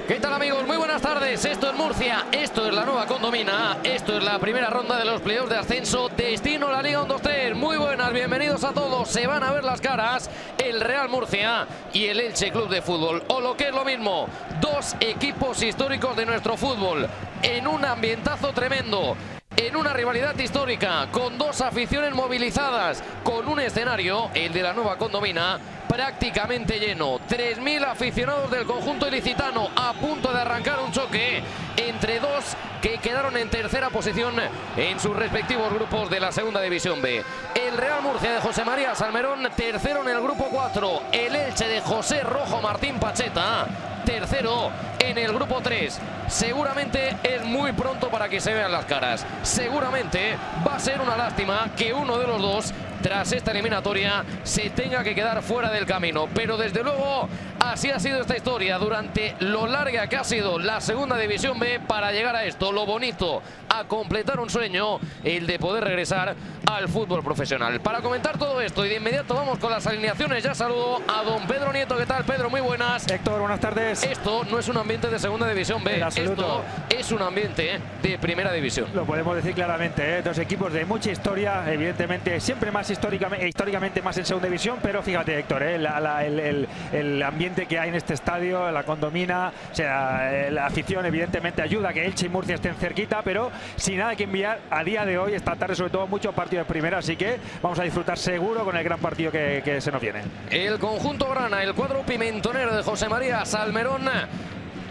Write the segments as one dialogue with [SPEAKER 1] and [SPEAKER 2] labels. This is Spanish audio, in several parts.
[SPEAKER 1] ¿Qué tal, amigos? Muy buenas tardes. Esto es Murcia, esto es la nueva Condomina, esto es la primera ronda de los playoffs de ascenso, destino la Liga 1-2-3. Muy buenas, bienvenidos a todos. Se van a ver las caras el Real Murcia y el Elche Club de Fútbol, o lo que es lo mismo, dos equipos históricos de nuestro fútbol, en un ambientazo tremendo, en una rivalidad histórica, con dos aficiones movilizadas, con un escenario, el de la nueva Condomina, prácticamente lleno. 3.000 aficionados del conjunto ilicitano a punto de arrancar un choque entre dos que quedaron en tercera posición en sus respectivos grupos de la segunda división B. El Real Murcia de José María Salmerón, tercero en el grupo 4. El Elche de José Rojo Martín Pacheta, tercero en el grupo 3. Seguramente es muy pronto para que se vean las caras. Seguramente va a ser una lástima que uno de los dos, tras esta eliminatoria, se tenga que quedar fuera del camino. Pero desde luego así ha sido esta historia durante lo larga que ha sido la segunda división B para llegar a esto, lo bonito, a completar un sueño, el de poder regresar al fútbol profesional. Para comentar todo esto y de inmediato vamos con las alineaciones. Ya saludo a don Pedro Nieto. ¿Qué tal, Pedro? Muy buenas.
[SPEAKER 2] Héctor, buenas tardes.
[SPEAKER 1] Esto no es un ambiente de segunda división B, esto es un ambiente de primera división.
[SPEAKER 2] Lo podemos decir claramente, ¿eh? Dos equipos de mucha historia, evidentemente siempre más históricamente más en segunda división, pero fíjate, Héctor, el ambiente que hay en este estadio, la Condomina, o sea, la afición evidentemente ayuda a que Elche y Murcia estén cerquita, pero sin nada que enviar a día de hoy, esta tarde sobre todo, muchos partidos de primera, así que vamos a disfrutar seguro con el gran partido que se nos viene.
[SPEAKER 1] El conjunto grana, el cuadro pimentonero de José María Salmerón,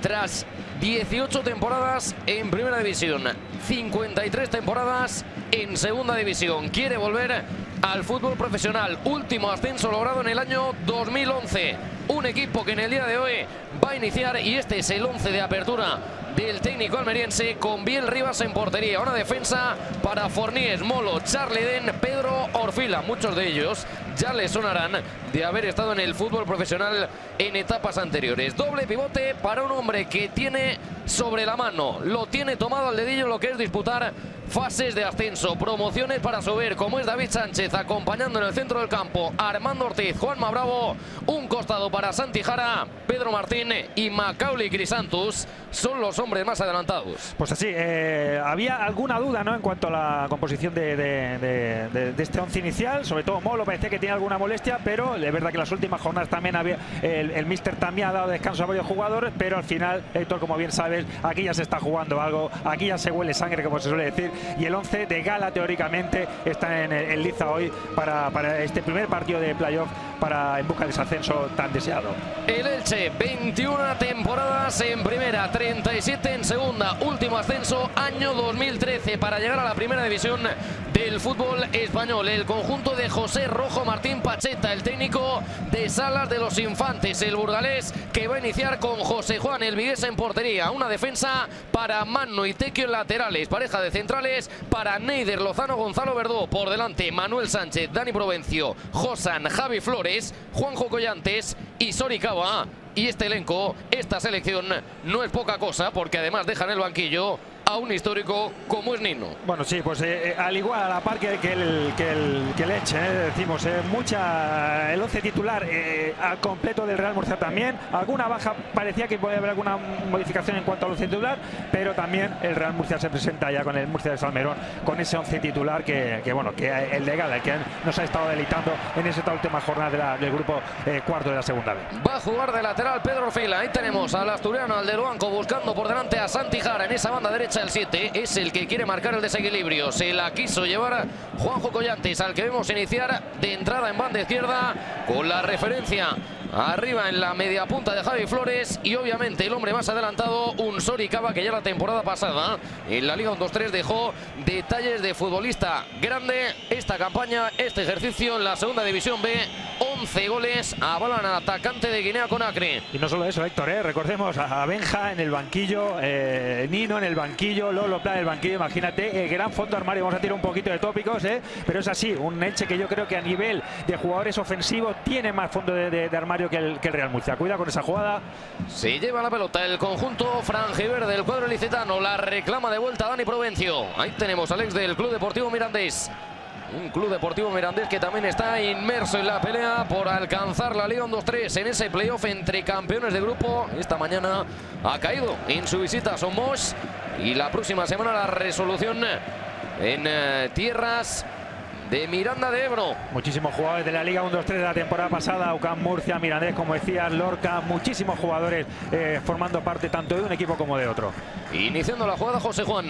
[SPEAKER 1] tras 18 temporadas en primera división, 53 temporadas en segunda división, quiere volver al fútbol profesional. Último ascenso logrado en el año 2011. Un equipo que en el día de hoy va a iniciar, y este es el 11 de apertura del técnico almeriense, con Biel Rivas en portería. Una defensa para Fornies, Molo, Charleden, Pedro Orfila. Muchos de ellos ya les sonarán de haber estado en el fútbol profesional en etapas anteriores. Doble pivote para un hombre que tiene sobre la mano, lo tiene tomado al dedillo lo que es disputar fases de ascenso, promociones para subir, como es David Sánchez, acompañando en el centro del campo Armando Ortiz, Juanma Bravo, un costado para Santi Jara, Pedro Martín y Macaulay Crisantus son los hombres más adelantados.
[SPEAKER 2] Pues así, había alguna duda, ¿no?, en cuanto a la composición de este once inicial, sobre todo Molo parecía que tenía alguna molestia, pero es verdad que en las últimas jornadas también había, el míster también ha dado descanso a varios jugadores, pero al final, Héctor, como bien sabes, aquí ya se está jugando algo, aquí ya se huele sangre, como se suele decir, y el 11 de gala teóricamente está en liza hoy para este primer partido de playoff en busca de ese ascenso tan deseado.
[SPEAKER 1] El Elche, 21 temporadas en primera, 37 en segunda, último ascenso año 2013 para llegar a la primera división del fútbol español. El conjunto de José Rojo Martín Pacheta, el técnico de Salas de los Infantes, el burgalés, que va a iniciar con José Juan El Vigués en portería. Una defensa para Mano y Tequio en laterales, pareja de centrales para Neider Lozano, Gonzalo Verdú, por delante Manuel Sánchez, Dani Provencio, Josan, Javi Flores, Juanjo Collantes y Soricaba. Y este elenco, esta selección, no es poca cosa, porque además dejan el banquillo a un histórico como es Nino.
[SPEAKER 2] Bueno, sí, pues al igual, a la par que el Elche, decimos, el 11 titular al completo del Real Murcia también. Alguna baja, parecía que podía haber alguna modificación en cuanto al 11 titular, pero también el Real Murcia se presenta ya con el Murcia de Salmerón, con ese 11 titular que el de gala, el que nos ha estado deleitando en esta última jornada del grupo cuarto de la segunda vez.
[SPEAKER 1] Va a jugar de lateral Pedro Orfila. Ahí tenemos al asturiano, al de Luanco, buscando por delante a Santi Jara en esa banda derecha. El 7 es el que quiere marcar el desequilibrio. Se la quiso llevar Juanjo Collantes, al que vemos iniciar de entrada en banda izquierda, con la referencia arriba en la media punta de Javi Flores, y obviamente el hombre más adelantado, un Soricaba, que ya la temporada pasada en la Liga 1-2-3 dejó detalles de futbolista grande. Esta campaña, este ejercicio en la segunda división B, 11 goles, avalan al atacante de Guinea Conakry.
[SPEAKER 2] Y no solo eso, Héctor, recordemos a Benja en el banquillo, Nino en el banquillo, Lolo Pla en el banquillo. Imagínate el gran fondo armario. Vamos a tirar un poquito de tópicos, pero es así, un Elche que yo creo que a nivel de jugadores ofensivos tiene más fondo de armario que el Real Murcia. Cuida con esa jugada.
[SPEAKER 1] Se lleva la pelota el conjunto franjiverde del cuadro ilicitano, la reclama de vuelta Dani Provencio. Ahí tenemos al ex del Club Deportivo Mirandés. Un Club Deportivo Mirandés que también está inmerso en la pelea por alcanzar la Liga 1-2-3 en ese playoff entre campeones de grupo. Esta mañana ha caído en su visita a Somos y la próxima semana la resolución en tierras de Miranda de Ebro.
[SPEAKER 2] Muchísimos jugadores de la Liga 1-2-3 de la temporada pasada, UCAM Murcia, Mirandés, como decías, Lorca, muchísimos jugadores formando parte tanto de un equipo como de otro.
[SPEAKER 1] Iniciando la jugada José Juan.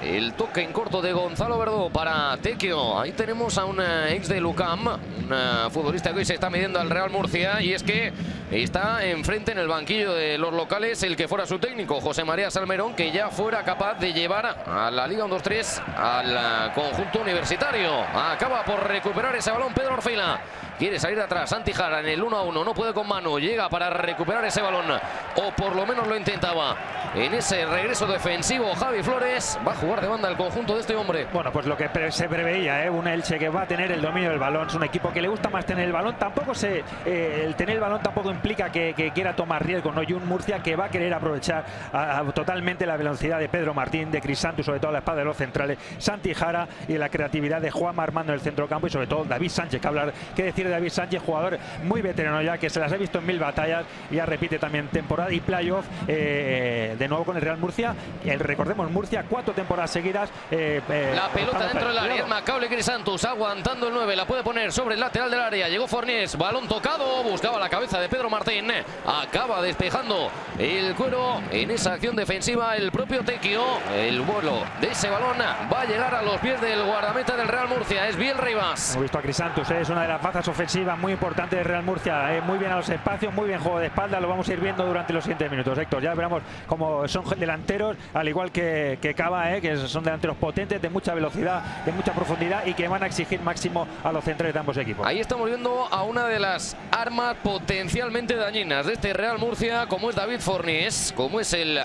[SPEAKER 1] El toque en corto de Gonzalo Verdú para Tequio. Ahí tenemos a un ex del UCAM, un futbolista que hoy se está midiendo al Real Murcia, y es que está enfrente en el banquillo de los locales el que fuera su técnico, José María Salmerón, que ya fuera capaz de llevar a la Liga 1-2-3 al conjunto universitario. Acaba por recuperar ese balón Pedro Orfila. Quiere salir de atrás Santi Jara en el 1-1, no puede con Manu, llega para recuperar ese balón, o por lo menos lo intentaba. En ese regreso defensivo Javi Flores va a jugar de banda el conjunto de este hombre.
[SPEAKER 2] Bueno, pues lo que se preveía, un Elche que va a tener el dominio del balón. Es un equipo que le gusta más tener el balón. Tampoco el tener el balón tampoco implica que quiera tomar riesgo, ¿no? Y un Murcia que va a querer aprovechar totalmente la velocidad de Pedro Martín, de Crisanto, sobre todo la espada de los centrales, Santi Jara, y la creatividad de Juanma Armando en el centro campo, y sobre todo David Sánchez, que decir de David Sánchez, jugador muy veterano ya, que se las ha visto en 1000 batallas, ya repite también temporada y playoff de nuevo con el Real Murcia. Recordemos, Murcia 4 temporadas seguidas.
[SPEAKER 1] La pelota dentro del área, Macaulay Crisantus aguantando el 9, la puede poner sobre el lateral del área, llegó Fornés, balón tocado, buscaba la cabeza de Pedro Martín, acaba despejando el cuero en esa acción defensiva el propio Tequio. El vuelo de ese balón va a llegar a los pies del guardameta del Real Murcia, es Biel Rivas.
[SPEAKER 2] Hemos visto a Crisantus, es una de las bazas ofensivas muy importante del Real Murcia, muy bien a los espacios, muy bien juego de espalda, lo vamos a ir viendo durante los siguientes minutos, Héctor. Ya veremos cómo son delanteros, al igual que Cava, que son delanteros potentes, de mucha velocidad, de mucha profundidad, y que van a exigir máximo a los centrales de ambos equipos.
[SPEAKER 1] Ahí estamos viendo a una de las armas potencialmente dañinas de este Real Murcia, como es David Fornés, como es el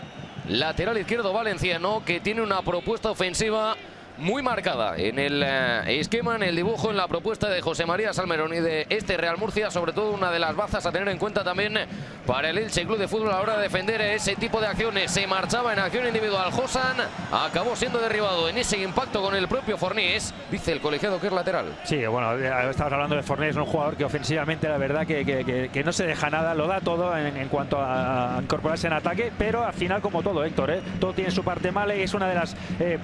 [SPEAKER 1] lateral izquierdo valenciano, que tiene una propuesta ofensiva muy marcada en el esquema, en el dibujo, en la propuesta de José María Salmerón y de este Real Murcia. Sobre todo una de las bazas a tener en cuenta también para el Elche Club de Fútbol a la hora de defender ese tipo de acciones. Se marchaba en acción individual Josan, acabó siendo derribado en ese impacto con el propio Fornés, dice el colegiado que es lateral.
[SPEAKER 2] Sí, bueno, estamos hablando de Fornés, un jugador que ofensivamente la verdad que no se deja nada, lo da todo en cuanto a incorporarse en ataque, pero al final, como todo, Héctor, todo tiene su parte mala, y es una de las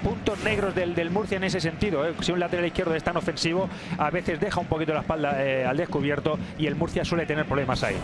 [SPEAKER 2] puntos negros del Murcia en ese sentido. Si un lateral izquierdo es tan ofensivo, a veces deja un poquito la espalda al descubierto, y el Murcia suele tener problemas ahí.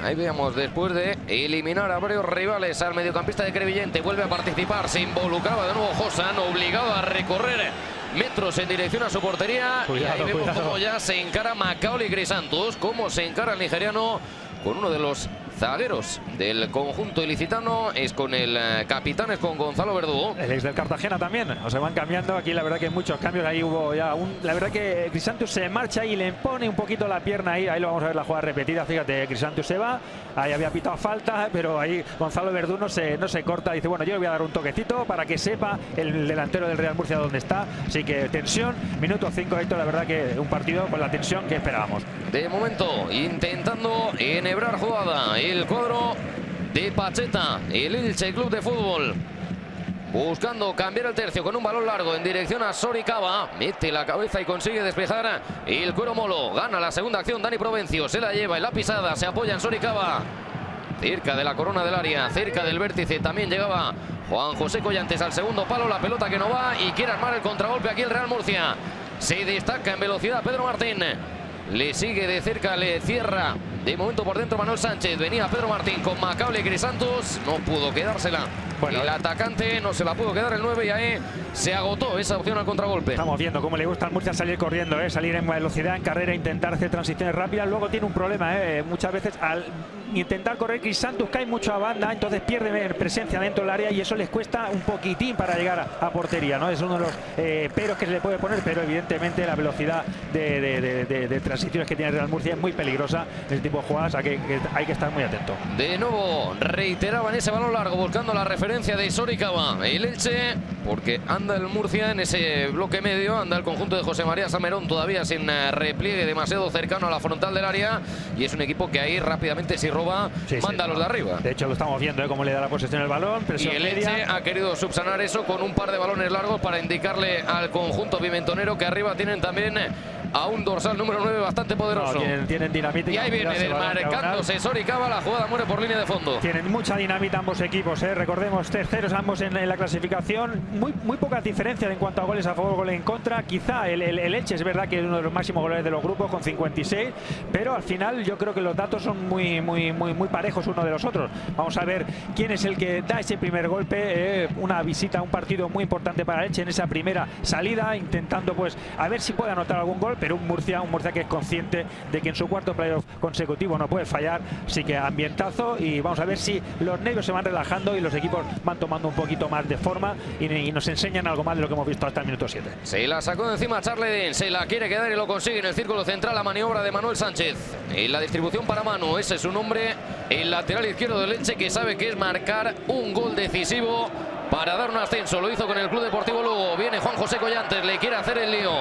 [SPEAKER 1] Ahí veamos, después de eliminar a varios rivales al mediocampista de Crevillente, vuelve a participar, se involucraba de nuevo Josan, obligado a recorrer metros en dirección a su portería. Cuidado, y ahí vemos cómo ya se encara Macaulay Crisantus, cómo se encara el nigeriano con uno de los zagueros del conjunto ilicitano, es con el capitán, es con Gonzalo Verdú.
[SPEAKER 2] El ex del Cartagena también, o se van cambiando aquí, la verdad que hay muchos cambios, ahí hubo ya la verdad que Crisantus se marcha y le pone un poquito la pierna ahí lo vamos a ver la jugada repetida, fíjate, Crisantus se va, ahí había pitado falta, pero ahí Gonzalo Verdú no se corta, dice, bueno, yo le voy a dar un toquecito para que sepa el delantero del Real Murcia dónde está, así que tensión, minuto 5, Héctor, la verdad que un partido con la tensión que esperábamos.
[SPEAKER 1] De momento, intentando enhebrar jugada el cuadro de Pacheta, el Elche Club de Fútbol, buscando cambiar el tercio con un balón largo en dirección a Soricaba, mete la cabeza y consigue despejar el Cuero Molo, gana la segunda acción Dani Provencio, se la lleva en la pisada, se apoya en Soricaba, cerca de la corona del área, cerca del vértice, también llegaba Juan José Collantes al segundo palo, la pelota que no va y quiere armar el contragolpe aquí el Real Murcia, se destaca en velocidad Pedro Martín, le sigue de cerca, le cierra de momento por dentro Manuel Sánchez, venía Pedro Martín con Macaulay Crisantus, no pudo quedársela. Bueno, el atacante no se la pudo quedar el 9 y ahí se agotó esa opción al contragolpe.
[SPEAKER 2] Estamos viendo cómo le gusta al Murcia salir corriendo, salir en velocidad, en carrera, intentar hacer transiciones rápidas. Luego tiene un problema, muchas veces al intentar correr Crisantus cae mucho a banda, entonces pierde presencia dentro del área y eso les cuesta un poquitín para llegar a portería, ¿no? Es uno de los peros que se le puede poner, pero evidentemente la velocidad de transiciones que tiene el Real Murcia es muy peligrosa en este tipo tipo de jugadas hay que estar muy atento.
[SPEAKER 1] De nuevo reiteraban ese balón largo buscando la referencia de Soricaba. El Elche, porque anda el Murcia en ese bloque medio, anda el conjunto de José María Salmerón todavía sin repliegue demasiado cercano a la frontal del área, y es un equipo que ahí rápidamente si roba manda a los de arriba.
[SPEAKER 2] De hecho lo estamos viendo, cómo le da la posesión el balón,
[SPEAKER 1] y el Elche ha querido subsanar eso con un par de balones largos para indicarle al conjunto pimentonero que arriba tienen también a un dorsal número 9 bastante poderoso.
[SPEAKER 2] No, tienen dinamita.
[SPEAKER 1] Y ahí viene desmarcándose Soricaba, la jugada muere por línea de fondo.
[SPEAKER 2] Tienen mucha dinamita ambos equipos, recordemos, terceros ambos en la clasificación, muy pocas diferencias en cuanto a goles a favor, goles en contra. Quizá el Elche es verdad que es uno de los máximos goles de los grupos con 56, pero al final yo creo que los datos son muy parejos uno de los otros. Vamos a ver quién es el que da ese primer golpe, una visita, un partido muy importante para el Elche en esa primera salida, intentando pues a ver si puede anotar algún gol, pero un Murcia que es consciente de que en su cuarto playoff consecutivo no puede fallar. Así que ambientazo, y vamos a ver si los nervios se van relajando y los equipos van tomando un poquito más de forma y nos enseñan algo más de lo que hemos visto hasta el minuto 7.
[SPEAKER 1] Se la sacó de encima Charleden, se la quiere quedar y lo consigue en el círculo central, la maniobra de Manuel Sánchez. En la distribución para Manu, ese es su nombre, el lateral izquierdo del Elche, que sabe que es marcar un gol decisivo para dar un ascenso. Lo hizo con el Club Deportivo Lugo. Viene Juan José Collantes, le quiere hacer el lío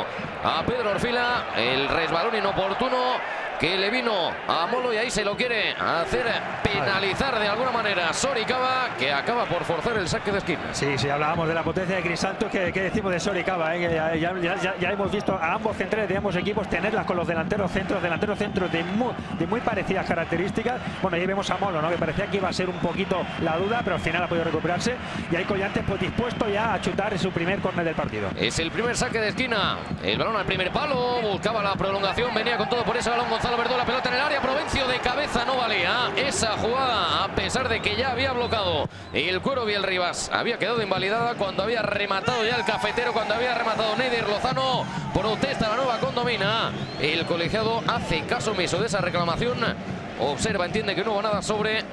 [SPEAKER 1] a Pedro Orfila, el resbalón inoportuno que le vino a Molo, y ahí se lo quiere hacer penalizar de alguna manera Soricaba, que acaba por forzar el saque de esquina.
[SPEAKER 2] Sí, hablábamos de la potencia de Crisantos, que decimos de Soricaba, que ya hemos visto a ambos centrales de ambos equipos tenerlas con los delanteros centros de muy parecidas características. Bueno, ahí vemos a Molo, ¿no?, que parecía que iba a ser un poquito la duda, pero al final ha podido recuperarse, y ahí Collantes pues dispuesto ya a chutar su primer córner del partido.
[SPEAKER 1] Es el primer saque de esquina, el balón al primer palo, buscaba la prolongación, venía con todo por ese balón Gonzalo Verdú, la pelota en el área, Provencio de cabeza, no valía esa jugada, a pesar de que ya había bloqueado el Cuero Vielribas, había quedado invalidada cuando había rematado ya el Cafetero, cuando había rematado Neider Lozano. Protesta la nueva condomina, el colegiado hace caso omiso de esa reclamación, observa, entiende que no hubo nada sobre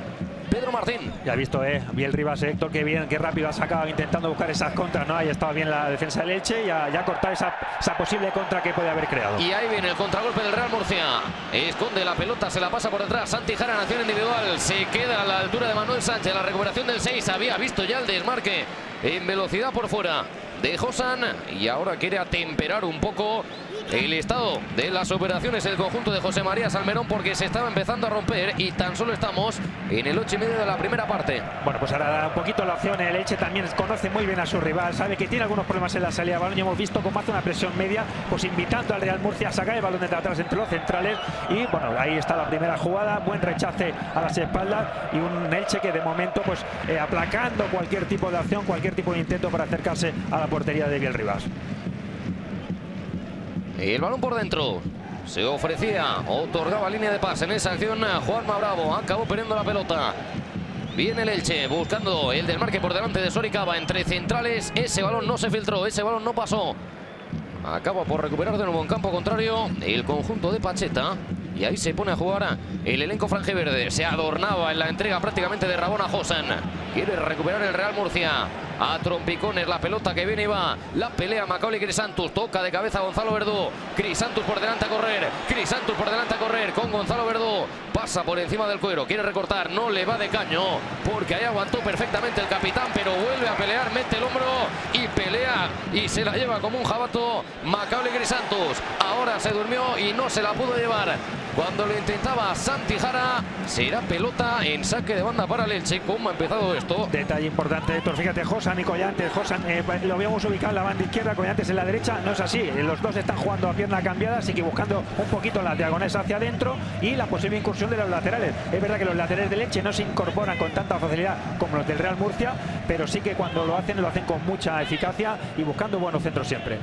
[SPEAKER 1] Pedro Martín.
[SPEAKER 2] Ya ha visto, Vielribas, Héctor, qué bien, qué rápido ha sacado intentando buscar esas contras, ¿no? Ahí estaba bien la defensa del Elche, y ya cortar esa posible contra que puede haber creado.
[SPEAKER 1] Y ahí viene el contragolpe del Real Murcia. Esconde la pelota, se la pasa por detrás. Santi Jara en acción individual. Se queda a la altura de Manuel Sánchez. La recuperación del 6. Había visto ya el desmarque en velocidad por fuera de Josan, y ahora quiere atemperar un poco el estado de las operaciones el conjunto de José María Salmerón, porque se estaba empezando a romper y tan solo estamos en el 8:30 de la primera parte.
[SPEAKER 2] Bueno, pues ahora da un poquito la opción. El Elche también conoce muy bien a su rival, sabe que tiene algunos problemas en la salida de balón, y hemos visto cómo hace una presión media, pues invitando al Real Murcia a sacar el balón de atrás entre los centrales. Y bueno, ahí está la primera jugada, buen rechace a las espaldas, y un Elche que de momento pues aplacando cualquier tipo de acción, cualquier tipo de intento para acercarse a la portería de Vielribas.
[SPEAKER 1] El balón por dentro, se ofrecía, otorgaba línea de pase en esa acción Juanma Bravo, acabó perdiendo la pelota. Viene el Elche buscando el desmarque por delante de Soricaba entre centrales. Ese balón no se filtró, ese balón no pasó. Acaba por recuperar de nuevo en campo contrario el conjunto de Pacheta, y ahí se pone a jugar el elenco franjiverde. Se adornaba en la entrega prácticamente de Rabona Josan. Quiere recuperar el Real Murcia. A trompicones la pelota que viene y va. La pelea Macaulay Crisantus. Toca de cabeza Gonzalo Verdú. Crisantus por delante a correr. Crisantus por delante a correr con Gonzalo Verdú. Pasa por encima del Cuero. Quiere recortar. No le va de caño, porque ahí aguantó perfectamente el capitán, pero vuelve a pelear. Mete el hombro y pelea y se la lleva como un jabato Macaulay Crisantus. Ahora se durmió y no se la pudo llevar cuando lo intentaba Santi Jara. Será pelota en saque de banda para el Elche. ¿Cómo ha empezado esto?
[SPEAKER 2] Detalle importante, Héctor. Fíjate, Josan y Collantes. Josan lo habíamos ubicado en la banda izquierda, Collantes en la derecha. No es así. Los dos están jugando a pierna cambiada, así que buscando un poquito las diagonales hacia adentro y la posible incursión de los laterales. Es verdad que los laterales del Elche no se incorporan con tanta facilidad como los del Real Murcia, pero sí que cuando lo hacen con mucha eficacia y buscando buenos centros siempre.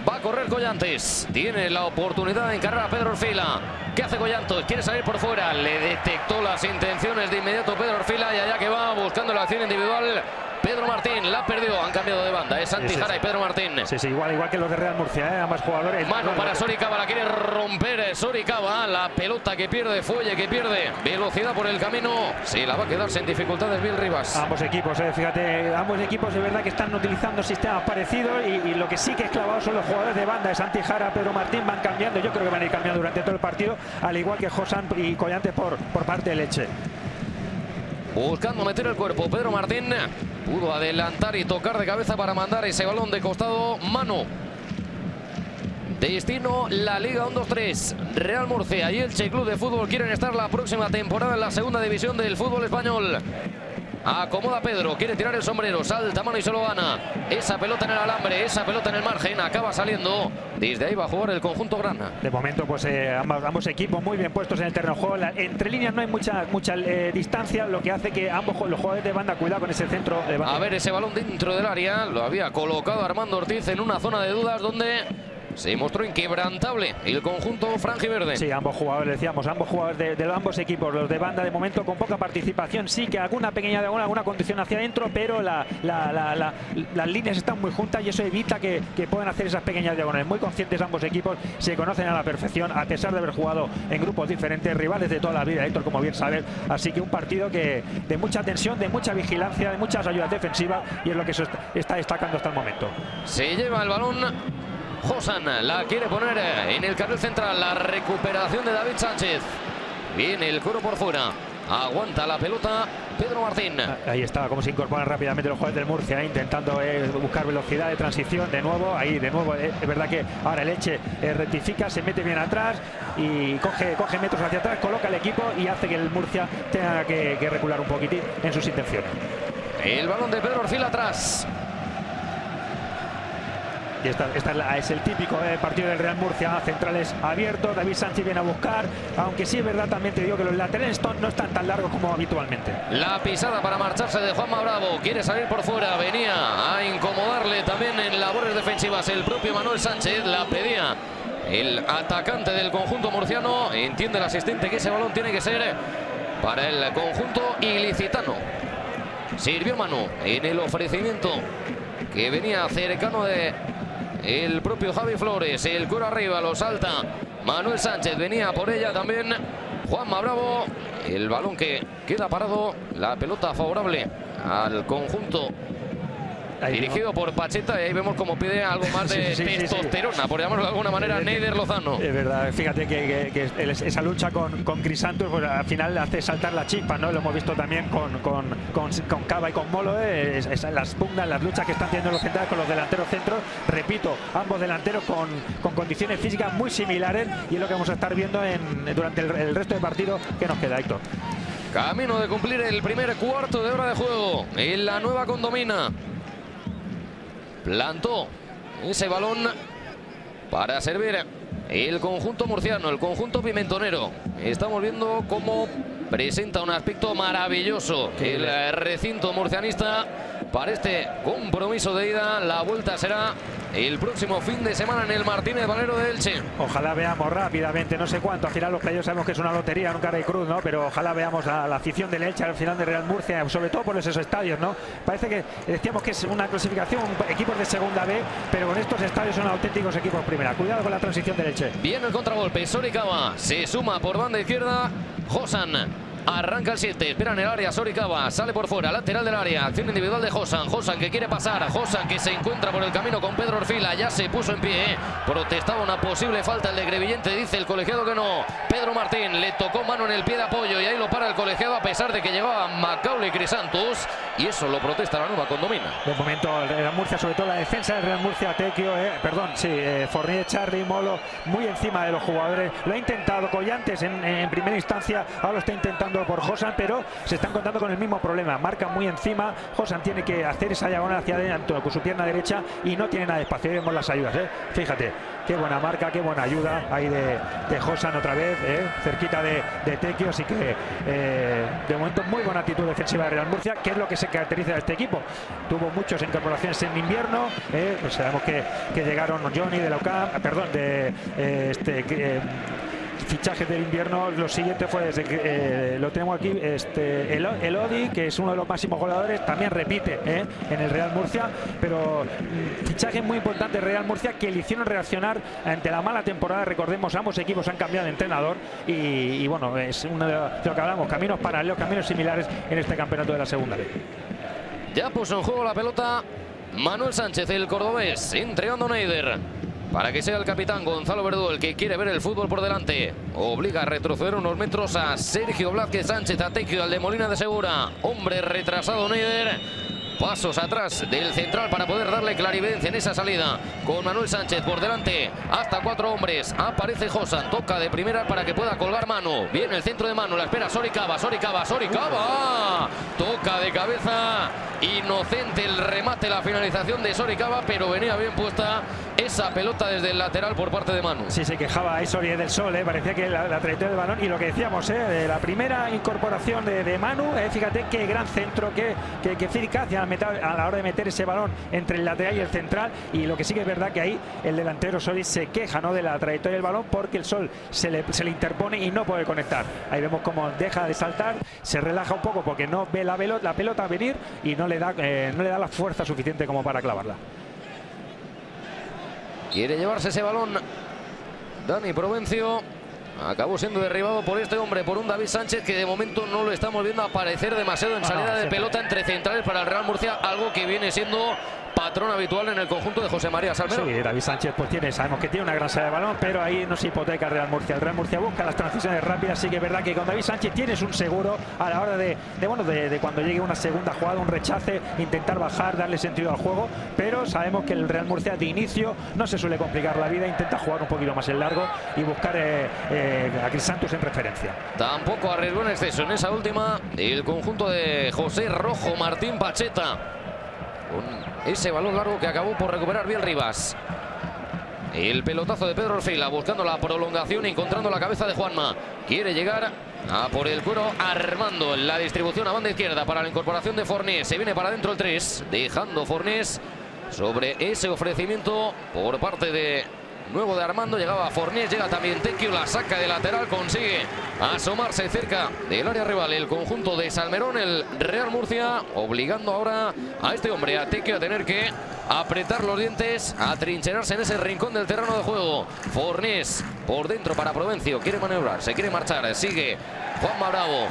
[SPEAKER 1] Va a correr Collantes. Tiene la oportunidad de encargar a Pedro Orfila. ¿Qué hace Collantes? Quiere salir por fuera. Le detectó las intenciones de inmediato Pedro Orfila, y allá que va buscando la acción individual Pedro Martín la perdió, han cambiado de banda, es Santi Jara y Pedro Martín.
[SPEAKER 2] Sí, igual que los de Real Murcia, ambos jugadores.
[SPEAKER 1] Mano para Soricaba, la quiere romper Soricaba, la pelota que pierde, Fuelle que pierde velocidad por el camino, sí, la va a quedar sin dificultades Biel Rivas.
[SPEAKER 2] Ambos equipos, fíjate, ambos equipos de verdad que están utilizando sistemas parecidos y lo que sí que es clavado son los jugadores de banda, Santi Jara, Pedro Martín van cambiando, yo creo que van a ir cambiando durante todo el partido, al igual que Josan y Collantes por parte de Leche.
[SPEAKER 1] Buscando meter el cuerpo, Pedro Martín pudo adelantar y tocar de cabeza para mandar ese balón de costado. Mano. Destino la Liga 1-2-3. Real Murcia y Elche Club de Fútbol quieren estar la próxima temporada en la segunda división del fútbol español. Acomoda Pedro, quiere tirar el sombrero, salta Mano y se lo gana. Esa pelota en el alambre, esa pelota en el margen, acaba saliendo. Desde ahí va a jugar el conjunto grana.
[SPEAKER 2] De momento, pues ambos equipos muy bien puestos en el terreno de juego. Entre líneas no hay mucha distancia, lo que hace que ambos los jugadores de banda, cuidado con ese centro de banda.
[SPEAKER 1] A ver, ese balón dentro del área, lo había colocado Armando Ortiz en una zona de dudas donde se mostró inquebrantable el conjunto franjiverde.
[SPEAKER 2] Sí, ambos jugadores, decíamos, ambos jugadores de ambos equipos, los de banda de momento con poca participación, sí que alguna pequeña diagonal, alguna condición hacia adentro, pero las líneas están muy juntas y eso evita que puedan hacer esas pequeñas diagonales. Muy conscientes ambos equipos, se conocen a la perfección, a pesar de haber jugado en grupos diferentes, rivales de toda la vida, Héctor, como bien sabes. Así que un partido de mucha tensión, de mucha vigilancia, de muchas ayudas defensivas y es lo que se está destacando hasta el momento.
[SPEAKER 1] Se lleva el balón Josan, la quiere poner en el carril central, la recuperación de David Sánchez. Viene el coro por fuera, aguanta la pelota Pedro Martín.
[SPEAKER 2] Ahí estaba, como se incorporan rápidamente los jugadores del Murcia, intentando buscar velocidad de transición de nuevo. Es verdad que ahora el Elche rectifica, se mete bien atrás y coge metros hacia atrás, coloca el equipo y hace que el Murcia tenga que recular un poquitín en sus intenciones.
[SPEAKER 1] El balón de Pedro Orfil atrás.
[SPEAKER 2] Y esta es el típico partido del Real Murcia, centrales abiertos, David Sánchez viene a buscar, aunque sí es verdad, también te digo que los laterales no están tan largos como habitualmente.
[SPEAKER 1] La pisada para marcharse de Juanma Bravo, quiere salir por fuera, venía a incomodarle también en labores defensivas el propio Manuel Sánchez, la pedía el atacante del conjunto murciano, entiende el asistente que ese balón tiene que ser para el conjunto ilicitano. Sirvió Manu en el ofrecimiento que venía cercano de el propio Javi Flores, el coro arriba, lo salta Manuel Sánchez, venía por ella también Juanma Bravo, el balón que queda parado, la pelota favorable al conjunto dirigido por Pacheta y ahí vemos como pide algo más de testosterona, por llamarlo de alguna manera, Neider Lozano.
[SPEAKER 2] Es verdad, fíjate que esa lucha con Crisantos pues al final hace saltar la chispa, ¿no? Lo hemos visto también con Cava y con Molo, las pugnas, las luchas que están teniendo los centrales con los delanteros centros. Repito, ambos delanteros con condiciones físicas muy similares y es lo que vamos a estar viendo durante el resto del partido que nos queda, Héctor.
[SPEAKER 1] Camino de cumplir el primer cuarto de hora de juego en la nueva Condomina. Plantó ese balón para servir el conjunto murciano, el conjunto pimentonero. Estamos viendo cómo presenta un aspecto maravilloso el recinto murcianista para este compromiso de ida. La vuelta será el próximo fin de semana en el Martínez Valero de Elche.
[SPEAKER 2] Ojalá veamos rápidamente, no sé cuánto, al final los playoffs sabemos que es una lotería, nunca hay cruz, ¿no? Pero ojalá veamos a la afición del Elche al final de Real Murcia, sobre todo por esos estadios, ¿no? Parece que decíamos que es una clasificación, equipos de segunda B, pero con estos estadios son auténticos equipos primera. Cuidado con la transición del Elche.
[SPEAKER 1] Viene el contragolpe, Soricaba se suma por banda izquierda, Josan. Arranca el 7, espera en el área Soricaba, sale por fuera, lateral del área, acción individual de Josan, Josan que quiere pasar, Josan que se encuentra por el camino con Pedro Orfila, ya se puso en pie, protestaba una posible falta el de Grevillente, dice el colegiado que no. Pedro Martín le tocó mano en el pie de apoyo y ahí lo para el colegiado a pesar de que llevaba Macaulay Crisantos y eso lo protesta la nueva Condomina.
[SPEAKER 2] De momento el Real Murcia, sobre todo la defensa del Real Murcia, Tequio, Fournier, Charly, Molo, muy encima de los jugadores, lo ha intentado Collantes en primera instancia, ahora lo está intentando por Josan, pero se están contando con el mismo problema, marca muy encima, Josan tiene que hacer esa diagonal hacia adentro con su pierna derecha y no tiene nada de espacio, vemos las ayudas, fíjate, qué buena marca, qué buena ayuda ahí de Josan otra vez, cerquita de Tequio, así que de momento muy buena actitud defensiva de Real Murcia, que es lo que se caracteriza de este equipo, tuvo muchas incorporaciones en invierno, pues sabemos que llegaron Johnny de la UCAM, perdón, fichajes del invierno, lo siguiente fue, lo tenemos aquí, Elodi, que es uno de los máximos goleadores, también repite en el Real Murcia, pero fichajes muy importantes Real Murcia que le hicieron reaccionar ante la mala temporada. Recordemos, ambos equipos han cambiado de entrenador y bueno, es uno de lo que hablamos, caminos paralelos, caminos similares en este campeonato de la segunda B.
[SPEAKER 1] Ya puso en juego la pelota Manuel Sánchez, el cordobés, entregando Neider para que sea el capitán Gonzalo Verdú el que quiere ver el fútbol por delante. Obliga a retroceder unos metros a Sergio Blázquez Sánchez, a Tequio, al de Molina de Segura. Hombre retrasado Neider. Pasos atrás del central para poder darle clarividencia en esa salida. Con Manuel Sánchez por delante, hasta 4 hombres. Aparece Josan, toca de primera para que pueda colgar Manu. Viene el centro de Manu, la espera Soricaba. Toca de cabeza. Inocente el remate, la finalización de Soricaba, pero venía bien puesta esa pelota desde el lateral por parte de Manu.
[SPEAKER 2] Sí, se quejaba ahí Sori del sol, parecía que la trayectoria del balón, y lo que decíamos, de la primera incorporación de Manu, fíjate qué gran centro, qué eficacia a la hora de meter ese balón entre el lateral y el central. Y lo que sí que es verdad que ahí el delantero Sori se queja, ¿no?, de la trayectoria del balón, porque el sol se le interpone y no puede conectar. Ahí vemos cómo deja de saltar, se relaja un poco porque no ve la pelota venir y no le da la fuerza suficiente como para clavarla.
[SPEAKER 1] Quiere llevarse ese balón Dani Provencio. Acabó siendo derribado por este hombre, por un David Sánchez que de momento no lo estamos viendo aparecer demasiado en salida de pelota entre centrales para el Real Murcia, algo que viene siendo patrón habitual en el conjunto de José María Salmerón.
[SPEAKER 2] Sí, David Sánchez pues sabemos que tiene una gran salida de balón, pero ahí no se hipoteca el Real Murcia. El Real Murcia busca las transiciones rápidas. Sí que es verdad que con David Sánchez tienes un seguro a la hora de cuando llegue una segunda jugada, un rechace, intentar bajar, darle sentido al juego, pero sabemos que el Real Murcia de inicio no se suele complicar la vida, intenta jugar un poquito más en largo y buscar a Crisantos en referencia.
[SPEAKER 1] Tampoco arriesgó en exceso en esa última el conjunto de José Rojo Martín Pacheta, con ese balón largo que acabó por recuperar bien Rivas. El pelotazo de Pedro Orfila buscando la prolongación, encontrando la cabeza de Juanma. Quiere llegar a por el cuero Armando. La distribución a banda izquierda para la incorporación de Fornés. Se viene para adentro el 3, dejando Fornés sobre ese ofrecimiento por parte de nuevo de Armando. Llegaba Fornés, llega también Tequio, la saca de lateral, consigue asomarse cerca del área rival el conjunto de Salmerón, el Real Murcia, obligando ahora a este hombre, a Tequio, a tener que apretar los dientes, a trincherarse en ese rincón del terreno de juego. Fornés por dentro para Provencio, quiere maniobrar, se quiere marchar, sigue Juanma Bravo.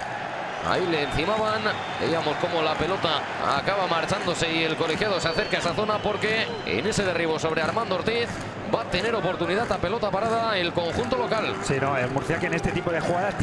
[SPEAKER 1] Ahí le encimaban, veíamos cómo la pelota acaba marchándose y el colegiado se acerca a esa zona porque en ese derribo sobre Armando Ortiz va a tener oportunidad a pelota parada el conjunto local.
[SPEAKER 2] Sí, no, el Murcia que en este tipo de jugadas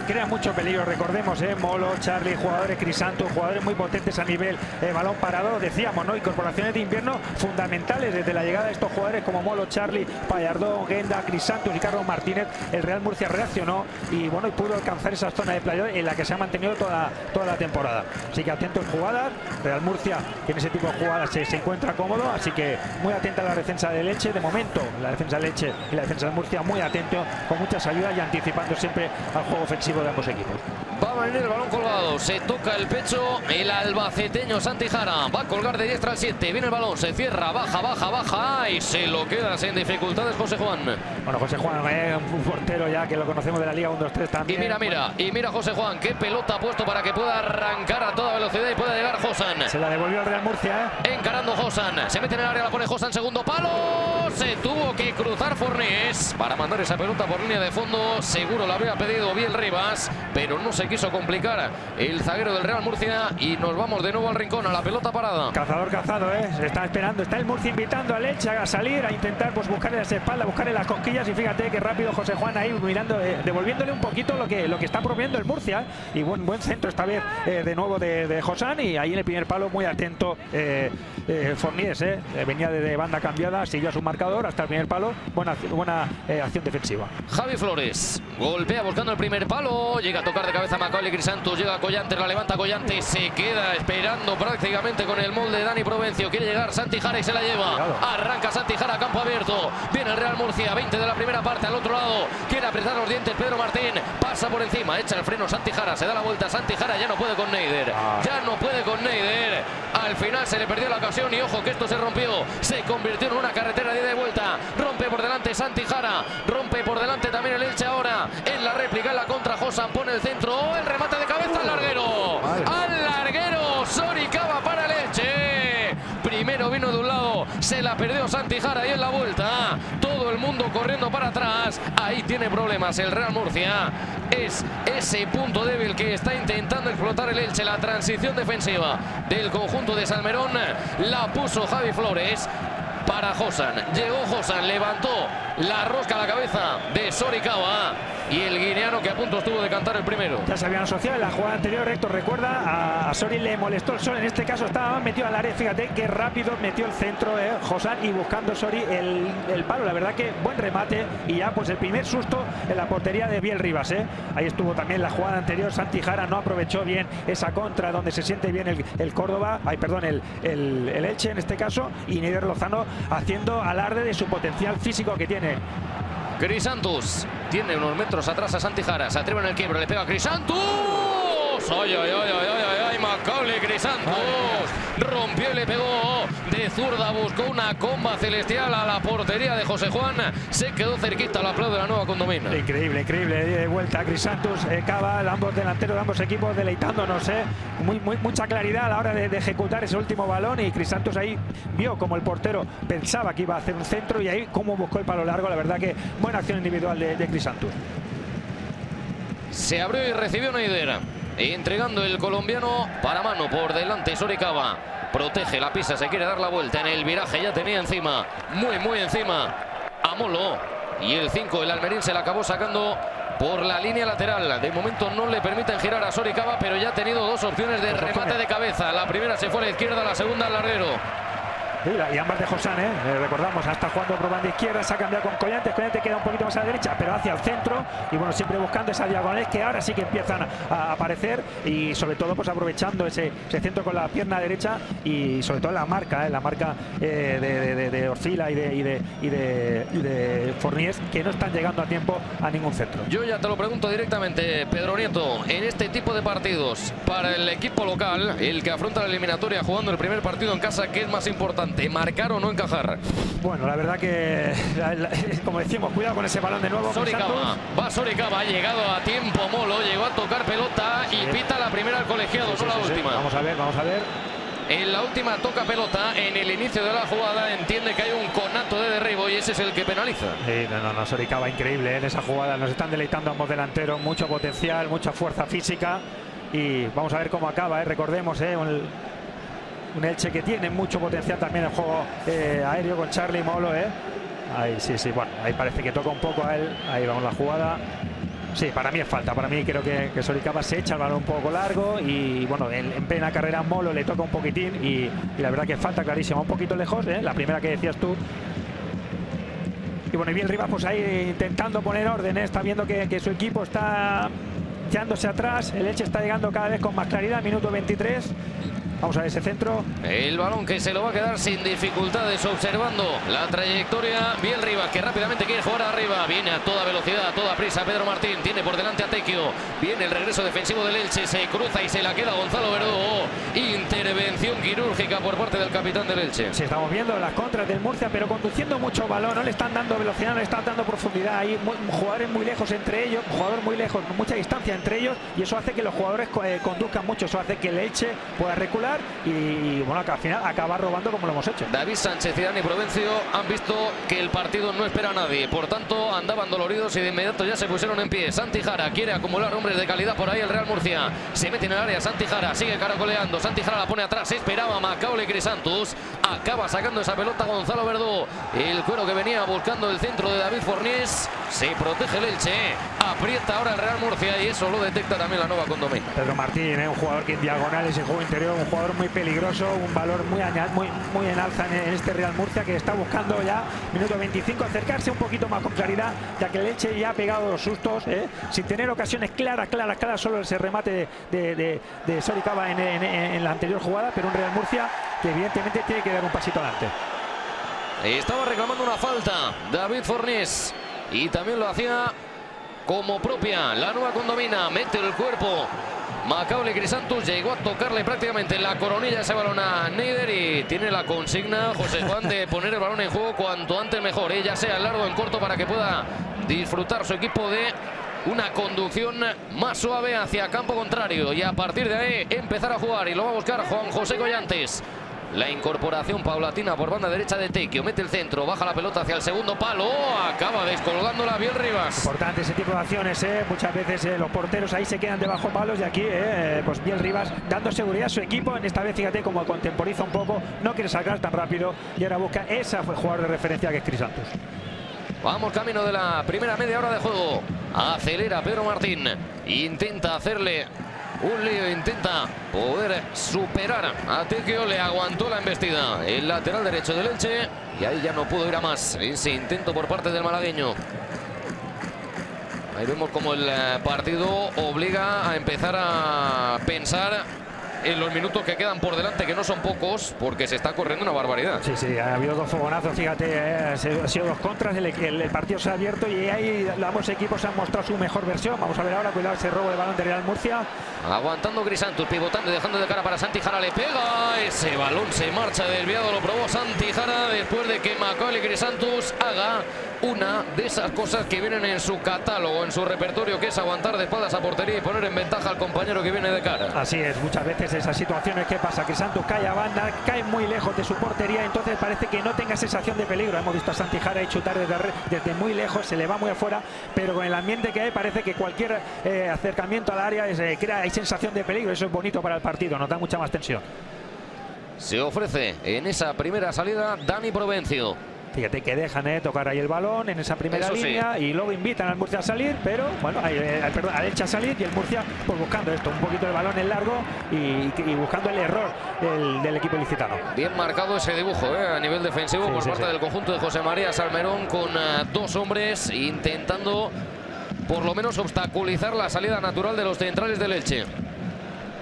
[SPEAKER 2] crea mucho peligro. Recordemos, Molo, Charlie, jugadores Crisanto, jugadores muy potentes a nivel balón parado. Decíamos, ¿no?, incorporaciones de invierno fundamentales desde la llegada de estos jugadores como Molo, Charlie, Pallardón, Guenda, Crisanto y Carlos Martínez. El Real Murcia reaccionó y bueno, pudo alcanzar esa zona de playoff en la que se ha mantenido toda la temporada. Así que atentos jugadas. Real Murcia que en ese tipo de jugadas se encuentra cómodo, así que muy atenta a la defensa de Leche. De momento la defensa de Leche y la defensa de Murcia muy atento, con muchas ayudas y anticipando siempre al juego ofensivo de ambos equipos.
[SPEAKER 1] Va a venir el balón colgado, se toca el pecho el albaceteño Santi Jara, va a colgar de diestra al 7, viene el balón, se cierra, baja y se lo queda sin dificultades José Juan.
[SPEAKER 2] Bueno, José Juan un portero ya que lo conocemos de la Liga 1-2-3 también.
[SPEAKER 1] Y mira José Juan, qué pelota ha puesto para que pueda arrancar a toda velocidad y pueda llegar Josan.
[SPEAKER 2] Se la devolvió al Real Murcia.
[SPEAKER 1] Encarando Josan, se mete en el área, la pone Josan, segundo palo, se tuvo que cruzar Fornés para mandar esa pelota por línea de fondo. Seguro la habría pedido bien Rivas, pero no se quiso complicar el zaguero del Real Murcia y nos vamos de nuevo al rincón, a la pelota parada.
[SPEAKER 2] Cazador, se está esperando, está el Murcia invitando a Leche a salir, a intentar pues buscarle las espaldas, buscarle las cosquillas, y fíjate que rápido José Juan ahí mirando, devolviéndole un poquito lo que está proponiendo el Murcia, y buen centro esta vez de nuevo de Josán, y ahí en el primer palo muy atento Fornés, venía de banda cambiada, siguió a su marcador hasta el primer palo, buena acción defensiva.
[SPEAKER 1] Javi Flores golpea buscando el primer palo, llega a tocar de cabeza Macaulay Crisantos, llega Collantes, la levanta Collantes, se queda esperando prácticamente con el molde de Dani Provencio, quiere llegar Santi Jara y se la lleva. Arranca Santi Jara, campo abierto, viene el Real Murcia, 20 de de la primera parte. Al otro lado quiere apretar los dientes Pedro Martín, pasa por encima, echa el freno Santi Jara, se da la vuelta Santi Jara, ya no puede con Neider, ya no puede con Neider. Al final se le perdió la ocasión y ojo que esto se rompió, se convirtió en una carretera de ida y vuelta. Rompe por delante Santi Jara, rompe por delante también el Elche ahora en la réplica, en la contra. Josan pone el centro, el remate de cabeza al larguero, Soricaba para el Elche. Primero vino de un lado, se la perdió Santi Jara y en la vuelta todo el mundo corriendo para atrás. Ahí tiene problemas el Real Murcia. Es ese punto débil que está intentando explotar el Elche. La transición defensiva del conjunto de Salmerón la puso Javi Flores para Josan. Llegó Josan, levantó la rosca a la cabeza de Soricaba y el guineano que a punto estuvo de cantar el primero.
[SPEAKER 2] Ya se habían asociado en la jugada anterior, Héctor recuerda, a Sori le molestó el sol, en este caso estaba metido al área, fíjate qué rápido metió el centro Josan y buscando Sori el palo, la verdad que buen remate y ya pues el primer susto en la portería de Biel Rivas. Ahí estuvo también la jugada anterior, Santi Jara no aprovechó bien esa contra donde se siente bien el Córdoba, el Elche en este caso, y Neider Lozano haciendo alarde de su potencial físico que tiene.
[SPEAKER 1] Crisantus tiene unos metros atrás a Santi Jara, se atreve en el quiebro, le pega a Crisantus. ¡Ay, Macaulay Crisantus! Rompió y le pegó de zurda, buscó una comba celestial a la portería de José Juan. Se quedó cerquita, lo aplaude la nueva condomina.
[SPEAKER 2] Increíble, de vuelta Crisantus, Cava, ambos delanteros de ambos equipos deleitándonos. Mucha claridad a la hora de ejecutar ese último balón y Crisantus ahí vio como el portero pensaba que iba a hacer un centro y ahí cómo buscó el palo largo. La verdad que buena acción individual de Crisantus.
[SPEAKER 1] Se abrió y recibió Neider, entregando el colombiano para mano por delante. Soricaba protege, la pisa, se quiere dar la vuelta en el viraje, ya tenía encima, muy encima a Molo, y el 5, el almerín, se la acabó sacando por la línea lateral. De momento no le permiten girar a Soricaba, pero ya ha tenido dos opciones de remate de cabeza. La primera se fue a la izquierda, la segunda al larguero.
[SPEAKER 2] Y ambas de Josan, recordamos, está jugando por banda izquierda, se ha cambiado con Collantes queda un poquito más a la derecha, pero hacia el centro, y bueno, siempre buscando esas diagonales que ahora sí que empiezan a aparecer, y sobre todo pues aprovechando ese centro con la pierna derecha, y sobre todo la marca de Orfila y de Forniés, que no están llegando a tiempo a ningún centro.
[SPEAKER 1] Yo ya te lo pregunto directamente, Pedro Nieto, en este tipo de partidos, para el equipo local, el que afronta la eliminatoria jugando el primer partido en casa, ¿qué es más importante? ¿Marcar o no encajar?
[SPEAKER 2] Bueno, la verdad que, como decimos, cuidado con ese balón de nuevo.
[SPEAKER 1] Soricaba, ha llegado a tiempo Molo, llegó a tocar pelota y pita la primera al colegiado, no la última.
[SPEAKER 2] Vamos a ver.
[SPEAKER 1] En la última toca pelota, en el inicio de la jugada entiende que hay un conato de derribo y ese es el que penaliza.
[SPEAKER 2] Sí, no, Soricaba increíble en esa jugada, nos están deleitando ambos delanteros, mucho potencial, mucha fuerza física, y vamos a ver cómo acaba, recordemos, un Elche que tiene mucho potencial también en el juego aéreo con Charly Molo. Ahí sí, bueno, ahí parece que toca un poco a él. Ahí vamos la jugada. Sí, para mí es falta. Para mí creo que Soricaba se echa el balón un poco largo y bueno, en plena carrera Molo le toca un poquitín y la verdad que es falta clarísima, un poquito lejos, la primera que decías tú. Y bueno, y bien Rivas pues ahí intentando poner orden, está viendo que su equipo está echándose atrás, el Elche está llegando cada vez con más claridad, minuto 23. Vamos a ver ese centro.
[SPEAKER 1] El balón que se lo va a quedar sin dificultades, observando la trayectoria. Biel Rivas, que rápidamente quiere jugar arriba. Viene a toda velocidad, a toda prisa Pedro Martín. Tiene por delante a Tequio. Viene el regreso defensivo del Elche. Se cruza y se la queda Gonzalo Verdú. Intervención quirúrgica por parte del capitán del Elche.
[SPEAKER 2] Sí, estamos viendo las contras del Murcia, pero conduciendo mucho balón. No le están dando velocidad, no le están dando profundidad. Hay jugadores muy lejos entre ellos, jugadores muy lejos, mucha distancia entre ellos. Y eso hace que los jugadores conduzcan mucho. Eso hace que el Elche pueda recular y bueno, que al final acaba robando como lo hemos hecho.
[SPEAKER 1] David Sánchez y Dani Provencio han visto que el partido no espera a nadie, por tanto andaban doloridos y de inmediato ya se pusieron en pie. Santi Jara quiere acumular hombres de calidad por ahí el Real Murcia, se mete en el área Santi Jara, sigue caracoleando, Santi Jara la pone atrás, esperaba Macaulay Crisantus, acaba sacando esa pelota Gonzalo Verdú, el cuero que venía buscando el centro de David Forniés, se protege el Elche, aprieta ahora el Real Murcia y eso lo detecta también la nueva condomina.
[SPEAKER 2] Pedro Martín, un jugador que en diagonales, en juego interior, un jugador muy peligroso, un valor muy en alza en este Real Murcia, que está buscando ya, minuto 25, acercarse un poquito más con claridad, ya que el Elche ya ha pegado los sustos, sin tener ocasiones claras, solo ese remate de Soricaba en la anterior jugada, pero un Real Murcia que evidentemente tiene que dar un pasito adelante.
[SPEAKER 1] Estaba reclamando una falta David Forniés y también lo hacía como propia. La nueva condomina, mete el cuerpo. Macaulay Crisantus llegó a tocarle prácticamente la coronilla ese balón a Neider y tiene la consigna, José Juan, de poner el balón en juego cuanto antes mejor, ya sea en largo o en corto, para que pueda disfrutar su equipo de una conducción más suave hacia campo contrario y a partir de ahí empezar a jugar. Y lo va a buscar Juan José Collantes. La incorporación paulatina por banda derecha de Tecchio, mete el centro, baja la pelota hacia el segundo palo, acaba descolgándola Biel Rivas.
[SPEAKER 2] Importante ese tipo de acciones, muchas veces los porteros ahí se quedan debajo palos y aquí pues Biel Rivas dando seguridad a su equipo. En esta vez fíjate cómo contemporiza un poco, no quiere sacar tan rápido y ahora busca ese jugador de referencia que es Crisantus.
[SPEAKER 1] Vamos camino de la primera media hora de juego. Acelera Pedro Martín, intenta hacerle un lío, intenta poder superar a Tecchio, le aguantó la embestida el lateral derecho del Elche y ahí ya no pudo ir a más ese intento por parte del malagueño. Ahí vemos como el partido obliga a empezar a pensar en los minutos que quedan por delante, que no son pocos, porque se está corriendo una barbaridad.
[SPEAKER 2] Sí, ha habido dos fogonazos, fíjate, ha sido dos contras, el partido se ha abierto y ahí ambos equipos han mostrado su mejor versión. Vamos a ver ahora, cuidado ese robo de balón de Real Murcia.
[SPEAKER 1] Aguantando Crisantus, pivotando y dejando de cara para Santi Jara, le pega, ese balón se marcha desviado, lo probó Santi Jara después de que Macaulay Crisantus haga una de esas cosas que vienen en su catálogo, en su repertorio, que es aguantar de espaldas a portería y poner en ventaja al compañero que viene de cara.
[SPEAKER 2] Así es, muchas veces esas situaciones que pasa, Crisantus cae a banda, cae muy lejos de su portería, entonces parece que no tenga sensación de peligro. Hemos visto a Santi Jara y chutar desde muy lejos, se le va muy afuera, pero con el ambiente que hay parece que cualquier acercamiento al área hay sensación de peligro. Eso es bonito para el partido, nos da mucha más tensión.
[SPEAKER 1] Se ofrece en esa primera salida Dani Provencio.
[SPEAKER 2] Fíjate que dejan tocar ahí el balón en esa primera línea y luego invitan al Murcia a salir, pero bueno, al Elche a salir y el Murcia pues buscando esto, un poquito el balón en largo y buscando el error del equipo ilicitano.
[SPEAKER 1] Bien marcado ese dibujo a nivel defensivo por parte del conjunto de José María Salmerón, con dos hombres intentando por lo menos obstaculizar la salida natural de los centrales del Elche.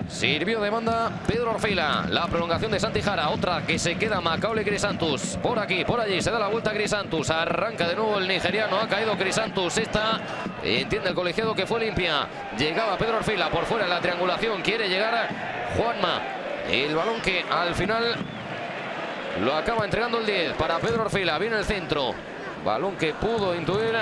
[SPEAKER 1] Sirvió de banda Pedro Orfila, la prolongación de Santi Jara, otra que se queda Macaulay Crisantus, por aquí, por allí, se da la vuelta a Crisantus, arranca de nuevo el nigeriano, ha caído Crisantus, esta entiende el colegiado que fue limpia, llegaba Pedro Orfila por fuera en la triangulación, quiere llegar Juanma, el balón que al final lo acaba entregando el 10 para Pedro Orfila, viene el centro, balón que pudo intuir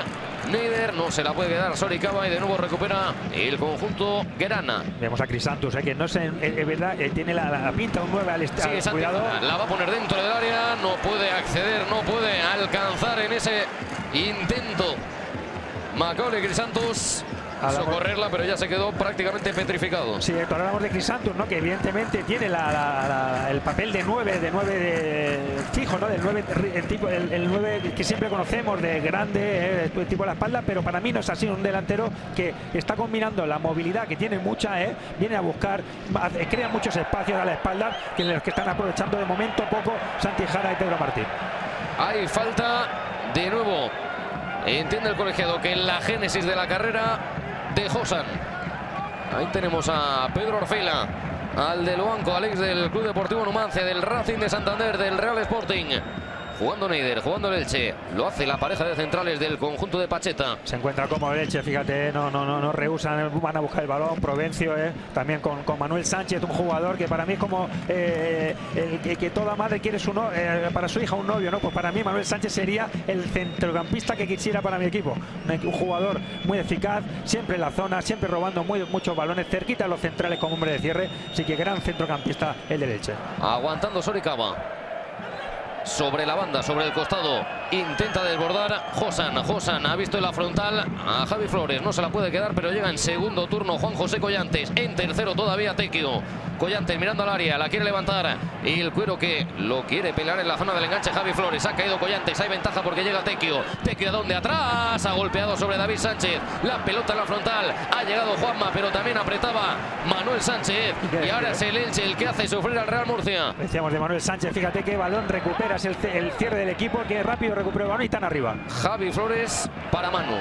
[SPEAKER 1] Neider, no se la puede dar Soricaba y de nuevo recupera el conjunto Guerana.
[SPEAKER 2] Vemos a Crisantus, que no sé, es verdad, tiene la pinta un 9 al
[SPEAKER 1] sí, cuidado. La va a poner dentro del área, no puede acceder, no puede alcanzar en ese intento Macaulay Crisantus socorrerla, pero ya se quedó prácticamente petrificado.
[SPEAKER 2] Sí, hablamos de Crisantus, ¿no? Que evidentemente tiene el papel de 9 fijo, ¿no? Del 9 el 9 que siempre conocemos, de grande, tipo a la espalda, pero para mí no es así, un delantero que está combinando la movilidad, que tiene mucha, viene a buscar, crea muchos espacios a la espalda, que los que están aprovechando de momento poco Santi Jara y Pedro Martín.
[SPEAKER 1] Hay falta de nuevo. Entiende el colegiado que en la génesis de la carrera de Josan. Ahí tenemos a Pedro Orfila, al del Luanco, al ex del Club Deportivo Numancia, del Racing de Santander, del Real Sporting. Jugando Neider, jugando el Elche. Lo hace la pareja de centrales del conjunto de Pacheta.
[SPEAKER 2] Se encuentra como el Elche, fíjate, no rehusan, van a buscar el balón. Provencio, también con Manuel Sánchez, un jugador que para mí es como el que toda madre quiere para su hija un novio, ¿no? Pues para mí Manuel Sánchez sería el centrocampista que quisiera para mi equipo. Un jugador muy eficaz, siempre en la zona, siempre robando muchos balones, cerquita a los centrales como hombre de cierre. Así que gran centrocampista el del Elche.
[SPEAKER 1] Aguantando Soricaba. Sobre la banda, sobre el costado, intenta desbordar Josan ha visto en la frontal a Javi Flores, no se la puede quedar, pero llega en segundo turno Juan José Collantes, en tercero todavía Tecchio. Collantes mirando al área, la quiere levantar y el cuero que lo quiere pelear en la zona del enganche Javi Flores. Ha caído Collantes, hay ventaja porque llega Tecchio. ¿a dónde? Atrás, ha golpeado sobre David Sánchez, la pelota en la frontal, ha llegado Juanma, pero también apretaba Manuel Sánchez y ahora es el Elche el que hace sufrir al Real Murcia.
[SPEAKER 2] Decíamos de Manuel Sánchez, fíjate qué balón recupera, es el cierre del equipo, que rápido recupera el balón y están arriba.
[SPEAKER 1] Javi Flores para Manu.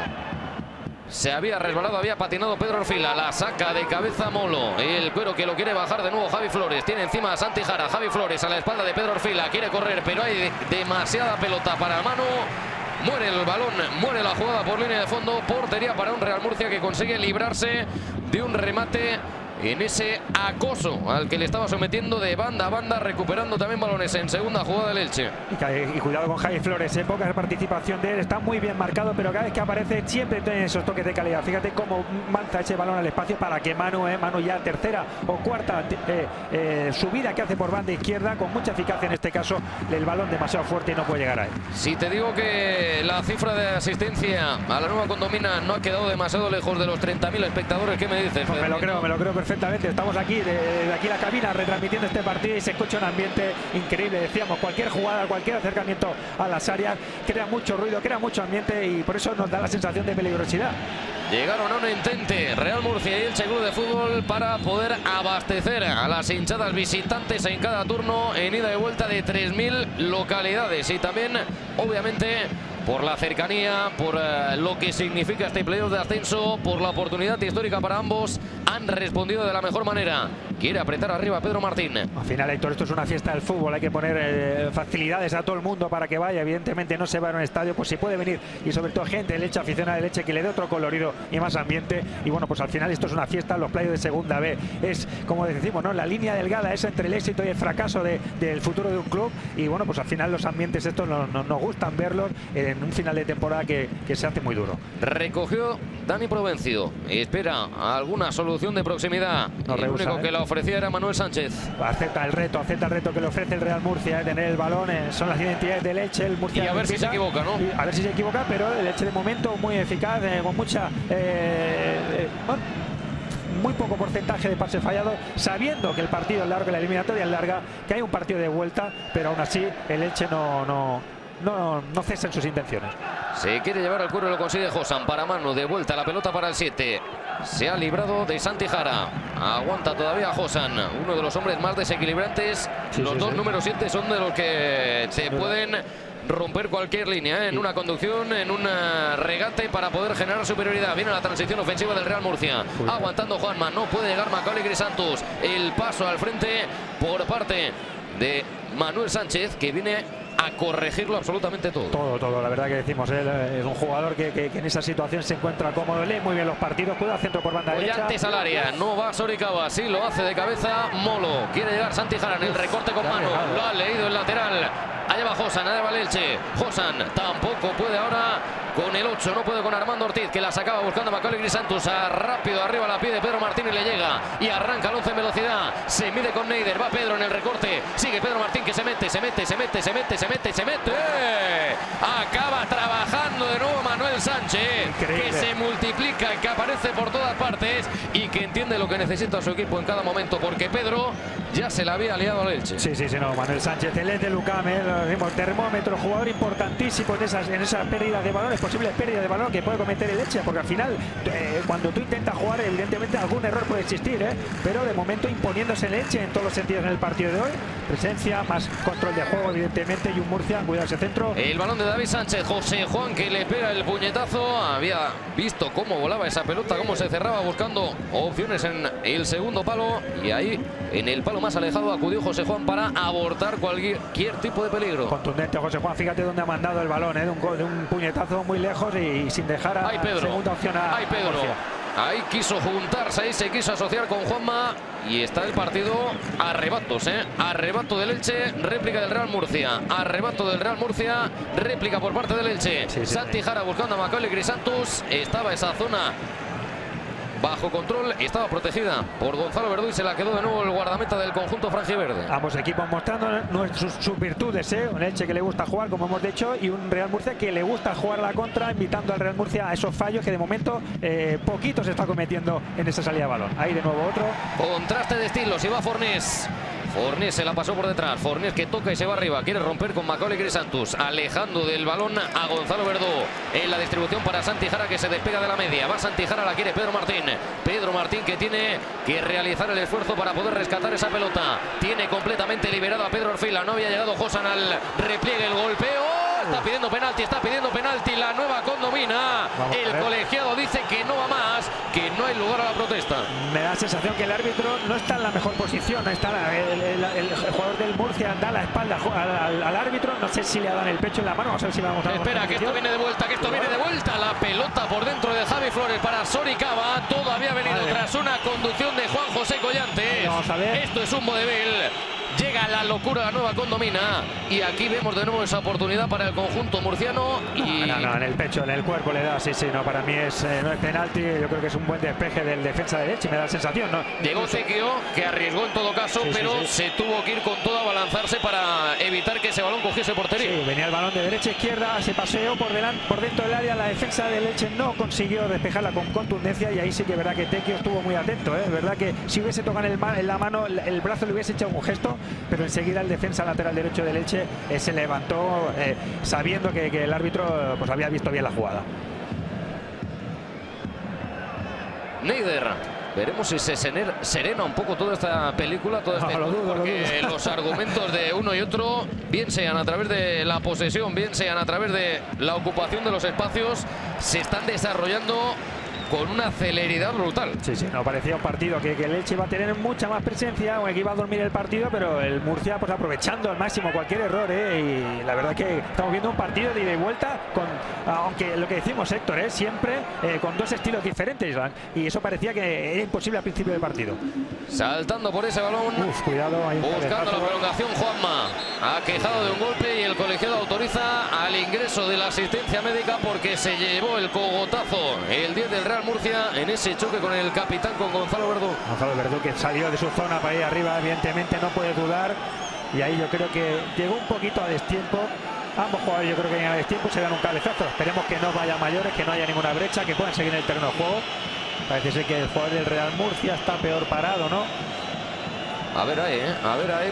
[SPEAKER 1] Se había resbalado, había patinado Pedro Orfila, la saca de cabeza Molo, el cuero que lo quiere bajar de nuevo Javi Flores, tiene encima a Santi Jara, Javi Flores a la espalda de Pedro Orfila, quiere correr, pero hay demasiada pelota para Manu muere el balón, muere la jugada por línea de fondo. Portería para un Real Murcia que consigue librarse de un remate en ese acoso al que le estaba sometiendo de banda a banda, recuperando también balones en segunda jugada del Elche.
[SPEAKER 2] Y cuidado con Javi Flores, poca participación de él, está muy bien marcado, pero cada vez que aparece siempre tiene esos toques de calidad. Fíjate cómo lanza ese balón al espacio para que Manu ya tercera o cuarta subida que hace por banda izquierda, con mucha eficacia en este caso, el balón demasiado fuerte y no puede llegar ahí.
[SPEAKER 1] Si te digo que la cifra de asistencia a la nueva Condomina no ha quedado demasiado lejos de los 30.000 espectadores, ¿qué me dices?
[SPEAKER 2] Pues me lo creo perfectamente. Estamos aquí, de aquí la cabina, retransmitiendo este partido y se escucha un ambiente increíble. Decíamos, cualquier jugada, cualquier acercamiento a las áreas crea mucho ruido, crea mucho ambiente y por eso nos da la sensación de peligrosidad.
[SPEAKER 1] Llegaron a un intente Real Murcia y Elche Club de Fútbol para poder abastecer a las hinchadas visitantes en cada turno en ida y vuelta de 3.000 localidades. Y también, obviamente, por la cercanía, por lo que significa este playoff de ascenso, por la oportunidad histórica para ambos, han respondido de la mejor manera. Quiere apretar arriba Pedro Martín.
[SPEAKER 2] Al final, Héctor, esto es una fiesta del fútbol. Hay que poner facilidades a todo el mundo para que vaya. Evidentemente no se va a un estadio, pues si puede venir. Y sobre todo gente de Leche, aficionada de Leche, que le dé otro colorido y más ambiente. Y bueno, pues al final esto es una fiesta. Los playoffs de segunda B es, como decimos, ¿no?, la línea delgada es entre el éxito y el fracaso del futuro de un club. Y bueno, pues al final los ambientes estos nos gustan verlos en un final de temporada que se hace muy duro.
[SPEAKER 1] Recogió Dani Provencio. Espera alguna solución de proximidad. El único que la ofrecía era Manuel Sánchez.
[SPEAKER 2] Acepta el reto que le ofrece el Real Murcia, tener el balón. Son las identidades del Elche. El Murcia,
[SPEAKER 1] y a ver si se equivoca, ¿no?
[SPEAKER 2] A ver si se equivoca, pero el Elche de momento muy eficaz, con mucha... muy poco porcentaje de pases fallados, sabiendo que el partido es largo, la eliminatoria es larga, que hay un partido de vuelta, pero aún así el Elche no cesa en sus intenciones.
[SPEAKER 1] Se quiere llevar al cuero y lo consigue Josan. Para Manu, de vuelta la pelota para el 7. Se ha librado de Santi Jara. Aguanta todavía Josan, uno de los hombres más desequilibrantes. Los dos números 7 son de los que se pueden romper cualquier línea, en una conducción, en un regate, para poder generar superioridad. Viene la transición ofensiva del Real Murcia. Aguantando Juanma, no puede llegar Macaulay Grisantus. El paso al frente por parte de Manuel Sánchez, que viene a corregirlo absolutamente todo.
[SPEAKER 2] Todo, la verdad que decimos, él es un jugador que en esa situación se encuentra cómodo, lee muy bien los partidos, cuida centro por banda derecha.
[SPEAKER 1] Antes al área, no va Soricaba, sí lo hace de cabeza Molo. Quiere llegar Santi Jara en el recorte con mano, lo ha leído el lateral. Allá va Josan, allá va el Elche. Josan tampoco puede ahora con el 8, no puede con Armando Ortiz, que la sacaba buscando a Macaulay Grisantus. Rápido arriba la pide Pedro Martín y le llega. Y arranca el 11 en velocidad. Se mide con Neider, va Pedro en el recorte. Sigue Pedro Martín, que se mete. Acaba trabajando de nuevo Manuel Sánchez. Increíble. Que se multiplica, que aparece por todas partes y que entiende lo que necesita su equipo en cada momento, porque Pedro ya se la había liado al Elche.
[SPEAKER 2] Sí, no, Manuel Sánchez, el de Lucame, termómetro, jugador importantísimo en esa pérdida de balones, posibles pérdidas de balón que puede cometer el Elche, porque al final, cuando tú intentas jugar, evidentemente algún error puede existir, pero de momento imponiéndose el Elche en todos los sentidos en el partido de hoy. Presencia, más control de juego, evidentemente, y un Murcia, cuidado ese centro.
[SPEAKER 1] El balón de David Sánchez, José Juan, que le pega el puñetazo. Había visto cómo volaba esa pelota, cómo se cerraba, buscando opciones en el segundo palo, y ahí, en el palo más alejado, acudió José Juan para abortar cualquier tipo de peligro.
[SPEAKER 2] Contundente José Juan, fíjate dónde ha mandado el balón, de un puñetazo muy lejos y sin dejar a segunda opción a
[SPEAKER 1] Pedro.
[SPEAKER 2] Murcia.
[SPEAKER 1] Ahí quiso juntarse, ahí se quiso asociar con Juanma, y está el partido a arrebatos, arrebato del Elche, réplica del Real Murcia, arrebato del Real Murcia, réplica por parte del Elche. Santi Jara buscando a Macaulay Grisantus. Estaba esa zona bajo control, estaba protegida por Gonzalo Verdú y se la quedó de nuevo el guardameta del conjunto franjiverde.
[SPEAKER 2] Ambos equipos mostrando sus virtudes, un Elche que le gusta jugar, como hemos dicho, y un Real Murcia que le gusta jugar a la contra, invitando al Real Murcia a esos fallos que de momento poquito se está cometiendo en esa salida de balón. Ahí de nuevo otro.
[SPEAKER 1] Contraste de estilos, y va Fornés. Fornés se la pasó por detrás. Fornés que toca y se va arriba. Quiere romper con Macaulay Grisantus, alejando del balón a Gonzalo Verdú. En la distribución para Santi Jara, que se despega de la media. Va Santi Jara, la quiere Pedro Martín. Pedro Martín, que tiene que realizar el esfuerzo para poder rescatar esa pelota. Tiene completamente liberado a Pedro Orfila. No había llegado Josan al repliegue, el golpeo. Está pidiendo penalti la nueva condomina. El colegiado dice que no va más, que no hay lugar a la protesta.
[SPEAKER 2] Me da la sensación que el árbitro no está en la mejor posición. Está el jugador del Murcia da la espalda al árbitro. No sé si le dan el pecho en la mano. Vamos a ver si vamos a...
[SPEAKER 1] Espera, que esto viene de vuelta, La pelota por dentro de Javi Flores para Soricaba. Todo había venido tras una conducción de Juan José Collantes.
[SPEAKER 2] Vamos a ver.
[SPEAKER 1] Esto es un vodevil. Llega la locura, la nueva condomina. Y aquí vemos de nuevo esa oportunidad para el conjunto murciano. Y...
[SPEAKER 2] No, en el pecho, en el cuerpo le da. Sí, no, para mí no es penalti. Yo creo que es un buen despeje del defensa de Elche. Me da la sensación, ¿no?
[SPEAKER 1] Llegó Tequio, que arriesgó en todo caso, pero se tuvo que ir con todo a balanzarse para evitar que ese balón cogiese portería.
[SPEAKER 2] Sí, venía el balón de derecha a izquierda, se paseó por dentro del área. La defensa del Elche no consiguió despejarla con contundencia. Y ahí sí que es verdad que Tequio estuvo muy atento. Es verdad que si hubiese tocado en la mano, el brazo le hubiese echado un gesto. Pero enseguida el defensa lateral derecho del Elche se levantó sabiendo que el árbitro pues había visto bien la jugada.
[SPEAKER 1] Neider, veremos si se serena un poco toda esta película, porque los argumentos de uno y otro, bien sean a través de la posesión, bien sean a través de la ocupación de los espacios, se están desarrollando con una celeridad brutal.
[SPEAKER 2] Sí, no parecía un partido que el Elche iba a tener mucha más presencia, o que iba a dormir el partido, pero el Murcia pues aprovechando al máximo cualquier error, y la verdad que estamos viendo un partido de ida y vuelta, aunque lo que decimos, Héctor, siempre con dos estilos diferentes, y eso parecía que era imposible al principio del partido.
[SPEAKER 1] Saltando por ese balón,
[SPEAKER 2] cuidado,
[SPEAKER 1] buscando la prolongación. Juanma ha quejado de un golpe y el colegiado autoriza al ingreso de la asistencia médica porque se llevó el cogotazo el 10 del Real Murcia en ese choque con el capitán, con Gonzalo Verdú.
[SPEAKER 2] Gonzalo Verdú, que salió de su zona para ir arriba, evidentemente no puede dudar, y ahí yo creo que llegó un poquito a destiempo. Ambos jugadores yo creo que en a destiempo se dan un cabezazo. Esperemos que no vaya mayores, que no haya ninguna brecha, que puedan seguir en el terreno de juego. Parece ser que el jugador del Real Murcia está peor parado, ¿no?
[SPEAKER 1] A ver ahí,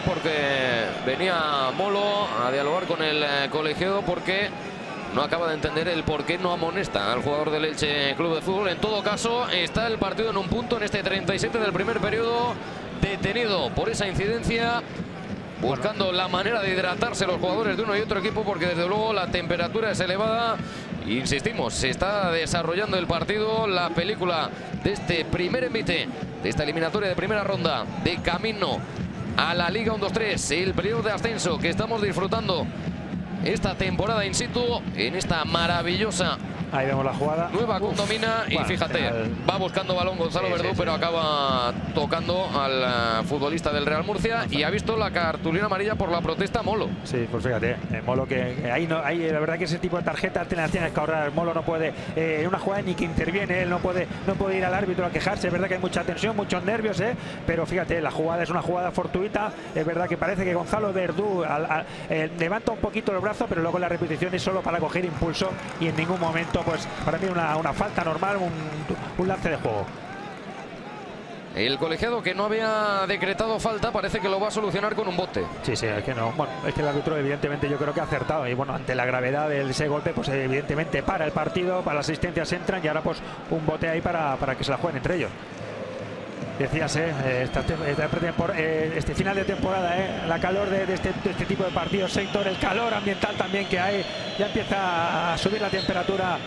[SPEAKER 1] porque venía Molo a dialogar con el colegiado porque no acaba de entender el por qué no amonesta al jugador del Elche Club de Fútbol. En todo caso, está el partido en un punto en este 37 del primer periodo, detenido por esa incidencia, buscando la manera de hidratarse los jugadores de uno y otro equipo, porque desde luego la temperatura es elevada. Insistimos, se está desarrollando el partido, la película de este primer envite, de esta eliminatoria de primera ronda, de camino a la Liga 1-2-3, el periodo de ascenso que estamos disfrutando esta temporada in situ, en esta maravillosa...
[SPEAKER 2] Ahí vemos la jugada.
[SPEAKER 1] Nueva condomina, y fíjate, va buscando balón Gonzalo Verdú, pero acaba tocando al futbolista del Real Murcia, y ha visto la cartulina amarilla por la protesta Molo.
[SPEAKER 2] Sí, pues fíjate, Molo, que ahí la verdad que ese tipo de tarjetas te las tienes que ahorrar. Molo no puede, en una jugada ni que interviene, él no puede ir al árbitro a quejarse. Es verdad que hay mucha tensión, muchos nervios, pero fíjate, la jugada es una jugada fortuita. Es verdad que parece que Gonzalo Verdú levanta un poquito el brazo, pero luego la repetición es solo para coger impulso, y en ningún momento, pues para mí una falta normal, un lance de juego.
[SPEAKER 1] El colegiado, que no había decretado falta, parece que lo va a solucionar con un bote.
[SPEAKER 2] Sí, es que no. Bueno, es que el árbitro evidentemente yo creo que ha acertado, y bueno, ante la gravedad de ese golpe, pues evidentemente para el partido, para las asistencias entran, y ahora pues un bote ahí para que se la jueguen entre ellos. Decías, este final de temporada, la calor de este tipo de partidos, sector, el calor ambiental también que hay, ya empieza a subir la temperatura,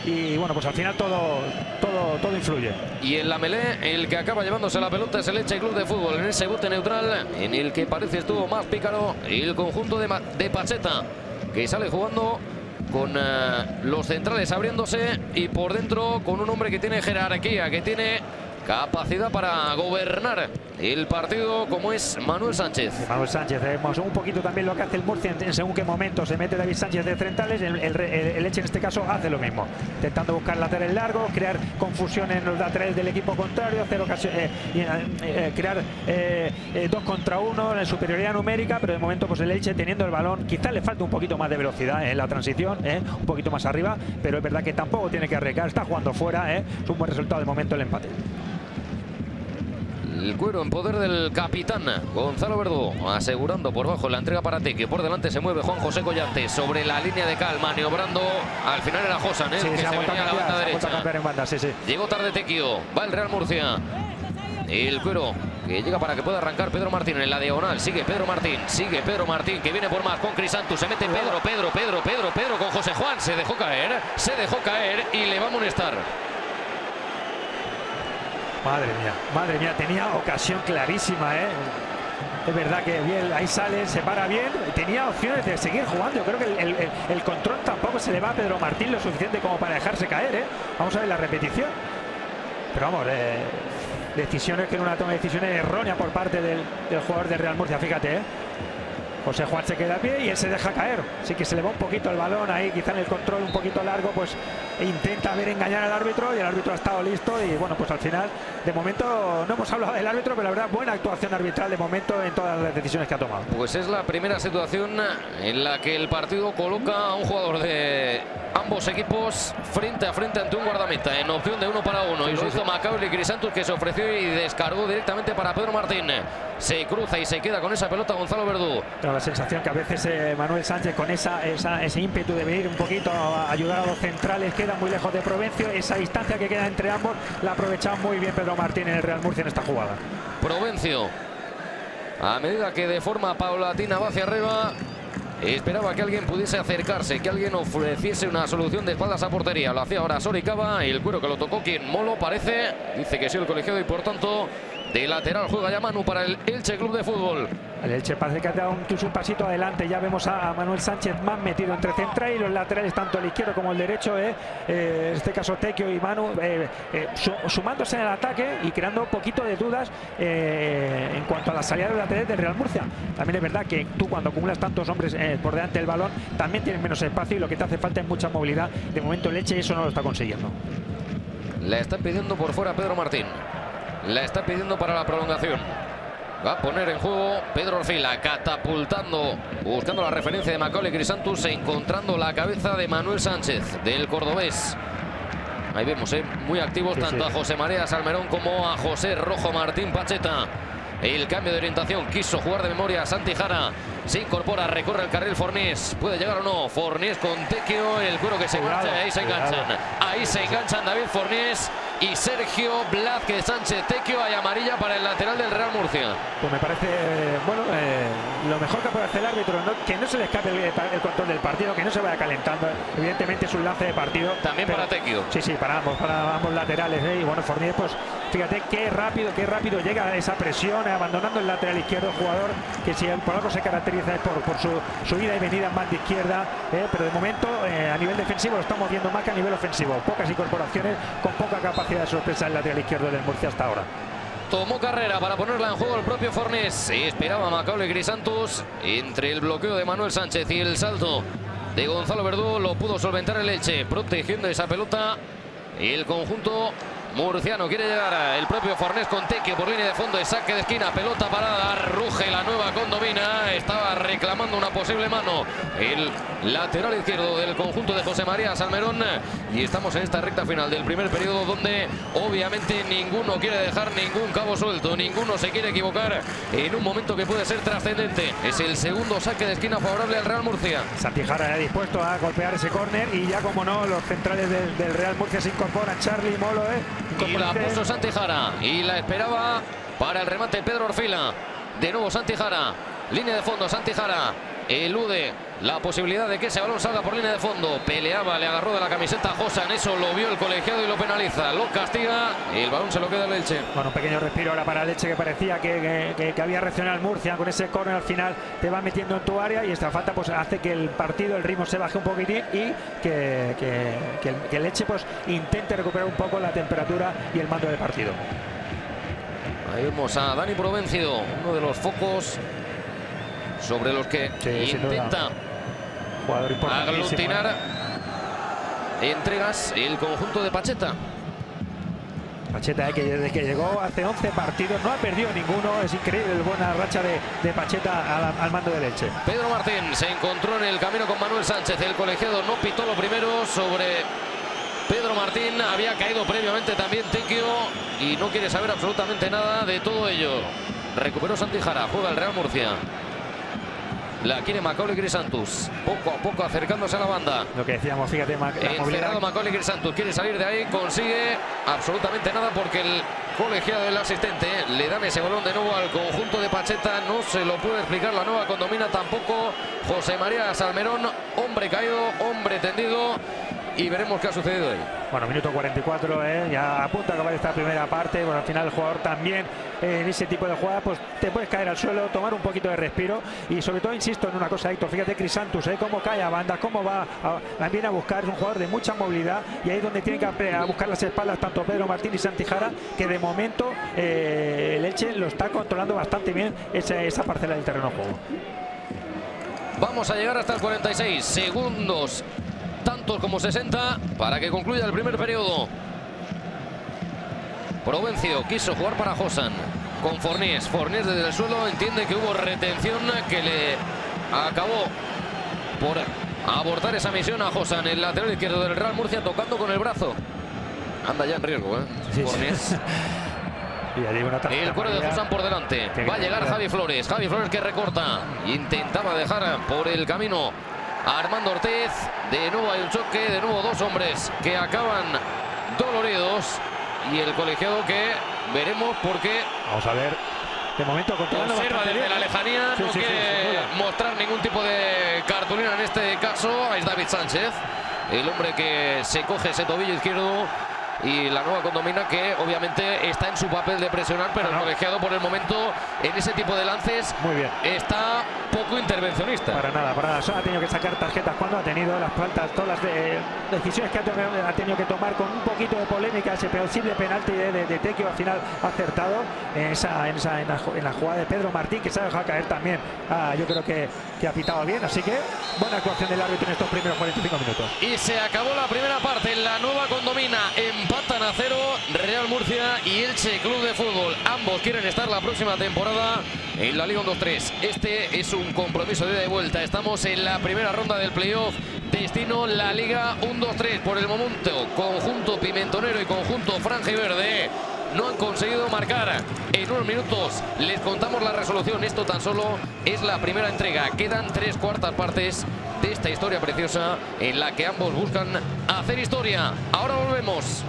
[SPEAKER 2] y bueno, pues al final todo influye.
[SPEAKER 1] Y en la melé, el que acaba llevándose la pelota es el Elche Club de Fútbol, en ese bote neutral, en el que parece estuvo más pícaro el conjunto de Pacheta, que sale jugando con los centrales abriéndose, y por dentro con un hombre que tiene jerarquía, que tiene capacidad para gobernar el partido, como es Manuel Sánchez.
[SPEAKER 2] Manuel Sánchez, vemos un poquito también lo que hace el Murcia en según qué momento se mete David Sánchez de centrales. El Elche en este caso hace lo mismo, intentando buscar laterales largos, crear confusión en los laterales del equipo contrario, hacer crear 2 contra 1 en superioridad numérica, pero de momento pues el Elche teniendo el balón, quizás le falta un poquito más de velocidad en la transición, un poquito más arriba, pero es verdad que tampoco tiene que arriesgar, está jugando fuera, es un buen resultado de momento el empate.
[SPEAKER 1] El cuero en poder del capitán Gonzalo Verdú, asegurando por bajo la entrega para Tequio. Por delante se mueve Juan José Collantes sobre la línea de cal, maniobrando. Al final era Josan, que se venía a la banda derecha.
[SPEAKER 2] Llegó
[SPEAKER 1] tarde Tequio, va el Real Murcia. El cuero que llega para que pueda arrancar Pedro Martín en la diagonal. Sigue Pedro Martín, que viene por más con Crisantus. Se mete Pedro con José Juan. Se dejó caer y le va a amonestar.
[SPEAKER 2] Madre mía, tenía ocasión clarísima, ¿eh? Es verdad que bien, ahí sale, se para bien, tenía opciones de seguir jugando. Yo creo que el control tampoco se le va a Pedro Martín lo suficiente como para dejarse caer, ¿eh? Vamos a ver la repetición. Pero vamos, decisiones que en una toma de decisiones errónea por parte del jugador de Real Murcia, fíjate, ¿eh? José Juan se queda a pie y él se deja caer. Así que se le va un poquito el balón ahí, quizá en el control un poquito largo, pues intenta engañar al árbitro y el árbitro ha estado listo. Y bueno, pues al final, de momento, no hemos hablado del árbitro, pero la verdad, buena actuación arbitral de momento en todas las decisiones que ha tomado.
[SPEAKER 1] Pues es la primera situación en la que el partido coloca a un jugador de ambos equipos frente a frente ante un guardameta en opción de 1 para 1. Y lo hizo Macaulay Crisantus, que se ofreció y descargó directamente para Pedro Martín. Se cruza y se queda con esa pelota Gonzalo Verdú.
[SPEAKER 2] Pero la sensación que a veces Manuel Sánchez, con ese ímpetu de venir un poquito a ayudar a los centrales, queda muy lejos de Provencio. Esa distancia que queda entre ambos la ha aprovechado muy bien Pedro Martín en el Real Murcia en esta jugada.
[SPEAKER 1] Provencio, a medida que de forma paulatina va hacia arriba, esperaba que alguien pudiese acercarse, que alguien ofreciese una solución de espaldas a portería. Lo hacía ahora Soricaba, y el cuero que lo tocó quien Molo parece, dice que sí el colegiado, y por tanto de lateral juega ya Manu para el Elche Club de Fútbol.
[SPEAKER 2] El Elche parece que ha dado incluso un pasito adelante. Ya vemos a Manuel Sánchez más metido entre central y los laterales, tanto el izquierdo como el derecho, en este caso Tequio y Manu, sumándose en el ataque y creando un poquito de dudas en cuanto a la salida de los laterales del Real Murcia. También es verdad que tú, cuando acumulas tantos hombres por delante del balón, también tienes menos espacio y lo que te hace falta es mucha movilidad. De momento el Elche eso no lo está consiguiendo.
[SPEAKER 1] Le está pidiendo por fuera Pedro Martín. La está pidiendo para la prolongación. Va a poner en juego Pedro Orfila, catapultando, buscando la referencia de Macaulay Crisantus, encontrando la cabeza de Manuel Sánchez, del cordobés. Ahí vemos, muy activos tanto a José María Salmerón como a José Rojo Martín Pacheta. El cambio de orientación, quiso jugar de memoria Santi Jara. Se incorpora, recorre el carril Fornés. ¿Puede llegar o no? Fornés con Tequio, el cuero que se marcha. Ahí se enganchan. Ahí se enganchan David Fornés y Sergio Blázquez Sánchez. Tequio, hay amarilla para el lateral del Real Murcia.
[SPEAKER 2] Pues me parece, lo mejor que puede hacer el árbitro, que no se le escape el control del partido, que no se vaya calentando. Evidentemente es un lance de partido.
[SPEAKER 1] También para Tequio.
[SPEAKER 2] Sí, para ambos laterales. Y bueno, Fornés, pues fíjate qué rápido llega a esa presión, abandonando el lateral izquierdo, jugador que si por algo se caracteriza es por su ida y venida más de izquierda, pero de momento a nivel defensivo lo estamos viendo más que a nivel ofensivo. Pocas incorporaciones, con poca capacidad de sorpresa el lateral izquierdo del Murcia hasta ahora.
[SPEAKER 1] Tomó carrera para ponerla en juego el propio Fornés. Se esperaba Macaulay Crisantus entre el bloqueo de Manuel Sánchez y el salto de Gonzalo Verdú. Lo pudo solventar el Elche, protegiendo esa pelota. El conjunto murciano quiere llegar el propio Fornés con Tequio por línea de fondo, de saque de esquina, pelota parada, ruge la nueva condomina. Estaba reclamando una posible mano el lateral izquierdo del conjunto de José María Salmerón, y estamos en esta recta final del primer periodo, donde obviamente ninguno quiere dejar ningún cabo suelto, ninguno se quiere equivocar en un momento que puede ser trascendente. Es el segundo saque de esquina favorable al Real Murcia.
[SPEAKER 2] Santi Jara ya dispuesto a golpear ese córner, y ya como no, los centrales del Real Murcia se incorporan. Charly, Molo,
[SPEAKER 1] y la puso Santi Jara y la esperaba para el remate Pedro Orfila. De nuevo Santi Jara, línea de fondo. Santi Jara elude la posibilidad de que ese balón salga por línea de fondo. Peleaba, le agarró de la camiseta a Josan, eso lo vio el colegiado y lo penaliza, lo castiga y el balón se lo queda el Elche.
[SPEAKER 2] Bueno, un pequeño respiro ahora para el Elche, que parecía que había reaccionado el Murcia con ese córner. Al final te va metiendo en tu área y esta falta pues hace que el partido, el ritmo se baje un poquitín y que el Elche pues intente recuperar un poco la temperatura y el mando del partido.
[SPEAKER 1] Ahí vemos a Dani Provencio, uno de los focos sobre los que intenta aglutinar entregas el conjunto de Pacheta.
[SPEAKER 2] Pacheta, que desde que llegó hace 11 partidos no ha perdido ninguno. Es increíble la buena racha de Pacheta al mando del Elche.
[SPEAKER 1] Pedro Martín se encontró en el camino con Manuel Sánchez. El colegiado no pitó lo primero sobre Pedro Martín. Había caído previamente también Tequio y no quiere saber absolutamente nada de todo ello. Recuperó Santi Jara, juega el Real Murcia. La quiere Macaulay Crisantus, poco a poco acercándose a la banda.
[SPEAKER 2] Lo que decíamos, fíjate,
[SPEAKER 1] encerrado Macaulay Crisantus, quiere salir de ahí, consigue absolutamente nada porque colegiado, el asistente. Le dan ese balón de nuevo al conjunto de Pacheta. No se lo puede explicar la nueva condomina tampoco José María Salmerón. Hombre caído, hombre tendido. Y veremos qué ha sucedido ahí.
[SPEAKER 2] Bueno, minuto 44, ya a punto de acabar esta primera parte. Bueno, al final el jugador también en ese tipo de jugadas, pues te puedes caer al suelo, tomar un poquito de respiro. Y sobre todo, insisto en una cosa, Héctor, fíjate Crisantus, cómo cae a banda, cómo va también a buscar. Es un jugador de mucha movilidad y ahí es donde tienen que buscar las espaldas tanto Pedro Martín y Santijara, que de momento el Elche lo está controlando bastante bien esa parcela del terreno de juego.
[SPEAKER 1] Vamos a llegar hasta el 46 segundos. Tantos como 60 para que concluya el primer periodo. Provencio quiso jugar para Josan con Fornés. Fornés desde el suelo entiende que hubo retención que le acabó por abortar esa misión a Josan, el lateral izquierdo del Real Murcia, tocando con el brazo. Anda ya en riesgo,
[SPEAKER 2] Sí,
[SPEAKER 1] Fornés.
[SPEAKER 2] Sí.
[SPEAKER 1] El cuero de Josan por delante. Va a llegar Javi Flores. Javi Flores que recorta. Intentaba dejar por el camino a Armando Ortiz. De nuevo hay un choque. De nuevo dos hombres que acaban doloridos. Y el colegiado que veremos porque...
[SPEAKER 2] Vamos a ver. De momento
[SPEAKER 1] observa desde la lejanía. No quiere mostrar ningún tipo de cartulina en este caso. Es David Sánchez. El hombre que se coge ese tobillo izquierdo. Y la nueva condomina que obviamente está en su papel de presionar, pero el colegiado por el momento en ese tipo de lances
[SPEAKER 2] muy bien,
[SPEAKER 1] está poco intervencionista.
[SPEAKER 2] Para nada. Solo ha tenido que sacar tarjetas cuando ha tenido las faltas, todas las decisiones que ha tenido que tomar con un poquito de polémica. Ese posible penalti de Tequio al final ha acertado en la jugada de Pedro Martín, que se ha dejado caer también. Yo creo que ha pitado bien, así que buena actuación del árbitro en estos primeros 45 minutos.
[SPEAKER 1] Y se acabó la primera parte en la nueva condomina. Empatan a 0 Real Murcia y Elche Club de Fútbol. Ambos quieren estar la próxima temporada en la Liga 1-2-3. Este es un compromiso de ida y vuelta. Estamos en la primera ronda del playoff. Destino la Liga 1-2-3. Por el momento, conjunto pimentonero y conjunto franja y verde no han conseguido marcar. En unos minutos les contamos la resolución. Esto tan solo es la primera entrega. Quedan 3/4 partes de esta historia preciosa en la que ambos buscan hacer historia. Ahora volvemos.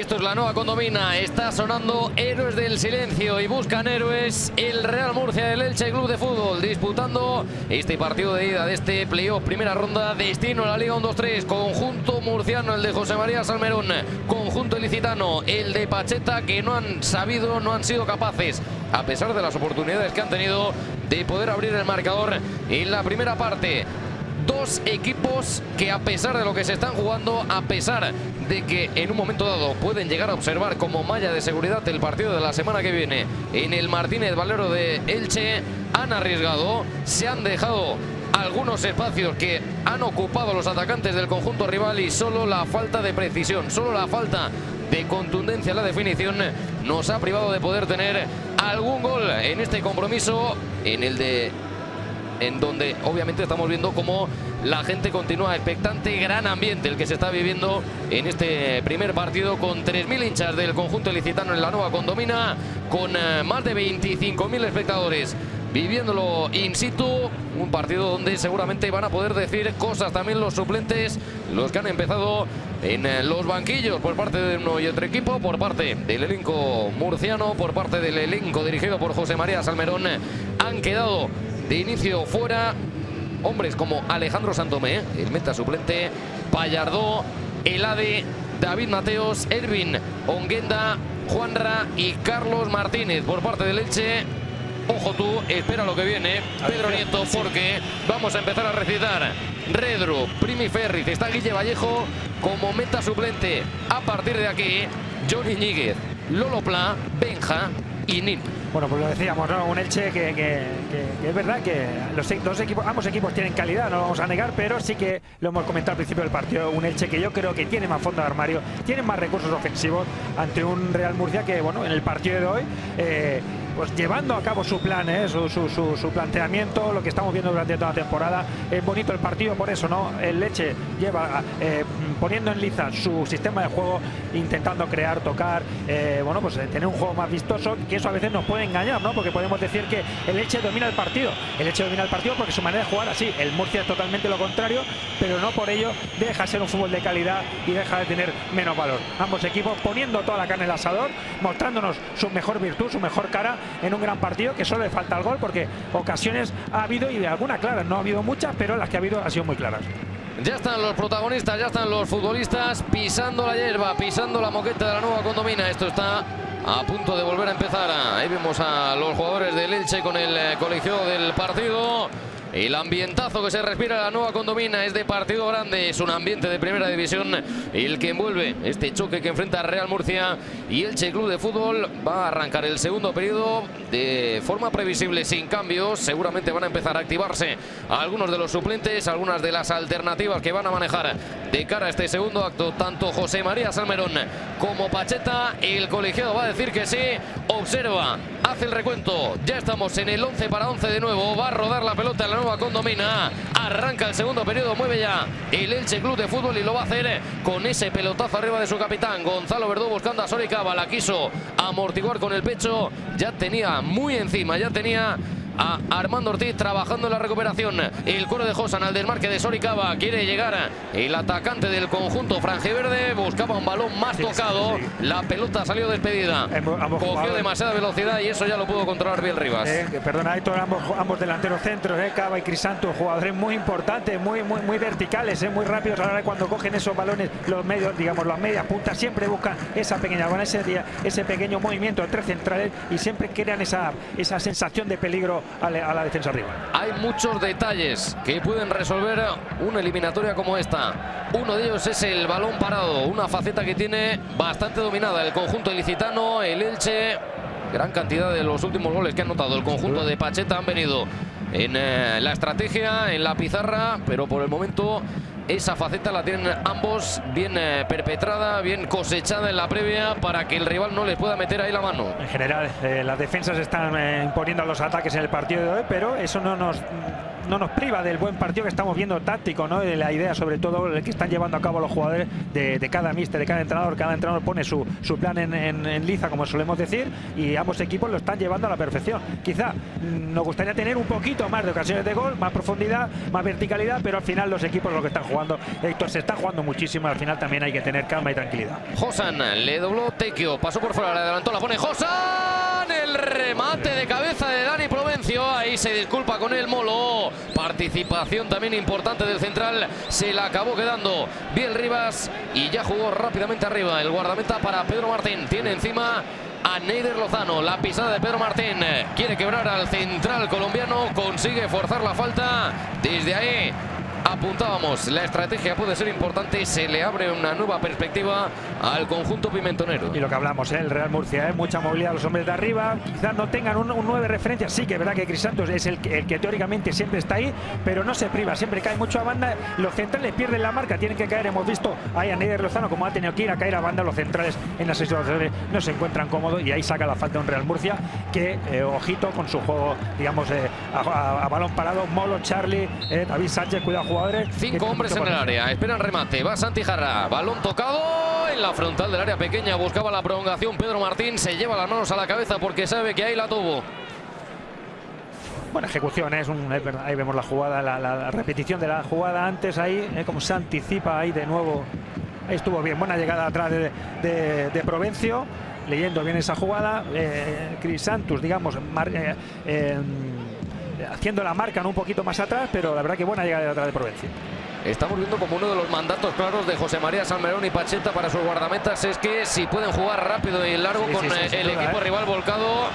[SPEAKER 1] Esto es la nueva condomina. Está sonando Héroes del Silencio y buscan héroes el Real Murcia del Elche Club de Fútbol, disputando este partido de ida de este playoff, primera ronda, destino a la Liga 1-2-3. Conjunto murciano, el de José María Salmerón. Conjunto ilicitano, el de Pacheta, que no han sido capaces, a pesar de las oportunidades que han tenido, de poder abrir el marcador en la primera parte. Dos equipos que, a pesar de lo que se están jugando, a pesar de que en un momento dado pueden llegar a observar como malla de seguridad el partido de la semana que viene en el Martínez Valero de Elche, han arriesgado, se han dejado algunos espacios que han ocupado los atacantes del conjunto rival, y solo la falta de precisión, solo la falta de contundencia en la definición nos ha privado de poder tener algún gol en este compromiso, en donde obviamente estamos viendo cómo la gente continúa expectante. Gran ambiente el que se está viviendo en este primer partido, con 3.000 hinchas del conjunto ilicitano en la nueva condomina, con más de 25.000 espectadores viviéndolo in situ. Un partido donde seguramente van a poder decir cosas también los suplentes, los que han empezado en los banquillos por parte de uno y otro equipo, por parte del elenco murciano, por parte del elenco dirigido por José María Salmerón. Han quedado de inicio fuera hombres como Alejandro Santomé, el meta suplente, Pallardó, Elade, David Mateos, Ervin Onguenda, Juanra y Carlos Martínez por parte del Elche. Ojo tú, espera lo que viene, Pedro Nieto, porque vamos a empezar a recitar. Redru, Primi Ferriz, está Guille Vallejo como meta suplente. A partir de aquí, Johnny Ñíguez, Lolo Pla, Benja y Nin.
[SPEAKER 2] Bueno, pues lo decíamos, ¿no? Un Elche que es verdad que ambos equipos tienen calidad, no lo vamos a negar, pero sí que lo hemos comentado al principio del partido. Un Elche que yo creo que tiene más fondo de armario, tiene más recursos ofensivos, ante un Real Murcia que, bueno, en el partido de hoy, pues llevando a cabo su plan, su planteamiento, lo que estamos viendo durante toda la temporada. Es bonito el partido por eso, ¿no? El Elche lleva poniendo en liza su sistema de juego, intentando crear, tocar, bueno, pues tener un juego más vistoso, que eso a veces nos puede engañar, ¿no? Porque podemos decir que el Elche domina el partido. El Elche domina el partido porque su manera de jugar así. El Murcia es totalmente lo contrario, pero no por ello deja de ser un fútbol de calidad y deja de tener menos valor. Ambos equipos poniendo toda la carne en el asador, mostrándonos su mejor virtud, su mejor cara, en un gran partido que solo le falta el gol, porque ocasiones ha habido, y de alguna claras, no ha habido muchas, pero las que ha habido han sido muy claras.
[SPEAKER 1] Ya están los protagonistas, ya están los futbolistas pisando la hierba, pisando la moqueta de la nueva condomina. Esto está a punto de volver a empezar. Ahí vemos a los jugadores del Elche con el colegiado del partido. El ambientazo que se respira en la nueva condomina es de partido grande, es un ambiente de primera división el que envuelve este choque que enfrenta Real Murcia y Elche Club de Fútbol. Va a arrancar el segundo periodo de forma previsible, sin cambios. Seguramente van a empezar a activarse algunos de los suplentes, algunas de las alternativas que van a manejar de cara a este segundo acto. Tanto José María Salmerón como Pacheta, el colegiado va a decir que sí. Observa, hace el recuento, ya estamos en el 11 para 11 de nuevo. Va a rodar la pelota en la nueva condomina. Arranca el segundo periodo, mueve ya el Elche Club de Fútbol y lo va a hacer con ese pelotazo arriba de su capitán Gonzalo Verdú, buscando a Soricaba. La quiso amortiguar con el pecho, ya tenía muy encima, ya tenía a Armando Ortiz trabajando en la recuperación. El cuero de Josan al desmarque de Soricaba. Quiere llegar el atacante del conjunto franjiverde. Buscaba un balón más tocado. La pelota salió despedida. Cogió demasiada velocidad y eso ya lo pudo controlar bien Rivas.
[SPEAKER 2] Perdona, Héctor, ambos delanteros centros, Cava y Crisanto, jugadores muy importantes, muy verticales, muy rápidos. Ahora cuando cogen esos balones, los medios, digamos, las medias puntas, siempre buscan esa pequeña, con ese pequeño movimiento entre centrales, y siempre crean esa sensación de peligro a la defensa rival.
[SPEAKER 1] Hay muchos detalles que pueden resolver una eliminatoria como esta. Uno de ellos es el balón parado, una faceta que tiene bastante dominada el conjunto ilicitano, el Elche. Gran cantidad de los últimos goles que han notado el conjunto de Pacheta han venido en la estrategia, en la pizarra, pero por el momento esa faceta la tienen ambos bien perpetrada, bien cosechada en la previa, para que el rival no les pueda meter ahí la mano.
[SPEAKER 2] En general, las defensas están imponiendo a los ataques en el partido de hoy, pero eso no nos priva del buen partido que estamos viendo táctico, ¿no? De la idea, sobre todo, el que están llevando a cabo los jugadores de cada míster, de cada entrenador. Cada entrenador pone su plan en liza, como solemos decir, y ambos equipos lo están llevando a la perfección. Quizá nos gustaría tener un poquito más de ocasiones de gol, más profundidad, más verticalidad, pero al final los equipos lo que están jugando, Héctor, se está jugando muchísimo. Al final también hay que tener calma y tranquilidad.
[SPEAKER 1] Josan le dobló Tecchio, pasó por fuera, le adelantó, la pone Josan, el remate de cabeza de Dani Provencio, ahí se disculpa con el Molo. Participación también importante del central, se la acabó quedando Biel Rivas y ya jugó rápidamente arriba el guardameta para Pedro Martín. Tiene encima a Neider Lozano, la pisada de Pedro Martín, quiere quebrar al central colombiano, consigue forzar la falta. Desde ahí apuntábamos, la estrategia puede ser importante, se le abre una nueva perspectiva al conjunto pimentonero.
[SPEAKER 2] Y lo que hablamos, el Real Murcia, mucha movilidad a los hombres de arriba, quizás no tengan un 9 referencia, sí que es verdad que Crisantos es el que teóricamente siempre está ahí, pero no se priva, siempre cae mucho a banda, los centrales pierden la marca, tienen que caer, hemos visto ahí a Neider Lozano como ha tenido que ir a caer a banda, los centrales en las situaciones no se encuentran cómodos y ahí saca la falta un Real Murcia que, ojito con su juego, digamos, a balón parado, Molo, Charlie, David Sánchez, cuidado jugadores.
[SPEAKER 1] 5 hombres en el área, esperan remate, va Santi Jarra, balón tocado en la frontal del área pequeña, buscaba la prolongación Pedro Martín, se lleva las manos a la cabeza porque sabe que ahí la tuvo.
[SPEAKER 2] Buena ejecución, es verdad, ahí vemos la jugada, la repetición de la jugada antes, ahí como se anticipa ahí de nuevo, ahí estuvo bien, buena llegada atrás de Provencio, leyendo bien esa jugada, Crisantus, digamos, haciendo la marca, ¿no? Un poquito más atrás, pero la verdad que buena llegada de atrás de Provencio.
[SPEAKER 1] Estamos viendo como uno de los mandatos claros de José María Salmerón y Pacheta para sus guardametas es que si pueden jugar rápido y largo con el equipo rival volcado,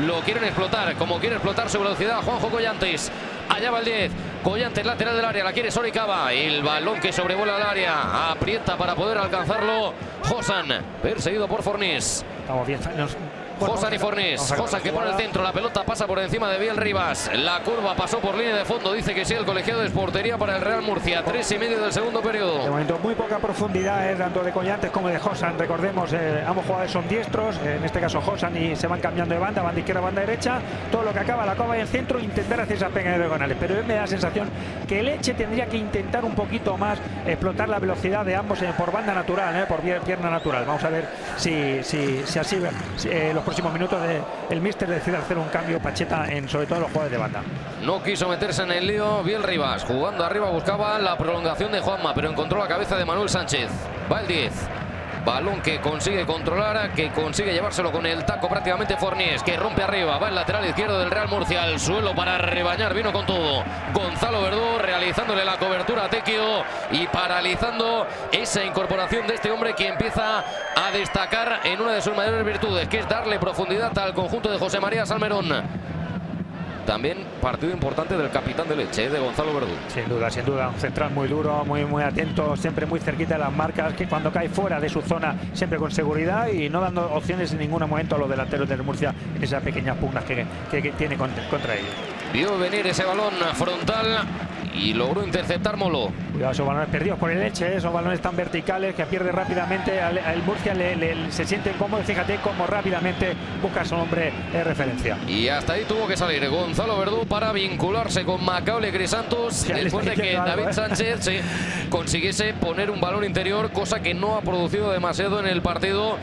[SPEAKER 1] lo quieren explotar, como quiere explotar su velocidad Juanjo Collantes. Allá va el 10, Collantes lateral del área, la quiere Soricaba, el balón que sobrevuela el área, aprieta para poder alcanzarlo Josan, perseguido por Fornís.
[SPEAKER 2] Estamos bien.
[SPEAKER 1] Josan y Fornís, Josan que pone el centro, la pelota pasa por encima de Biel Rivas, la curva pasó por línea de fondo, dice que sí el colegiado de portería para el Real Murcia, 3,5 del segundo periodo.
[SPEAKER 2] De momento muy poca profundidad, tanto de Collantes como de Josan, recordemos, ambos jugadores son diestros, en este caso Josan, y se van cambiando de banda izquierda, banda derecha, todo lo que acaba la cova en el centro, intentar hacer esas pequeñas diagonales, pero me da la sensación que el Elche tendría que intentar un poquito más explotar la velocidad de ambos por banda natural, por pierna natural. Vamos a ver si así los próximos minutos el míster decide hacer un cambio Pacheta sobre todo en los jugadores de banda.
[SPEAKER 1] No quiso meterse en el lío Biel Rivas, jugando arriba buscaba la prolongación de Juanma, pero encontró la cabeza de Manuel Sánchez. Va el 10, balón que consigue controlar, que consigue llevárselo con el taco prácticamente Fornís, que rompe arriba, va el lateral izquierdo del Real Murcia al suelo para rebañar, vino con todo Gonzalo Verdú, realizándole la cobertura a Tecchio y paralizando esa incorporación de este hombre que empieza a destacar en una de sus mayores virtudes, que es darle profundidad al conjunto de José María Salmerón. También partido importante del capitán del Elche, de Gonzalo Verdú.
[SPEAKER 2] Sin duda, un central muy duro, muy atento, siempre muy cerquita de las marcas, que cuando cae fuera de su zona, siempre con seguridad y no dando opciones en ningún momento a los delanteros del Murcia en esas pequeñas pugnas que tiene contra ellos.
[SPEAKER 1] Vio venir ese balón frontal y logró interceptar Molo.
[SPEAKER 2] Cuidado, esos balones perdidos por el Elche, esos balones tan verticales que pierde rápidamente al Murcia, se siente incómodo. Fíjate cómo rápidamente busca a su hombre de referencia.
[SPEAKER 1] Y hasta ahí tuvo que salir Gonzalo Verdú para vincularse con Macaulay Crisantos después de que David Sánchez consiguiese poner un balón interior, cosa que no ha producido demasiado en el partido.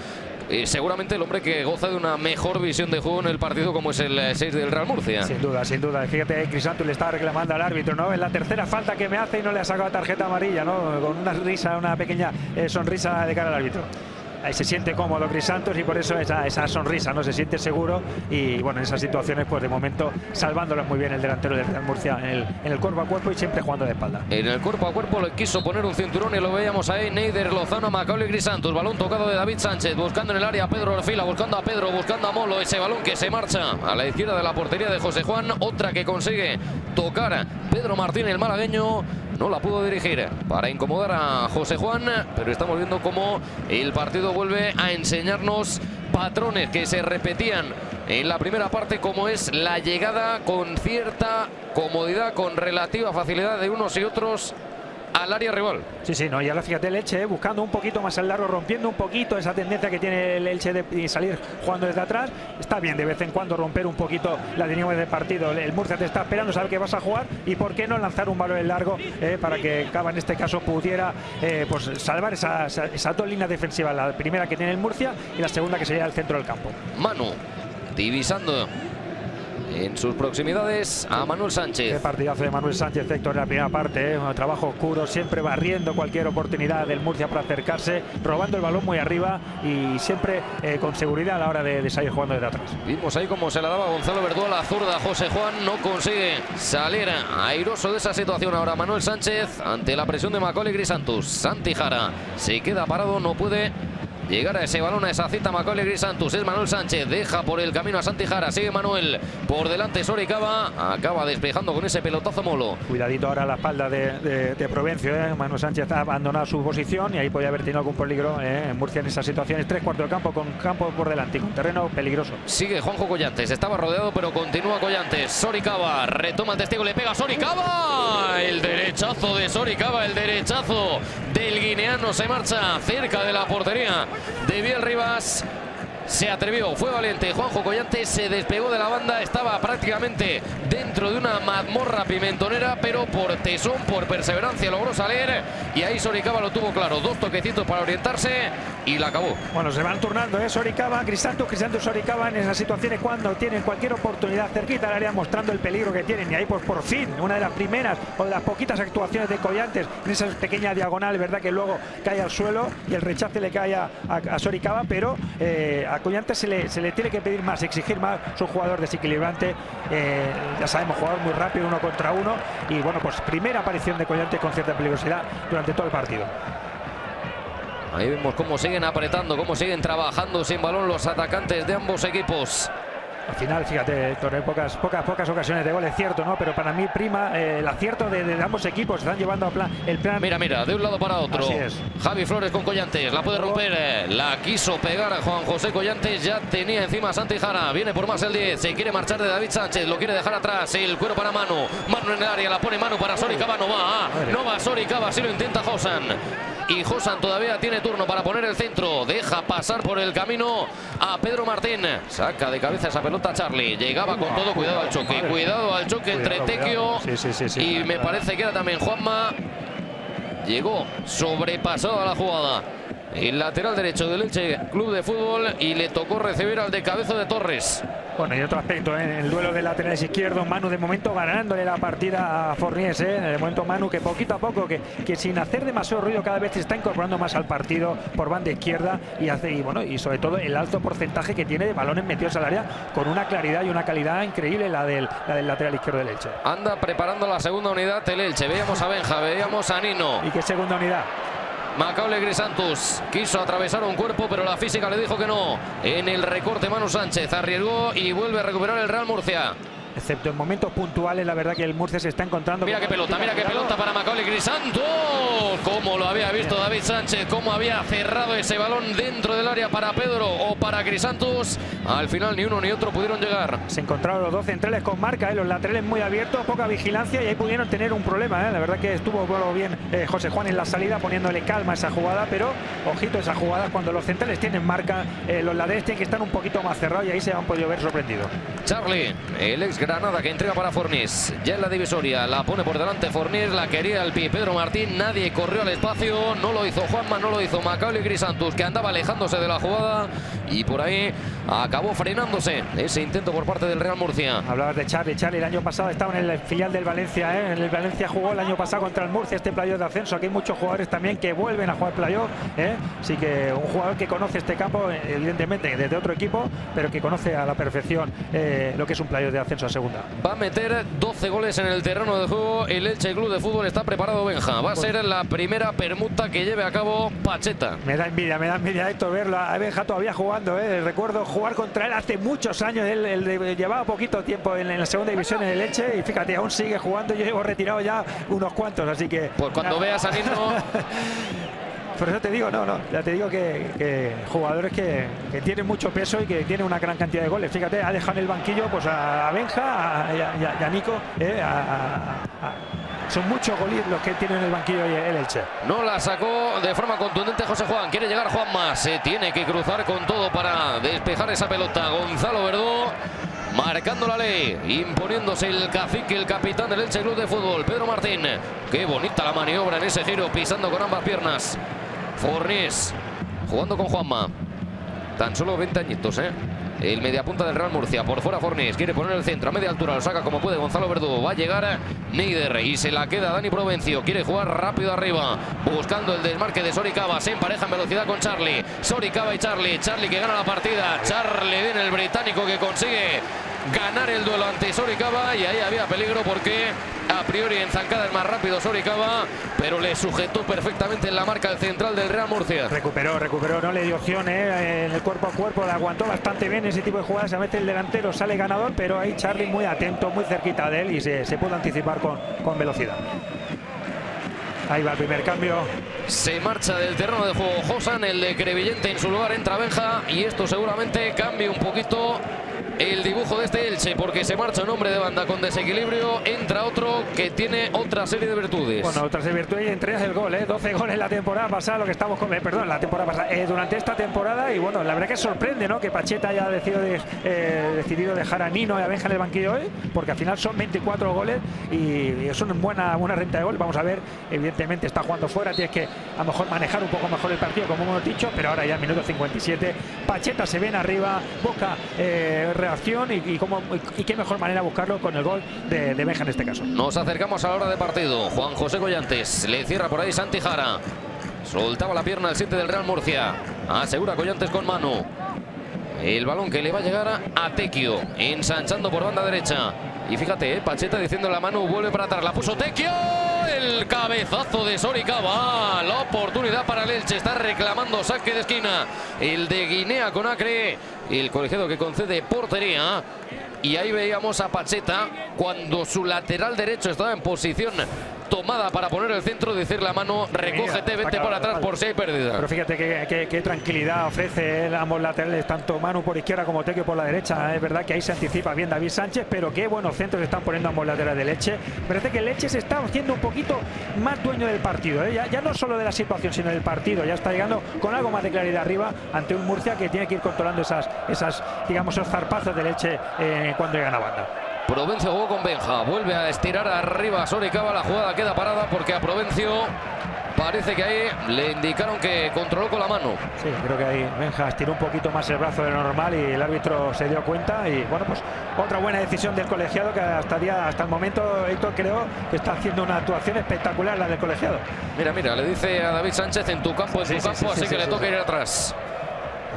[SPEAKER 1] Seguramente el hombre que goza de una mejor visión de juego en el partido, como es el 6 del Real Murcia.
[SPEAKER 2] Sin duda. Fíjate, Crisantos le está reclamando al árbitro, ¿no? Es la tercera falta que me hace y no le ha sacado tarjeta amarilla, ¿no? Con una pequeña sonrisa de cara al árbitro. Ahí se siente cómodo Crisantos y por eso esa sonrisa, ¿no? Se siente seguro y bueno, en esas situaciones pues de momento salvándolas muy bien el delantero del Real Murcia en el cuerpo a cuerpo y siempre jugando de espalda.
[SPEAKER 1] En el cuerpo a cuerpo le quiso poner un cinturón y lo veíamos ahí, Neider Lozano, Macaulay Crisantos, balón tocado de David Sánchez, buscando en el área a Pedro Orfila, buscando a Pedro, buscando a Molo, ese balón que se marcha a la izquierda de la portería de José Juan, otra que consigue tocar Pedro Martín, el malagueño. No la pudo dirigir para incomodar a José Juan, pero estamos viendo cómo el partido vuelve a enseñarnos patrones que se repetían en la primera parte, como es la llegada con cierta comodidad, con relativa facilidad de unos y otros al área rival.
[SPEAKER 2] Sí, no, y ahora fíjate el Elche buscando un poquito más el largo, rompiendo un poquito esa tendencia que tiene el Elche de salir jugando desde atrás. Está bien de vez en cuando romper un poquito la dinámica del partido. El Murcia te está esperando, sabe que vas a jugar y por qué no lanzar un balón en largo para que Cava en este caso pudiera pues salvar esas dos líneas defensivas, la primera que tiene el Murcia y la segunda que sería el centro del campo.
[SPEAKER 1] Manu divisando en sus proximidades a Manuel Sánchez.
[SPEAKER 2] Qué partidazo de Manuel Sánchez, Héctor, en la primera parte, un trabajo oscuro, siempre barriendo cualquier oportunidad del Murcia para acercarse, robando el balón muy arriba y siempre con seguridad a la hora de salir jugando desde atrás.
[SPEAKER 1] Vimos ahí cómo se la daba Gonzalo Verdú a la zurda. José Juan no consigue salir airoso de esa situación. Ahora Manuel Sánchez ante la presión de Macaulay Grisantus. Santi Jara se queda parado, no puede llegar a ese balón, a esa cita. Macaulay Grisantus, es Manuel Sánchez, deja por el camino a Santi Jara, sigue Manuel, por delante Soricaba, acaba despejando con ese pelotazo Molo.
[SPEAKER 2] Cuidadito ahora a la espalda de Provencio, Manuel Sánchez ha abandonado su posición y ahí podía haber tenido algún peligro en Murcia en esas situaciones. 3/4 de campo con campo por delante, con terreno peligroso.
[SPEAKER 1] Sigue Juanjo Collantes, estaba rodeado pero continúa Collantes. Soricaba, retoma el testigo, le pega Soricaba, el derechazo de Soricaba, el derechazo del guineano se marcha cerca de la portería de Biel Rivas. Se atrevió, fue valiente. Juanjo Collantes se despegó de la banda, estaba prácticamente dentro de una mazmorra pimentonera, pero por tesón, por perseverancia logró salir y ahí Soricaba lo tuvo claro. 2 toquecitos para orientarse y la acabó.
[SPEAKER 2] Bueno, se van turnando, Soricaba, Grisantus, Soricaba en esas situaciones cuando tienen cualquier oportunidad cerquita al área, mostrando el peligro que tienen. Y ahí pues por fin, una de las primeras o de las poquitas actuaciones de Collantes en esa pequeña diagonal, verdad que luego cae al suelo y el rechace le cae a Soricaba, pero a Collantes se le tiene que pedir más, exigir más. Es un jugador desequilibrante, ya sabemos, jugador muy rápido, 1 contra 1 y bueno, pues primera aparición de Collantes con cierta peligrosidad durante todo el partido.
[SPEAKER 1] Ahí vemos cómo siguen apretando, cómo siguen trabajando sin balón los atacantes de ambos equipos.
[SPEAKER 2] Al final, fíjate, Héctor, pocas ocasiones de gol, es cierto, ¿no? Pero para mí prima el acierto de ambos equipos. Están llevando el plan.
[SPEAKER 1] Mira, de un lado para otro.
[SPEAKER 2] Así es.
[SPEAKER 1] Javi Flores con Collantes, la puede romper, la quiso pegar a Juan José Collantes, ya tenía encima a Santi Jara, viene por más el 10, se quiere marchar de David Sánchez, lo quiere dejar atrás, el cuero para Manu en el área, la pone Manu para Soricaba, no va Soricaba, si lo intenta Josan. Y Josan todavía tiene turno para poner el centro. Deja pasar por el camino a Pedro Martín. Saca de cabeza esa pelota Charlie. Llegaba con todo. Cuidado al choque. Cuidado al choque entre Tequio y me parece que era también Juanma. Llegó sobrepasado a la jugada el lateral derecho del Elche Club de Fútbol y le tocó recibir al de cabeza de Torres.
[SPEAKER 2] Bueno, y otro aspecto, en el duelo de laterales izquierdos, Manu de momento ganándole la partida a Forniés, de momento Manu que poquito a poco, que sin hacer demasiado ruido cada vez se está incorporando más al partido por banda izquierda y sobre todo el alto porcentaje que tiene de balones metidos al área con una claridad y una calidad increíble la del lateral izquierdo del Elche.
[SPEAKER 1] Anda preparando la segunda unidad el Elche, veíamos a Benja, veíamos a Nino.
[SPEAKER 2] ¿Y qué segunda unidad?
[SPEAKER 1] Macaulay Grisantus quiso atravesar un cuerpo, pero la física le dijo que no. En el recorte Manu Sánchez arriesgó y vuelve a recuperar el Real Murcia.
[SPEAKER 2] Excepto en momentos puntuales, la verdad que el Murcia se está encontrando.
[SPEAKER 1] Mira qué pelota para Macaulay Grisantus. Cómo lo había visto David Sánchez, cómo había cerrado ese balón dentro del área para Pedro o para Grisantus. Al final ni uno ni otro pudieron llegar.
[SPEAKER 2] Se encontraron los dos centrales con marca, los laterales muy abiertos, poca vigilancia y ahí pudieron tener un problema. La verdad que estuvo bien José Juan en la salida poniéndole calma a esa jugada, pero ojito a esa jugada cuando los centrales tienen marca, los laterales tienen que estar un poquito más cerrados y ahí se han podido ver sorprendido.
[SPEAKER 1] Charlie, el ex Granada que entrega para Fornís, ya en la divisoria, la pone por delante Fornís, la quería al pie Pedro Martín, nadie corrió al espacio, no lo hizo Juanma, no lo hizo Macaulay Grisantus, que andaba alejándose de la jugada y por ahí acabó frenándose ese intento por parte del Real Murcia.
[SPEAKER 2] Hablabas de Charlie, el año pasado estaba en el filial del Valencia, en el Valencia jugó el año pasado contra el Murcia este playoff de ascenso. Aquí hay muchos jugadores también que vuelven a jugar playoff, así que un jugador que conoce este campo, evidentemente desde otro equipo, pero que conoce a la perfección lo que es un playoff de ascenso a segunda.
[SPEAKER 1] Va a meter 12 goles en el terreno de juego el Elche Club de Fútbol, está preparado Benja, va a ser la primera permuta que lleve a cabo Pacheta.
[SPEAKER 2] Me da envidia Héctor verlo a Benja todavía jugando, recuerdo jugar contra él hace muchos años, él llevaba poquito tiempo en la segunda división en el Elche y fíjate, aún sigue jugando, yo llevo retirado ya unos cuantos, así que...
[SPEAKER 1] Pues cuando veas a Nino...
[SPEAKER 2] Por eso te digo, ya te digo que jugadores que tienen mucho peso y que tienen una gran cantidad de goles. Fíjate, ha dejado en el banquillo pues a Benja y a Nico, son muchos goles los que tiene en el banquillo el Elche.
[SPEAKER 1] No la sacó de forma contundente José Juan. Quiere llegar Juanma. Se tiene que cruzar con todo para despejar esa pelota. Gonzalo Verdú marcando la ley, imponiéndose el cacique, el capitán del Elche Club de Fútbol, Pedro Martín. Qué bonita la maniobra en ese giro, pisando con ambas piernas. Fornés jugando con Juanma. Tan solo 20 añitos, el mediapunta del Real Murcia. Por fuera Fornés, quiere poner el centro a media altura, lo saca como puede Gonzalo Verdú. Va a llegar Neider y se la queda Dani Provencio. Quiere jugar rápido arriba, buscando el desmarque de Soricaba. Se empareja en velocidad con Charlie. Soricaba y Charlie. Charlie que gana la partida. Charlie viene el británico que consigue ganar el duelo ante Soricaba. Y ahí había peligro porque a priori en zancada es más rápido Soricaba, pero le sujetó perfectamente en la marca el central del Real Murcia.
[SPEAKER 2] Recuperó, no le dio opción en el cuerpo a cuerpo, le aguantó bastante bien ese tipo de jugadas. A veces el delantero sale ganador, pero ahí Charlie muy atento, muy cerquita de él y se pudo anticipar con velocidad. Ahí va el primer cambio.
[SPEAKER 1] Se marcha del terreno de juego Josan, el de Crevillente. En su lugar entra Benja y esto seguramente cambia un poquito el dibujo de este Elche, porque se marcha un hombre de banda con desequilibrio, entra otro que tiene otra serie de virtudes.
[SPEAKER 2] Bueno, otra serie de virtudes, y entre ellas el gol, 12 goles la temporada pasada, lo que estamos con, perdón, la temporada pasada, durante esta temporada. Y bueno, la verdad que sorprende, ¿no?, que Pacheta haya decidido dejar a Nino y a Benja en el banquillo hoy, porque al final son 24 goles y es una buena renta de gol. Vamos a ver, evidentemente está jugando fuera, tienes que a lo mejor manejar un poco mejor el partido, como hemos dicho, pero ahora ya en minuto 57 Pacheta se ven arriba, Boca reacción y qué mejor manera buscarlo con el gol de Benja en este caso.
[SPEAKER 1] Nos acercamos a la hora de partido. Juan José Collantes le cierra por ahí Santi Jara. Soltaba la pierna el 7 del Real Murcia. Asegura Collantes con mano. El balón que le va a llegar a Tequio, ensanchando por banda derecha. Y fíjate, Pacheta diciendo la mano, vuelve para atrás, la puso Tequio. El cabezazo de Soricaba. La oportunidad para el Elche. Está reclamando saque de esquina el de Guinea Conakry, el colegiado que concede portería. Y ahí veíamos a Pacheta cuando su lateral derecho estaba en posición tomada para poner el centro, decirle a mano, recógete, vete para atrás por si hay pérdida.
[SPEAKER 2] Pero fíjate qué tranquilidad ofrece ambos laterales, tanto Manu por izquierda como Tequio por la derecha. Es verdad que ahí se anticipa bien David Sánchez, pero qué buenos centros están poniendo ambos laterales de Elche. Parece que el Elche se está haciendo un poquito más dueño del partido, ya no solo de la situación, sino del partido. Ya está llegando con algo más de claridad arriba ante un Murcia que tiene que ir controlando esos zarpazos del Elche cuando llegan a banda.
[SPEAKER 1] Provencio jugó con Benja, vuelve a estirar arriba a Soricaba, la jugada queda parada porque a Provencio parece que ahí le indicaron que controló con la mano.
[SPEAKER 2] Sí, creo que ahí Benja estiró un poquito más el brazo de lo normal y el árbitro se dio cuenta. Y bueno, pues otra buena decisión del colegiado, que hasta el momento, Héctor, creo que está haciendo una actuación espectacular la del colegiado.
[SPEAKER 1] Mira, le dice a David Sánchez, en tu campo, así que le toca ir atrás.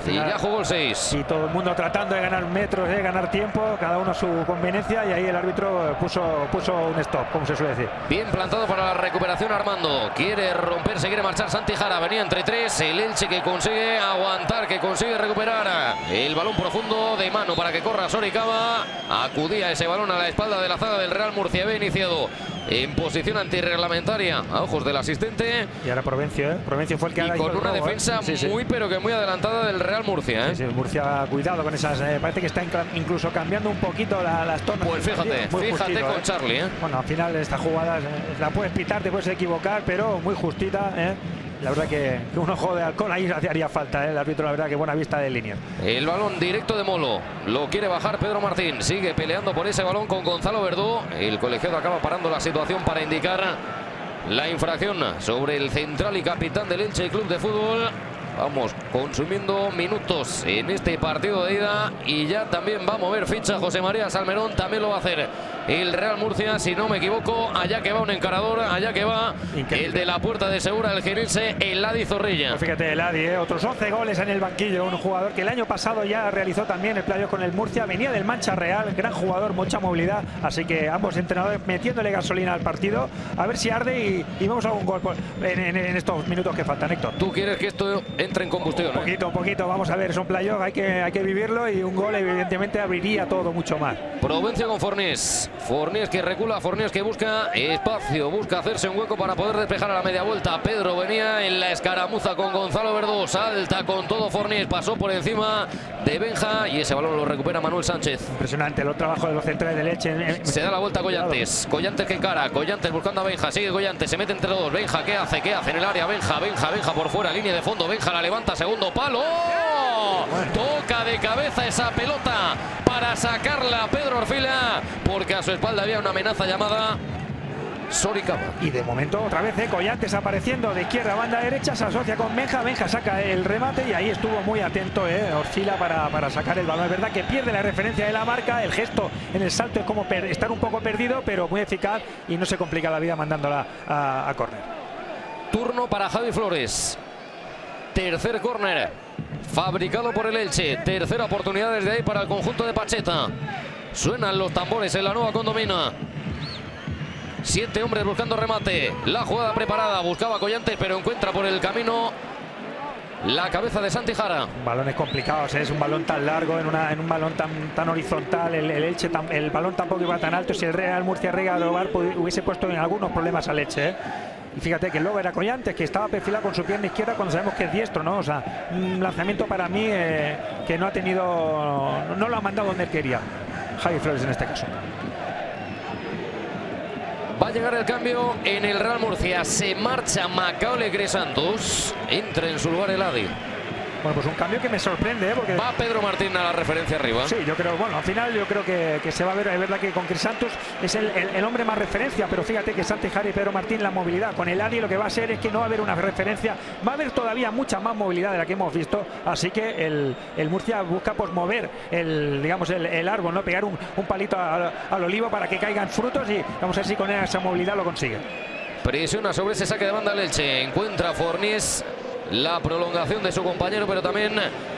[SPEAKER 1] Y ya jugó el 6.
[SPEAKER 2] Y todo el mundo tratando de ganar metros, de ganar tiempo, cada uno a su conveniencia, y ahí el árbitro puso un stop, como se suele decir.
[SPEAKER 1] Bien plantado para la recuperación Armando. Quiere romperse, quiere marchar Santi Jara. Venía entre tres. El Elche que consigue aguantar, que consigue recuperar el balón profundo de mano para que corra Soricaba. Acudía ese balón a la espalda de la zaga del Real Murcia. Había iniciado en posición antirreglamentaria a ojos del asistente.
[SPEAKER 2] Y ahora Provencio, Provencio fue el que
[SPEAKER 1] y con una defensa muy pero que muy adelantada del Real Murcia.
[SPEAKER 2] Sí, Murcia, cuidado con esas. Parece que está incluso cambiando un poquito las tornas.
[SPEAKER 1] Pues fíjate con Charlie.
[SPEAKER 2] Bueno, al final esta jugada la puedes pitar, te puedes equivocar, pero muy justita. La verdad que un ojo de halcón ahí haría falta, el árbitro, la verdad que buena vista de línea.
[SPEAKER 1] El balón directo de Molo, lo quiere bajar Pedro Martín, sigue peleando por ese balón con Gonzalo Verdú. El colegiado acaba parando la situación para indicar la infracción sobre el central y capitán del Elche Club de Fútbol. Vamos consumiendo minutos en este partido de ida y ya también va a mover ficha José María Salmerón, también lo va a hacer el Real Murcia, si no me equivoco. Allá que va un encarador, allá que va el de la Puerta de Segura, el jienense, el Ladi Zorrilla.
[SPEAKER 2] Pues fíjate, el Ladi, otros 11 goles en el banquillo, un jugador que el año pasado ya realizó también el playoff con el Murcia, venía del Mancha Real, gran jugador, mucha movilidad, así que ambos entrenadores metiéndole gasolina al partido, a ver si arde y vamos a un gol en estos minutos que faltan, Héctor.
[SPEAKER 1] ¿Tú quieres que esto entre en combustión?
[SPEAKER 2] Un poquito, vamos a ver, es un playoff, hay que vivirlo, y un gol evidentemente abriría todo mucho más.
[SPEAKER 1] Provencio con Fornés. Fornés que recula, Fornés que busca espacio, busca hacerse un hueco para poder despejar a la media vuelta. Pedro venía en la escaramuza con Gonzalo Verdú, salta con todo Fornés, pasó por encima de Benja y ese balón lo recupera Manuel Sánchez.
[SPEAKER 2] Impresionante el trabajo de los centrales de Elche.
[SPEAKER 1] Se da la vuelta a Collantes, Collantes que encara, Collantes buscando a Benja, sigue Collantes, se mete entre dos, Benja, ¿qué hace? ¿Qué hace en el área? Benja por fuera, línea de fondo, Benja la levanta, segundo palo. Toca de cabeza esa pelota para sacarla a Pedro Orfila, porque a su espalda había una amenaza llamada Soricaba.
[SPEAKER 2] Y de momento otra vez Collantes apareciendo de izquierda a banda derecha, se asocia con Benja, Benja saca el remate y ahí estuvo muy atento Orfila para sacar el balón. Es verdad que pierde la referencia de la marca, el gesto en el salto es como estar un poco perdido, pero muy eficaz y no se complica la vida mandándola a córner.
[SPEAKER 1] Turno para Javi Flores. Tercer córner fabricado por el Elche. Tercera oportunidad desde ahí para el conjunto de Pacheta. Suenan los tambores en la nueva Condomina. 7 hombres buscando remate. La jugada preparada. Buscaba Collantes, pero encuentra por el camino la cabeza de Santi Jara.
[SPEAKER 2] Balones complicados, es un balón tan largo en un balón tan horizontal. El Elche, el balón tampoco iba tan alto. Si el Real Murcia Riga de Ovar hubiese puesto en algunos problemas al Elche. Y fíjate que luego era Collantes, que estaba perfilado con su pierna izquierda cuando sabemos que es diestro, ¿no? O sea, un lanzamiento para mí que no ha tenido, no lo ha mandado donde quería Javi Flores en este caso.
[SPEAKER 1] Va a llegar el cambio en el Real Murcia. Se marcha Macaulay Cresantos. Entra en su lugar el Adi.
[SPEAKER 2] Bueno, pues un cambio que me sorprende, porque
[SPEAKER 1] va Pedro Martín a la referencia arriba.
[SPEAKER 2] Sí, yo creo, bueno, al final yo creo que se va a ver. Es verdad que con Crisantos es el hombre más referencia, pero fíjate que Santi Jara y Pedro Martín la movilidad. Con el Adi lo que va a ser es que no va a haber una referencia, va a haber todavía mucha más movilidad de la que hemos visto, así que el Murcia busca pues mover el árbol, no pegar un palito al olivo para que caigan frutos y vamos a ver si con esa movilidad lo consigue.
[SPEAKER 1] Presiona sobre ese saque de banda Elche, encuentra Fornés la prolongación de su compañero, pero también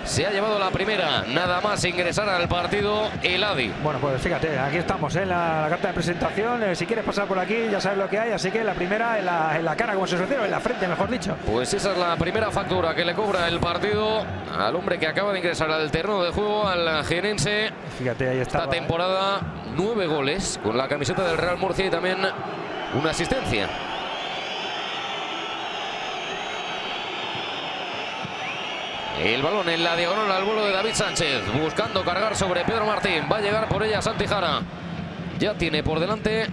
[SPEAKER 1] se ha llevado la primera, nada más ingresar al partido el Adi.
[SPEAKER 2] Bueno, pues fíjate, aquí estamos en la carta de presentación. Si quieres pasar por aquí ya sabes lo que hay, así que la primera en la cara, como se sucede, o en la frente, mejor dicho.
[SPEAKER 1] Pues esa es la primera factura que le cobra el partido al hombre que acaba de ingresar al terreno de juego, al jienense.
[SPEAKER 2] Fíjate, ahí está.
[SPEAKER 1] Esta temporada 9 goles con la camiseta del Real Murcia y también una asistencia. El balón en la diagonal al vuelo de David Sánchez, buscando cargar sobre Pedro Martín. Va a llegar por ella Santi Jara. Ya tiene por delante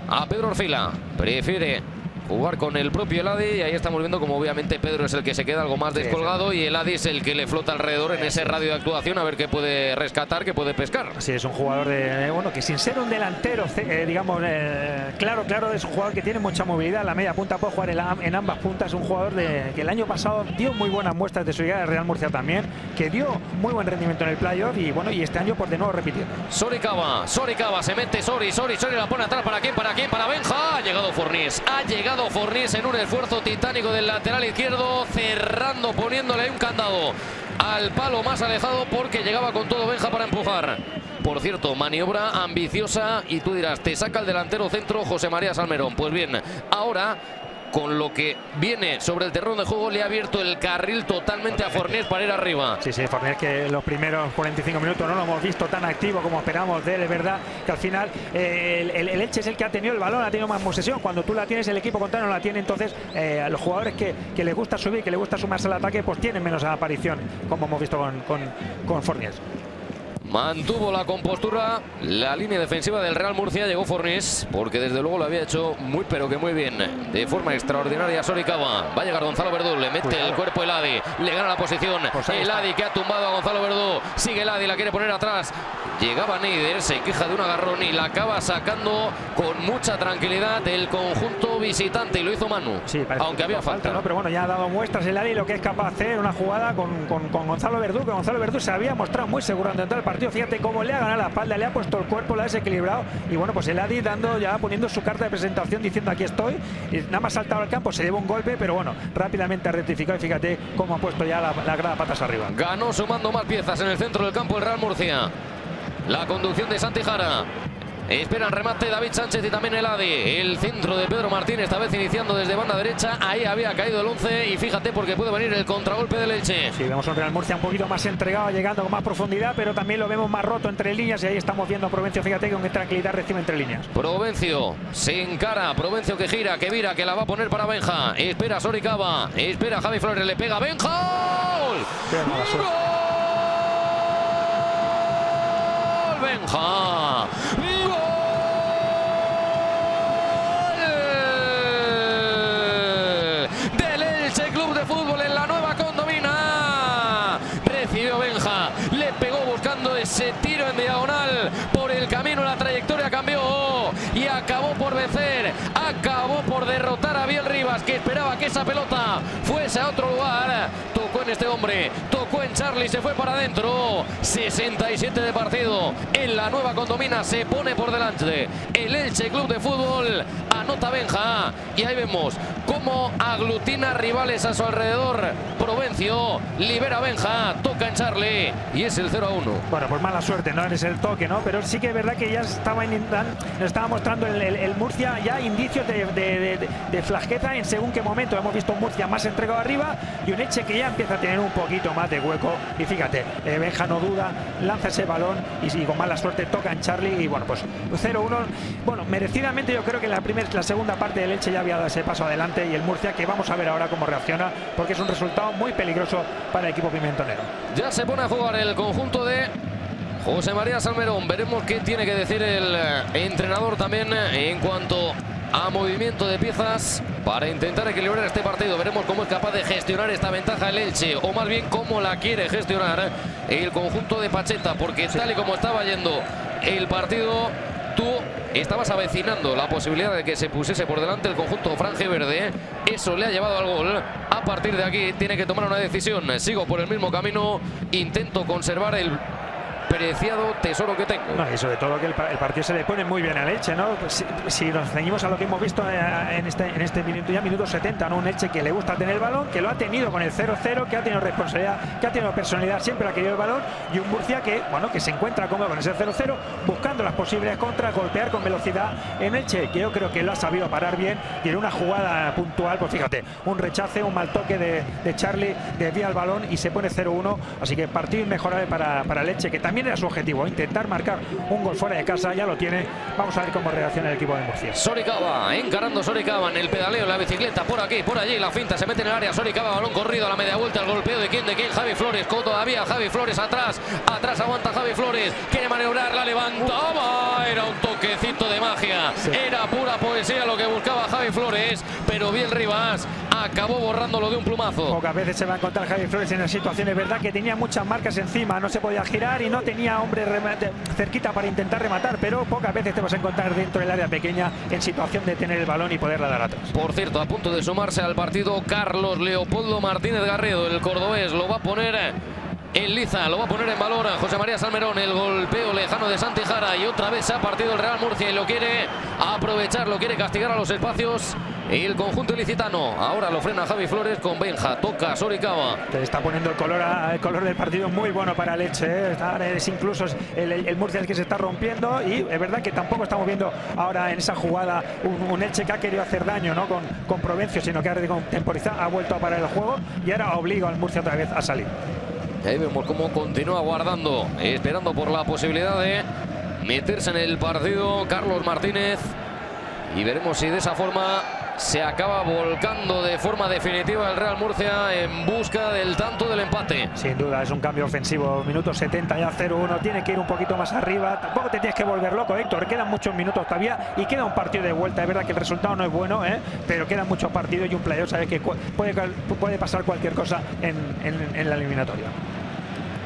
[SPEAKER 1] a Pedro Orfila. Prefiere jugar con el propio Eladi y ahí estamos viendo como obviamente Pedro es el que se queda algo más descolgado y Eladi es el que le flota alrededor en ese radio de actuación a ver qué puede rescatar, qué puede pescar.
[SPEAKER 2] Sí, es un jugador bueno, que sin ser un delantero, digamos, claro, es un jugador que tiene mucha movilidad. La media punta puede jugar en ambas puntas. Un jugador que el año pasado dio muy buenas muestras de su llegada al Real Murcia también, que dio muy buen rendimiento en el playoff y bueno, y este año pues de nuevo repitiendo.
[SPEAKER 1] Soricaba, se mete Sori la pone atrás. ¿Para quién? Para Benja. Ha llegado Fornés en un esfuerzo titánico del lateral izquierdo, cerrando, poniéndole un candado al palo más alejado porque llegaba con todo Benja para empujar. Por cierto, maniobra ambiciosa y tú dirás, te saca el delantero centro José María Salmerón. Pues bien, ahora con lo que viene sobre el terreno de juego le ha abierto el carril totalmente a Fornés para ir arriba.
[SPEAKER 2] Sí, Fornés que los primeros 45 minutos no lo hemos visto tan activo como esperamos de él. Es verdad que al final el Elche es el que ha tenido el balón, ha tenido más posesión. Cuando tú la tienes, el equipo contrario no la tiene. Entonces a los jugadores que les gusta subir, que les gusta sumarse al ataque, pues tienen menos aparición, como hemos visto con Fornés.
[SPEAKER 1] Mantuvo la compostura la línea defensiva del Real Murcia. Llegó Fornés porque desde luego lo había hecho muy pero que muy bien, de forma extraordinaria Soricaba. Va a llegar Gonzalo Verdú, le mete el cuerpo el Adi, le gana la posición el Adi, que ha tumbado a Gonzalo Verdú. Sigue el Adi, la quiere poner atrás. Llegaba Neider, se queja de un agarrón y la acaba sacando con mucha tranquilidad el conjunto visitante y lo hizo Manu, sí, aunque había falta,
[SPEAKER 2] ¿no? Pero bueno, ya ha dado muestras el Adi lo que es capaz de hacer una jugada con Gonzalo Verdú, que Gonzalo Verdú se había mostrado muy seguro dentro del partido. Fíjate cómo le ha ganado la espalda, le ha puesto el cuerpo, lo ha desequilibrado y bueno, pues el Adi poniendo su carta de presentación diciendo aquí estoy, y nada más saltado al campo, se lleva un golpe, pero bueno, rápidamente ha rectificado y fíjate cómo ha puesto ya la grada patas arriba.
[SPEAKER 1] Ganó sumando más piezas en el centro del campo el Real Murcia. La conducción de Santi Jara. Esperan remate David Sánchez y también el Adi. El centro de Pedro Martín, esta vez iniciando desde banda derecha. Ahí había caído el 11 y fíjate porque puede venir el contragolpe del Elche.
[SPEAKER 2] Sí, vemos un Real Murcia un poquito más entregado, llegando con más profundidad, pero también lo vemos más roto entre líneas y ahí estamos viendo a Provencio, fíjate que con qué tranquilidad recibe entre líneas.
[SPEAKER 1] Provencio se encara, Provencio que gira, que vira, que la va a poner para Benja. Espera Soricaba, espera Javi Flores, le pega Benja. ¡Gol! Benja. ¡Gol! Del Elche Club de Fútbol en la nueva condomina. Recibió Benja, le pegó buscando ese tiro en diagonal. Por el camino la trayectoria cambió y acabó por vencer, acabó por derrotar a Biel Rivas, que esperaba que esa pelota fuese a otro lugar. Tocó en este hombre, tocó en Charlie, se fue para adentro. 67 de partido en la nueva condomina, se pone por delante el Elche Club de Fútbol. Anota Benja y ahí vemos cómo aglutina rivales a su alrededor. Provencio libera a Benja, toca en Charlie y es el 0-1.
[SPEAKER 2] Bueno, pues mala suerte, no es el toque, ¿no? Pero sí que es verdad que ya nos estaba mostrando el Murcia ya indicios de flaqueza en según qué momento. Hemos visto un Murcia más entregado arriba y un Elche que ya empieza a tener un poquito más de hueco. Y fíjate, Benja no duda, lanza ese balón y con mala suerte toca en Charlie y bueno, pues 0-1. Bueno, merecidamente yo creo que la segunda parte del Elche ya había dado ese paso adelante y el Murcia que vamos a ver ahora cómo reacciona porque es un resultado muy peligroso para el equipo pimentonero.
[SPEAKER 1] Ya se pone a jugar el conjunto de José María Salmerón. Veremos qué tiene que decir el entrenador también en cuanto a movimiento de piezas para intentar equilibrar este partido. Veremos cómo es capaz de gestionar esta ventaja el Elche, o más bien cómo la quiere gestionar el conjunto de Pacheta, porque tal y como estaba yendo el partido, tú estabas avecinando la posibilidad de que se pusiese por delante el conjunto franjiverde. Eso le ha llevado al gol. A partir de aquí tiene que tomar una decisión. Sigo por el mismo camino, intento conservar el preciado tesoro que tengo.
[SPEAKER 2] No, y sobre todo que el partido se le pone muy bien al Elche, ¿no? Si nos ceñimos a lo que hemos visto en este minuto, ya minuto 70, ¿no? Un Elche que le gusta tener el balón, que lo ha tenido con el 0-0, que ha tenido responsabilidad, que ha tenido personalidad, siempre ha querido el balón, y un Murcia que, bueno, que se encuentra cómodo con ese 0-0, buscando las posibles contras, golpear con velocidad en Elche, que yo creo que lo ha sabido parar bien, y en una jugada puntual, pues fíjate, un rechace, un mal toque de Charlie, desvía el balón y se pone 0-1, así que partido inmejorable para el Elche, que también era su objetivo, intentar marcar un gol fuera de casa, ya lo tiene. Vamos a ver cómo reacciona el equipo de Murcia.
[SPEAKER 1] Soricaba, encarando Soricaba en el pedaleo, la bicicleta, por aquí, por allí, la finta, se mete en el área, Soricaba, balón corrido a la media vuelta, el golpeo de quién, Javi Flores, todavía Javi Flores atrás aguanta Javi Flores, quiere maniobrar, la levantaba, era un toquecito de magia, sí. Era pura poesía lo que buscaba Javi Flores, pero bien Rivas acabó borrándolo de un plumazo.
[SPEAKER 2] Pocas veces se va a encontrar Javi Flores en las situaciones, verdad que tenía muchas marcas encima, no se podía girar y no tenía hombre cerquita para intentar rematar, pero pocas veces te vas a encontrar dentro del área pequeña en situación de tener el balón y poderla dar atrás.
[SPEAKER 1] Por cierto, a punto de sumarse al partido Carlos Leopoldo Martínez Garrido, el cordobés, lo va a poner en liza, lo va a poner en valor a José María Salmerón, el golpeo lejano de Santi Jara y otra vez se ha partido el Real Murcia y lo quiere aprovechar, lo quiere castigar a los espacios el conjunto ilicitano. Ahora lo frena Javi Flores con Benja, toca Soricaba.
[SPEAKER 2] Te está poniendo el color del partido muy bueno para el Elche, ¿eh? Es incluso el Murcia el que se está rompiendo y es verdad que tampoco estamos viendo ahora en esa jugada un Elche que ha querido hacer daño, ¿no? con Provencio, sino que ha temporizado, ha vuelto a parar el juego y ahora obliga al Murcia otra vez a salir.
[SPEAKER 1] Ahí vemos cómo continúa guardando, esperando por la posibilidad de meterse en el partido Carlos Martínez y veremos si de esa forma se acaba volcando de forma definitiva el Real Murcia en busca del tanto del empate.
[SPEAKER 2] Sin duda es un cambio ofensivo, minuto 70 ya 0-1, tiene que ir un poquito más arriba, tampoco te tienes que volver loco, Héctor, quedan muchos minutos todavía y queda un partido de vuelta, es verdad que el resultado no es bueno, pero quedan muchos partidos y un playoff sabe que puede pasar cualquier cosa en la eliminatoria.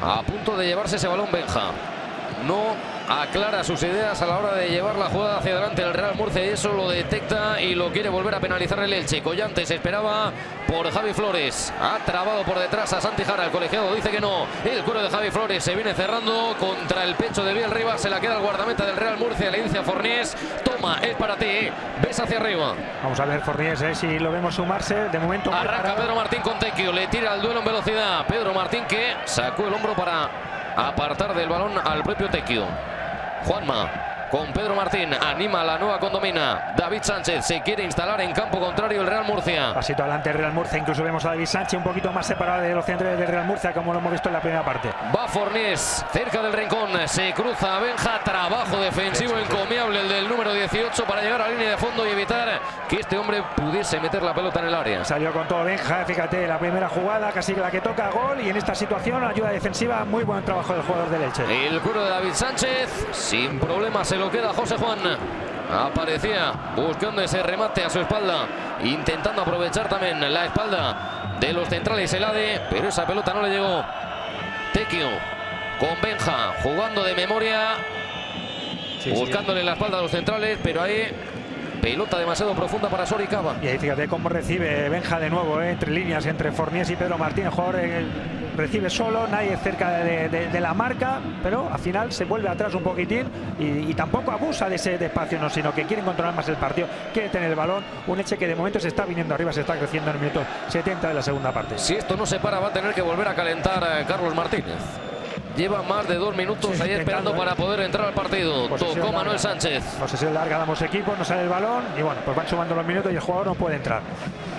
[SPEAKER 1] A punto de llevarse ese balón Benja, no aclara sus ideas a la hora de llevar la jugada hacia adelante el Real Murcia y eso lo detecta y lo quiere volver a penalizar el Elche. Collantes esperaba por Javi Flores, ha trabado por detrás a Santi Jara, el colegiado dice que no, el cuero de Javi Flores se viene cerrando contra el pecho de Biel Rivas, se la queda el guardameta del Real Murcia, le dice a Fornés, toma, es para ti, ves hacia arriba.
[SPEAKER 2] Vamos a ver Fornés, si lo vemos sumarse, de momento
[SPEAKER 1] arranca Pedro Martín con Tequio, le tira el duelo en velocidad, Pedro Martín que sacó el hombro para apartar del balón al propio Tequio. Juanma con Pedro Martín. Anima a la nueva condomina. David Sánchez se quiere instalar en campo contrario el Real Murcia.
[SPEAKER 2] Pasito adelante el Real Murcia. Incluso vemos a David Sánchez un poquito más separado de los centrales del Real Murcia, como lo hemos visto en la primera parte.
[SPEAKER 1] Va Fornés cerca del rincón. Se cruza a Benja. Trabajo defensivo encomiable el del número 18 para llegar a la línea de fondo y evitar que este hombre pudiese meter la pelota en el área.
[SPEAKER 2] Salió con todo Benja. Fíjate, la primera jugada casi la que toca gol, y en esta situación ayuda defensiva. Muy buen trabajo del jugador del Elche.
[SPEAKER 1] El cuero de David Sánchez sin problema se lo queda José Juan. Aparecía buscando ese remate a su espalda, intentando aprovechar también la espalda de los centrales el ADE, pero esa pelota no le llegó. Tequio con Benja jugando de memoria, buscándole la espalda a los centrales, pero ahí pelota demasiado profunda para Soricaba.
[SPEAKER 2] Y ahí fíjate cómo recibe Benja de nuevo, entre líneas, entre Fornés y Pedro Martín. El jugador recibe solo, nadie cerca de la marca, pero al final se vuelve atrás un poquitín y tampoco abusa de ese espacio, no, sino que quieren controlar más el partido, quiere tener el balón. Un Elche que de momento se está viniendo arriba, se está creciendo en el minuto 70 de la segunda parte.
[SPEAKER 1] Si esto no se para, va a tener que volver a calentar Carlos Martínez. Lleva más de 2 minutos ahí esperando para poder entrar al partido. Tocó Manuel Sánchez.
[SPEAKER 2] Posesión larga, damos equipo, no sale el balón y bueno, pues van sumando los minutos y el jugador no puede entrar.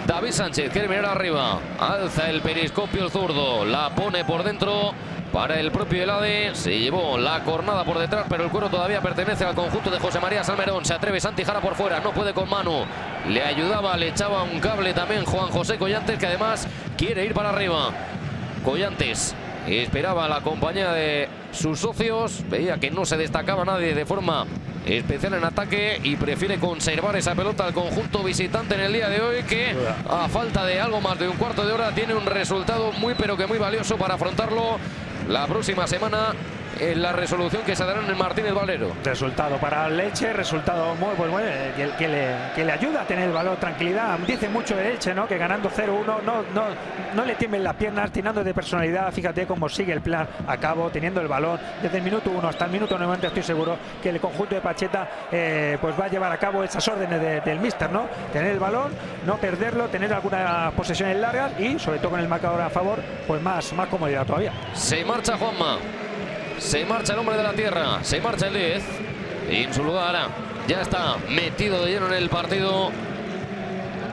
[SPEAKER 1] David Sánchez quiere mirar arriba, alza el periscopio el zurdo, la pone por dentro para el propio Elade. Se llevó la cornada por detrás, pero el cuero todavía pertenece al conjunto de José María Salmerón. Se atreve Santi Jara por fuera, no puede con Manu. Le ayudaba, le echaba un cable también Juan José Collantes, que además quiere ir para arriba. Collantes esperaba la compañía de sus socios, veía que no se destacaba nadie de forma especial en ataque y prefiere conservar esa pelota al conjunto visitante en el día de hoy, que a falta de algo más de un cuarto de hora tiene un resultado muy pero que muy valioso para afrontarlo la próxima semana en la resolución que se dará en el Martínez Valero.
[SPEAKER 2] Resultado para el Elche, resultado muy bueno, que le ayuda a tener el valor, tranquilidad. Dice mucho el Elche, ¿no? Que ganando 0-1 no le tiemblen las piernas, tirando de personalidad. Fíjate cómo sigue el plan a cabo, teniendo el balón desde el minuto 1 hasta el minuto 90. Estoy seguro que el conjunto de Pacheta pues va a llevar a cabo esas órdenes del míster, ¿no? Tener el balón, no perderlo, tener algunas posesiones largas y sobre todo con el marcador a favor, pues más comodidad todavía.
[SPEAKER 1] Se marcha Juanma. Se marcha el hombre de la tierra, se marcha el 10 y en su lugar ya está metido de lleno en el partido.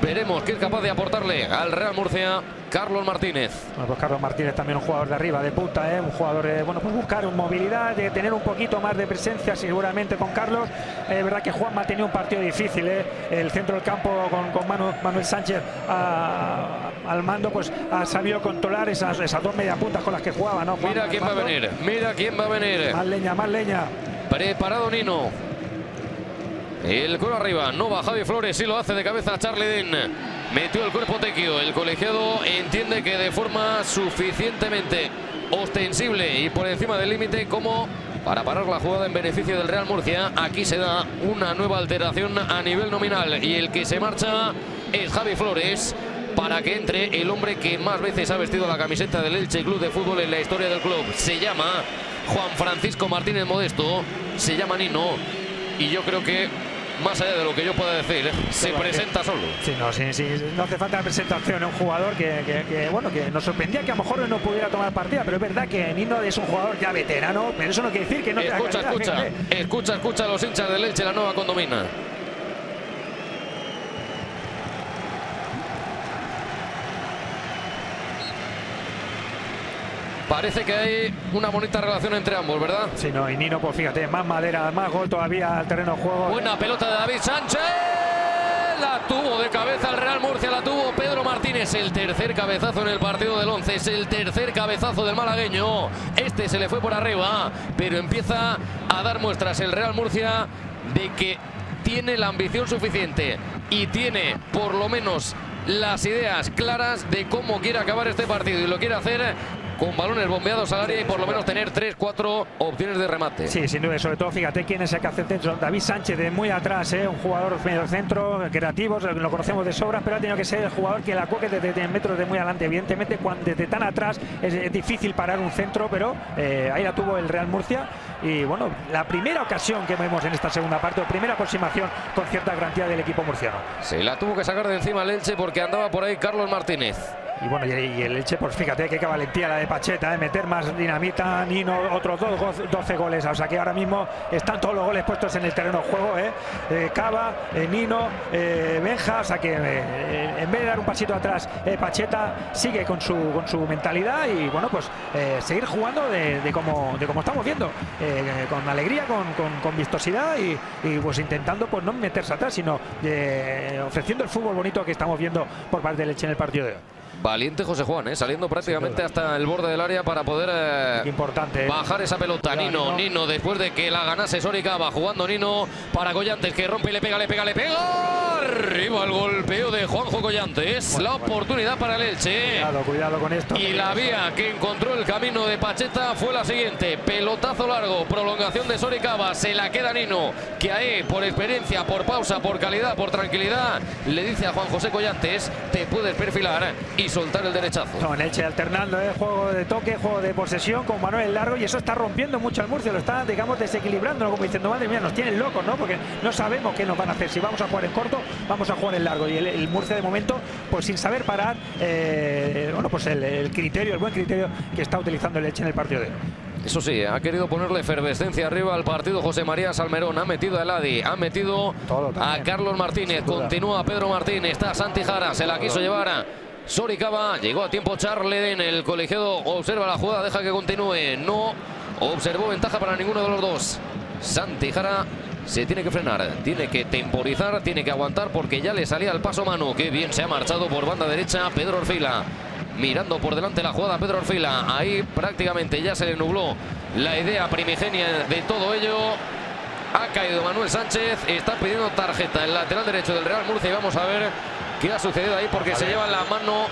[SPEAKER 1] Veremos qué es capaz de aportarle al Real Murcia Carlos Martínez.
[SPEAKER 2] Bueno, pues Carlos Martínez también un jugador de arriba, de punta, un jugador bueno, pues buscar movilidad, de tener un poquito más de presencia seguramente con Carlos. Es verdad que Juanma tenía un partido difícil, el centro del campo con Manuel Sánchez al mando, pues ha sabido controlar esas dos mediapuntas con las que jugaba, ¿no?
[SPEAKER 1] Mira quién va a venir, mira quién va a venir.
[SPEAKER 2] Más leña, más leña.
[SPEAKER 1] Preparado Nino. El cuero arriba, no va Javi Flores, sí lo hace de cabeza Charlie Dean. Metió el cuerpo Tequio, el colegiado entiende que de forma suficientemente ostensible y por encima del límite como para parar la jugada en beneficio del Real Murcia. Aquí se da una nueva alteración a nivel nominal y el que se marcha es Javi Flores para que entre el hombre que más veces ha vestido la camiseta del Elche Club de Fútbol en la historia del club. Se llama Juan Francisco Martínez Modesto, se llama Nino y yo creo que más allá de lo que yo pueda decir, se presenta solo.
[SPEAKER 2] Sí, no hace falta la presentación. Es un jugador que bueno, que nos sorprendía que a lo mejor no pudiera tomar partida, pero es verdad que Nino es un jugador ya veterano, pero eso no quiere decir que no
[SPEAKER 1] escucha a los hinchas del Elche, la nueva condomina. Parece que hay una bonita relación entre ambos, ¿verdad?
[SPEAKER 2] Sí, no, y Nino, pues fíjate, más madera, más gol todavía al terreno de juego.
[SPEAKER 1] Buena pelota de David Sánchez. La tuvo de cabeza el Real Murcia, la tuvo Pedro Martínez. El tercer cabezazo en el partido del 11, es el tercer cabezazo del malagueño. Este se le fue por arriba, pero empieza a dar muestras el Real Murcia de que tiene la ambición suficiente y tiene por lo menos las ideas claras de cómo quiere acabar este partido y lo quiere hacer con balones bombeados al área y por lo menos tener 3-4 opciones de remate.
[SPEAKER 2] Sí, sin duda, sobre todo fíjate quién es el que hace el centro. David Sánchez de muy atrás, un jugador medio centro, creativo, lo conocemos de sobra, pero ha tenido que ser el jugador que la coque desde metros de muy adelante. Evidentemente, desde tan atrás es difícil parar un centro, pero ahí la tuvo el Real Murcia. Y bueno, la primera ocasión que vemos en esta segunda parte, o primera aproximación con cierta garantía del equipo murciano.
[SPEAKER 1] Se la tuvo que sacar de encima el Elche porque andaba por ahí Carlos Martínez.
[SPEAKER 2] bueno, y el Elche, pues fíjate qué valentía la de Pacheta, meter más dinamita, Nino, otros 12 goles. O sea que ahora mismo están todos los goles puestos en el terreno de juego, Cava, Nino, Benja. O sea que en vez de dar un pasito atrás, Pacheta sigue con su mentalidad y bueno, pues seguir jugando de como estamos viendo, con alegría, con vistosidad y pues intentando pues no meterse atrás, sino ofreciendo el fútbol bonito que estamos viendo por parte del Elche en el partido de hoy.
[SPEAKER 1] Valiente José Juan, saliendo prácticamente hasta el borde del área para poder
[SPEAKER 2] importante,
[SPEAKER 1] bajar esa pelota. Nino, después de que la ganase Soricaba, jugando Nino para Collantes, que rompe y le pega. Arriba el golpeo de Juanjo Collantes. La oportunidad para el Elche.
[SPEAKER 2] Cuidado con esto.
[SPEAKER 1] Y la vía que encontró el camino de Pacheta fue la siguiente. Pelotazo largo, prolongación de Soricaba. Se la queda Nino, que ahí, por experiencia, por pausa, por calidad, por tranquilidad, le dice a Juan José Collantes: te puedes perfilar y soltar el derechazo.
[SPEAKER 2] No, en Elche alternando, juego de toque, juego de posesión con Manuel Largo, y eso está rompiendo mucho al Murcia, lo está, digamos, desequilibrando, como diciendo, madre mía, nos tienen locos, ¿no? Porque no sabemos qué nos van a hacer. Si vamos a jugar en corto, vamos a jugar en largo. Y el Murcia, de momento, pues sin saber parar, bueno, pues el buen criterio que está utilizando el Elche en el partido de hoy.
[SPEAKER 1] Eso sí, ha querido ponerle efervescencia arriba al partido José María Salmerón. Ha metido a Eladi, ha metido a Carlos Martínez, continúa Pedro Martín, está Santi Jara, se la quiso llevar a Soricaba, llegó a tiempo Charleden, el colegiado observa la jugada, deja que continúe, no observó ventaja para ninguno de los dos. Santi Jara se tiene que frenar, tiene que temporizar, tiene que aguantar porque ya le salía el paso Manu. Qué bien se ha marchado por banda derecha Pedro Orfila, mirando por delante la jugada Pedro Orfila. Ahí prácticamente ya se le nubló la idea primigenia de todo ello. Ha caído Manuel Sánchez, está pidiendo tarjeta el lateral derecho del Real Murcia y vamos a ver qué ha sucedido ahí, porque se lleva la mano,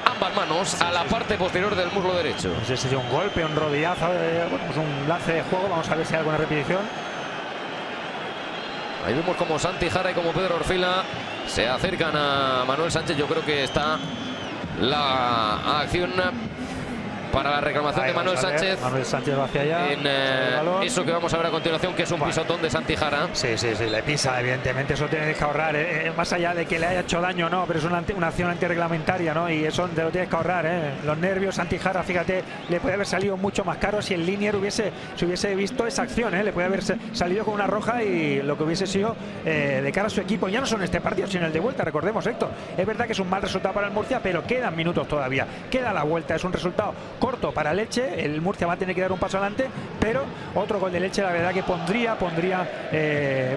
[SPEAKER 1] ambas manos, a la parte posterior del muslo derecho.
[SPEAKER 2] No sé si es un golpe, un rodillazo, pues un lance de juego. Vamos a ver si hay alguna repetición.
[SPEAKER 1] Ahí vemos como Santi Jara y como Pedro Orfila se acercan a Manuel Sánchez. Yo creo que está la acción para la reclamación de Manuel Sánchez.
[SPEAKER 2] Manuel Sánchez va hacia allá.
[SPEAKER 1] En eso que vamos a ver a continuación, que es un pisotón de Santi Jara.
[SPEAKER 2] Sí, le pisa, evidentemente. Eso tienes que ahorrar. Más allá de que le haya hecho daño, no, pero es una acción antirreglamentaria, ¿no? Y eso te lo tienes que ahorrar, Los nervios, Santi Jara, fíjate, le puede haber salido mucho más caro si el Linier se hubiese visto esa acción, Le puede haber salido con una roja y lo que hubiese sido de cara a su equipo. Ya no son este partido, sino el de vuelta, recordemos, Héctor. Es verdad que es un mal resultado para el Murcia, pero quedan minutos todavía. Queda la vuelta, es un resultado corto para el Elche. El Murcia va a tener que dar un paso adelante, pero otro gol del Elche, la verdad que pondría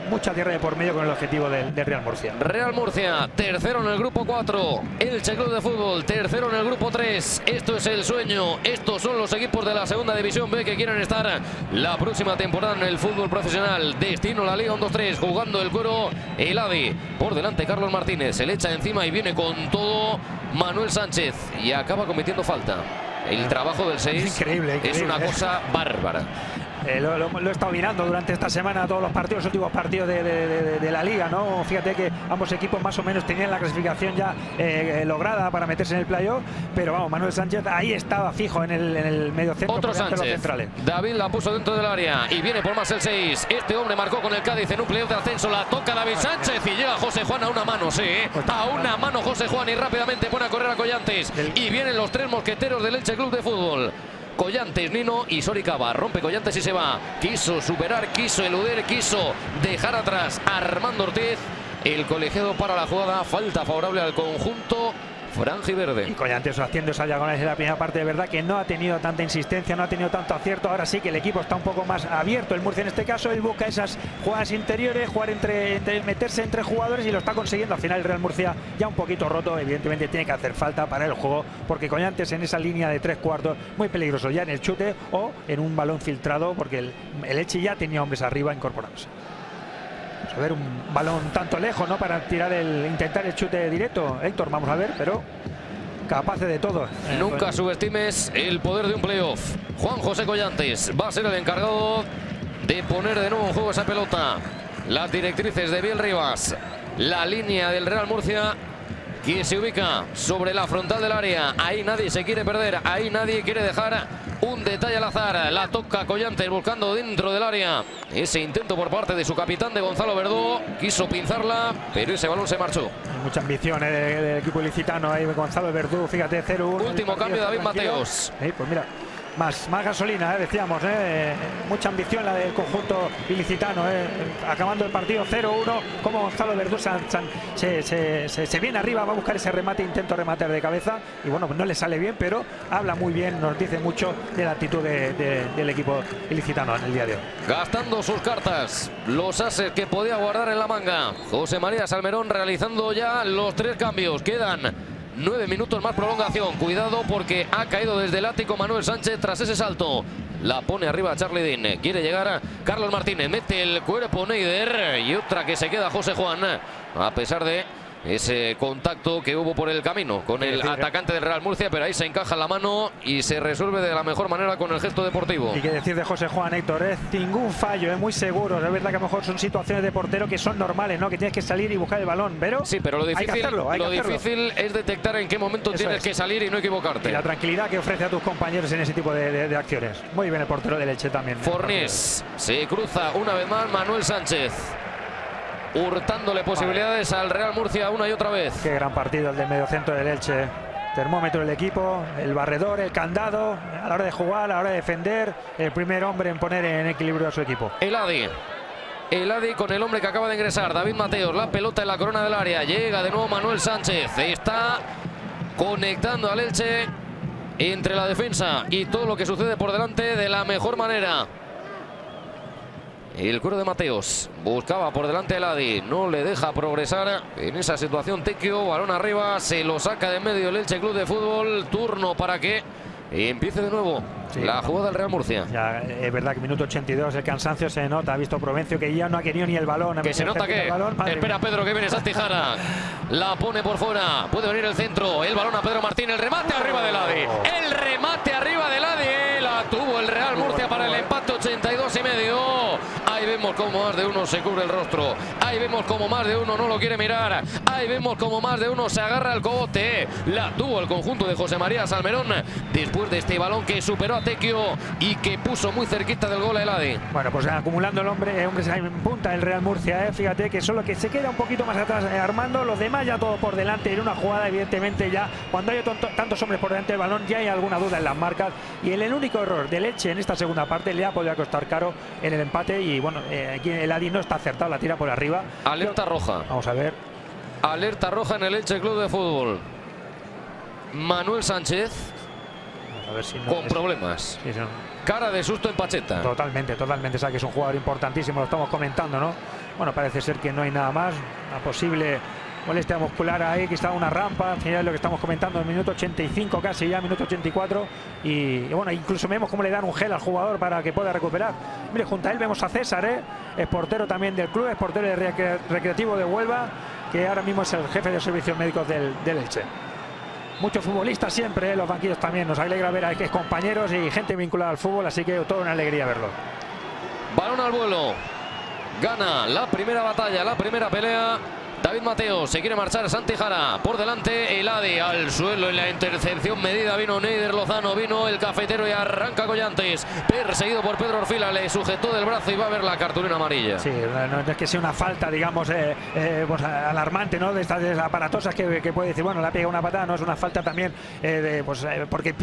[SPEAKER 2] mucha tierra de por medio con el objetivo del Real Murcia.
[SPEAKER 1] Real Murcia, tercero en el grupo 4. Elche Club de Fútbol, tercero en el grupo 3. Esto es el sueño. Estos son los equipos de la segunda división B que quieren estar la próxima temporada en el fútbol profesional. Destino la Liga 1-2-3, jugando el cuero Eladi. Por delante Carlos Martínez, se le echa encima y viene con todo Manuel Sánchez y acaba cometiendo falta. El trabajo del 6
[SPEAKER 2] increíble.
[SPEAKER 1] Es una cosa bárbara.
[SPEAKER 2] Lo he estado mirando durante esta semana, todos los partidos, los últimos partidos de la Liga, ¿no? Fíjate que ambos equipos más o menos tenían la clasificación ya lograda para meterse en el playoff, pero vamos, Manuel Sánchez ahí estaba fijo en el medio centro.
[SPEAKER 1] Otro Sánchez, David la puso dentro del área y viene por más el 6. Este hombre marcó con el Cádiz en un playoff de ascenso, la toca David Sánchez y llega José Juan a una mano, a una mano José Juan, y rápidamente pone a correr a Collantes y vienen los tres mosqueteros del Elche Club de Fútbol. Collantes, Nino y Soricaba. Rompe Collantes y se va. Quiso superar, quiso eludir, quiso dejar atrás a Armando Ortiz. El colegiado para la jugada. Falta favorable al conjunto franjiverde.
[SPEAKER 2] Y Collantes haciendo esa diagonal en la primera parte, de verdad que no ha tenido tanta insistencia, no ha tenido tanto acierto. Ahora sí que el equipo está un poco más abierto. El Murcia en este caso, él busca esas jugadas interiores, jugar meterse entre jugadores, y lo está consiguiendo. Al final el Real Murcia ya un poquito roto, evidentemente tiene que hacer falta para el juego, porque Collantes en esa línea de 3/4 muy peligroso, ya en el chute o en un balón filtrado, porque el Elche ya tenía hombres arriba incorporándose. A ver, un balón tanto lejos, ¿no? Para intentar el chute directo, Héctor, vamos a ver, pero capaces de todo.
[SPEAKER 1] Nunca subestimes el poder de un playoff. Juan José Collantes va a ser el encargado de poner de nuevo en juego esa pelota. Las directrices de Biel Rivas, la línea del Real Murcia, que se ubica sobre la frontal del área. Ahí nadie se quiere perder, ahí nadie quiere dejar Un detalle al azar, la toca Collantes buscando dentro del área. Ese intento por parte de su capitán, de Gonzalo Verdú, quiso pinzarla, pero ese balón se marchó.
[SPEAKER 2] Mucha ambición del equipo ilicitano ahí, Gonzalo Verdú, fíjate, 0-1.
[SPEAKER 1] Último cambio, David Mateos.
[SPEAKER 2] Pues mira, más gasolina, decíamos, mucha ambición la del conjunto ilicitano, acabando el partido 0-1, como Gonzalo Verdú se viene arriba, va a buscar ese remate, intento rematar de cabeza, y bueno, pues no le sale bien, pero habla muy bien, nos dice mucho de la actitud del equipo ilicitano en el día de hoy.
[SPEAKER 1] Gastando sus cartas, los ases que podía guardar en la manga, José María Salmerón realizando ya los 3 cambios, quedan 9 minutos más prolongación. Cuidado porque ha caído desde el ático Manuel Sánchez tras ese salto. La pone arriba Charlie Dean. Quiere llegar a Carlos Martínez. Mete el cuerpo Neider. Y otra que se queda José Juan. A pesar de ese contacto que hubo por el camino con el atacante del Real Murcia, pero ahí se encaja la mano y se resuelve de la mejor manera con el gesto deportivo.
[SPEAKER 2] Y qué decir de José Juan, Héctor, ningún fallo, muy seguro. Es verdad que a lo mejor son situaciones de portero que son normales, ¿no? Que tienes que salir y buscar el balón, pero
[SPEAKER 1] sí, pero lo difícil,
[SPEAKER 2] hay que hacerlo, lo
[SPEAKER 1] difícil es detectar en qué momento tienes que salir y no equivocarte.
[SPEAKER 2] Y la tranquilidad que ofrece a tus compañeros en ese tipo de acciones. Muy bien el portero del Elche también.
[SPEAKER 1] Fornés se cruza una vez más Manuel Sánchez, hurtándole posibilidades al Real Murcia una y otra vez.
[SPEAKER 2] Qué gran partido el del mediocentro del Elche. Termómetro del equipo, el barredor, el candado, a la hora de jugar, a la hora de defender, el primer hombre en poner en equilibrio a su equipo.
[SPEAKER 1] El Adi con el hombre que acaba de ingresar, David Mateos, la pelota en la corona del área, llega de nuevo Manuel Sánchez, está conectando al Elche entre la defensa y todo lo que sucede por delante de la mejor manera. El cuero de Mateos buscaba por delante el Adi, no le deja progresar en esa situación Tequio, balón arriba, se lo saca de medio el Elche Club de Fútbol, turno para que empiece de nuevo la jugada del Real Murcia.
[SPEAKER 2] Ya, es verdad que minuto 82 el cansancio se nota, ha visto Provencio que ya no ha querido ni el balón.
[SPEAKER 1] Que se nota que espera Pedro, que viene Santi Jara, la pone por fuera, puede venir el centro, el balón a Pedro Martín, el remate arriba del Adi, el remate arriba del Adi, la tuvo el Real Murcia para el empate, 82,5. Ahí vemos como más de uno se cubre el rostro, ahí vemos como más de uno no lo quiere mirar, ahí vemos como más de uno se agarra al cogote. La tuvo el conjunto de José María Salmerón después de este balón que superó a Tequio y que puso muy cerquita del gol a Eladi.
[SPEAKER 2] Bueno, pues acumulando el hombres en punta el Real Murcia, fíjate que solo que se queda un poquito más atrás Armando, los demás ya todo por delante, en una jugada evidentemente ya cuando hay tantos hombres por delante del balón ya hay alguna duda en las marcas, y el único error del Elche en esta segunda parte le ha podido costar caro en el empate, y bueno, aquí el Adi no está acertado, la tira por arriba.
[SPEAKER 1] Alerta roja.
[SPEAKER 2] Vamos a ver.
[SPEAKER 1] Alerta roja en el Elche Club de Fútbol. Manuel Sánchez
[SPEAKER 2] a ver si no
[SPEAKER 1] con problemas.
[SPEAKER 2] Sí, sí.
[SPEAKER 1] Cara de susto en Pacheta.
[SPEAKER 2] Totalmente. O sea que es un jugador importantísimo, lo estamos comentando, ¿no? Bueno, parece ser que no hay nada más. Una posible molestia muscular ahí, que está una rampa. Al final es lo que estamos comentando en el minuto 85, casi ya, minuto 84. Y bueno, incluso vemos cómo le dan un gel al jugador para que pueda recuperar. Mire, junto a él vemos a César, es portero también del club, es portero del Recreativo de Huelva, que ahora mismo es el jefe de servicios médicos del Elche. Muchos futbolistas siempre, los banquillos también. Nos alegra ver a compañeros y gente vinculada al fútbol, así que toda una alegría verlo.
[SPEAKER 1] Balón al vuelo. Gana la primera batalla, la primera pelea. David Mateos, se quiere marchar Santi Jara, por delante el Adi, al suelo en la intercepción medida vino Neider Lozano, vino el cafetero y arranca Collantes, perseguido por Pedro Orfila, le sujetó del brazo y va a ver la cartulina amarilla. Sí,
[SPEAKER 2] no es que sea una falta, digamos, pues alarmante, ¿no? De estas aparatosas que puede decir, bueno, le ha pegado una patada, no es una falta también, porque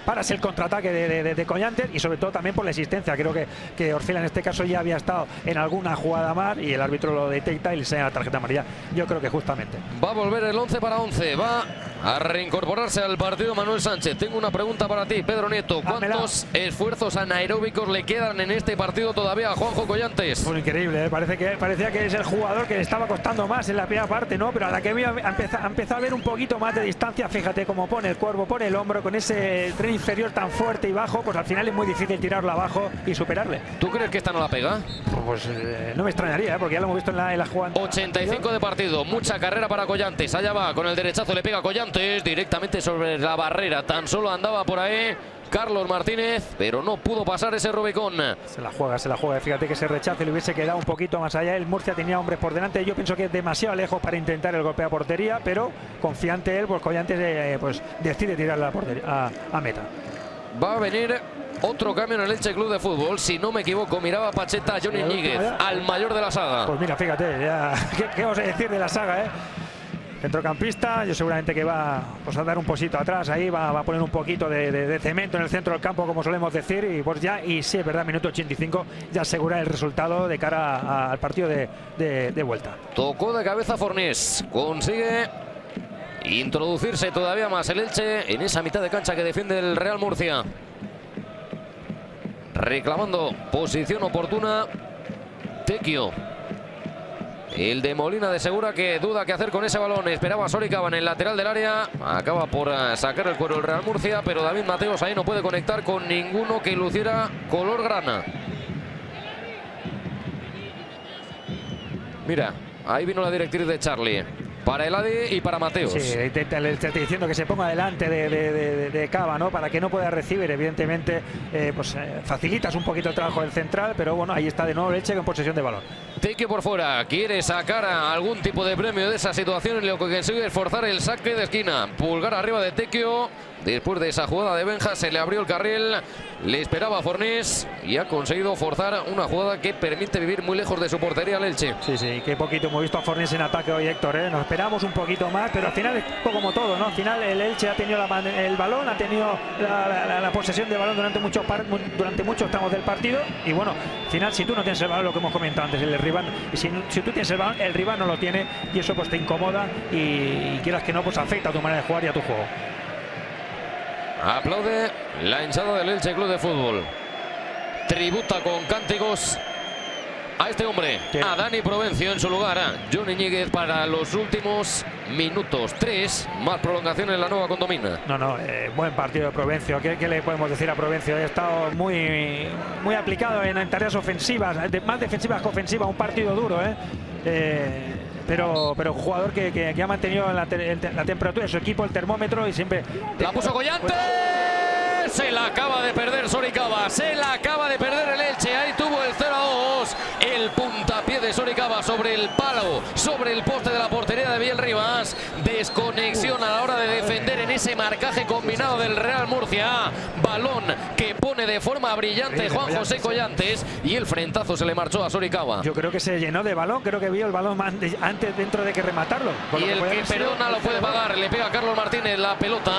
[SPEAKER 2] paras el contraataque de Collantes y sobre todo también por la existencia. Creo que Orfila en este caso ya había estado en alguna jugada más y el árbitro lo detecta y le enseña la tarjeta amarilla. Yo creo que justamente
[SPEAKER 1] va a volver el 11 para 11, va a reincorporarse al partido Manuel Sánchez. Tengo una pregunta para ti, Pedro Nieto. ¿Cuántos esfuerzos anaeróbicos le quedan en este partido todavía a Juanjo Collantes?
[SPEAKER 2] Pues increíble, parecía que es el jugador que le estaba costando más en la primera parte, ¿no? Pero a la que ha empezado a ver un poquito más de distancia, fíjate cómo pone el cuerpo, pone el hombro, con ese tren inferior tan fuerte y bajo, pues al final es muy difícil tirarlo abajo y superarle.
[SPEAKER 1] ¿Tú crees que esta no la pega?
[SPEAKER 2] Pues no me extrañaría, porque ya lo hemos visto en la jugada.
[SPEAKER 1] 85 de partido, mucha carrera para Collantes, allá va, con el derechazo le pega Collantes directamente sobre la barrera, tan solo andaba por ahí Carlos Martínez, pero no pudo pasar ese Rubicón.
[SPEAKER 2] Se la juega, fíjate que ese rechazo le hubiese quedado un poquito más allá. El Murcia tenía hombres por delante, yo pienso que es demasiado lejos para intentar el golpe a portería, pero confiante él, pues Collantes pues decide tirar la portería a meta.
[SPEAKER 1] va a venir otro cambio en el Elche Club de Fútbol. Si no me equivoco, miraba Pacheta a Johnny Ñíguez, al mayor de la saga.
[SPEAKER 2] Pues mira, fíjate, ya, ¿qué vamos a decir de la saga, Centrocampista, yo seguramente que va pues, a dar un posito atrás, ahí va a poner un poquito de cemento en el centro del campo, como solemos decir, y pues ya, y sí, es verdad, minuto 85, ya asegura el resultado de cara al partido de vuelta.
[SPEAKER 1] Tocó de cabeza Fornés, consigue introducirse todavía más el Elche en esa mitad de cancha que defiende el Real Murcia. Reclamando posición oportuna, Tequio. El de Molina de Segura, que duda qué hacer con ese balón. Esperaba a Soricaba en el lateral del área. Acaba por sacar el cuero el Real Murcia, pero David Mateos ahí no puede conectar con ninguno que luciera color grana. Mira, ahí vino la directriz de Charlie. Para Eladi y para Mateos.
[SPEAKER 2] Sí, le está diciendo que se ponga delante de Cava, ¿no? Para que no pueda recibir, evidentemente, facilitas un poquito el trabajo del central, pero bueno, ahí está de nuevo el Elche con posesión de balón.
[SPEAKER 1] Tequio por fuera, quiere sacar a algún tipo de premio de esa situación, en lo que consigue es forzar el saque de esquina. Pulgar arriba de Tequio. Después de esa jugada de Benja se le abrió el carril, le esperaba a Fornés y ha conseguido forzar una jugada que permite vivir muy lejos de su portería al Elche.
[SPEAKER 2] Sí, qué poquito hemos visto a Fornés en ataque hoy, Héctor, Nos esperamos un poquito más, pero al final es como todo, ¿no? Al final el Elche ha tenido el balón, ha tenido la posesión de balón durante muchos tramos del partido, y bueno, al final si tú no tienes el balón, lo que hemos comentado antes, el rival, si tú tienes el balón, el rival no lo tiene, y eso pues te incomoda y quieras que no, pues afecta a tu manera de jugar y a tu juego.
[SPEAKER 1] Aplaude la hinchada del Elche Club de Fútbol. Tributa con cánticos a este hombre, a Dani Provencio en su lugar. Johnny Ñíguez para los últimos minutos. 3 más prolongación en la nueva condomina.
[SPEAKER 2] Buen partido de Provencio. ¿Qué le podemos decir a Provencio? Ha estado muy aplicado en tareas ofensivas, más defensivas que ofensivas. Un partido duro, pero un jugador que ha mantenido la temperatura de su equipo, el termómetro, y siempre...
[SPEAKER 1] La puso Collante. Se la acaba de perder Soricaba. Se la acaba de perder el Elche. Ahí tuvo el 0-2. El puntapié de Soricaba sobre el palo, sobre el poste de la portería de Biel Rivas. Desconexión a la hora de defender en ese marcaje combinado del Real Murcia. Balón que pone de forma brillante Juan José Collantes, y el frentazo se le marchó a Soricaba.
[SPEAKER 2] Yo creo que se llenó de balón. Creo que vio el balón antes dentro de que rematarlo.
[SPEAKER 1] Y el que perdona lo puede pagar. Le pega a Carlos Martínez la pelota.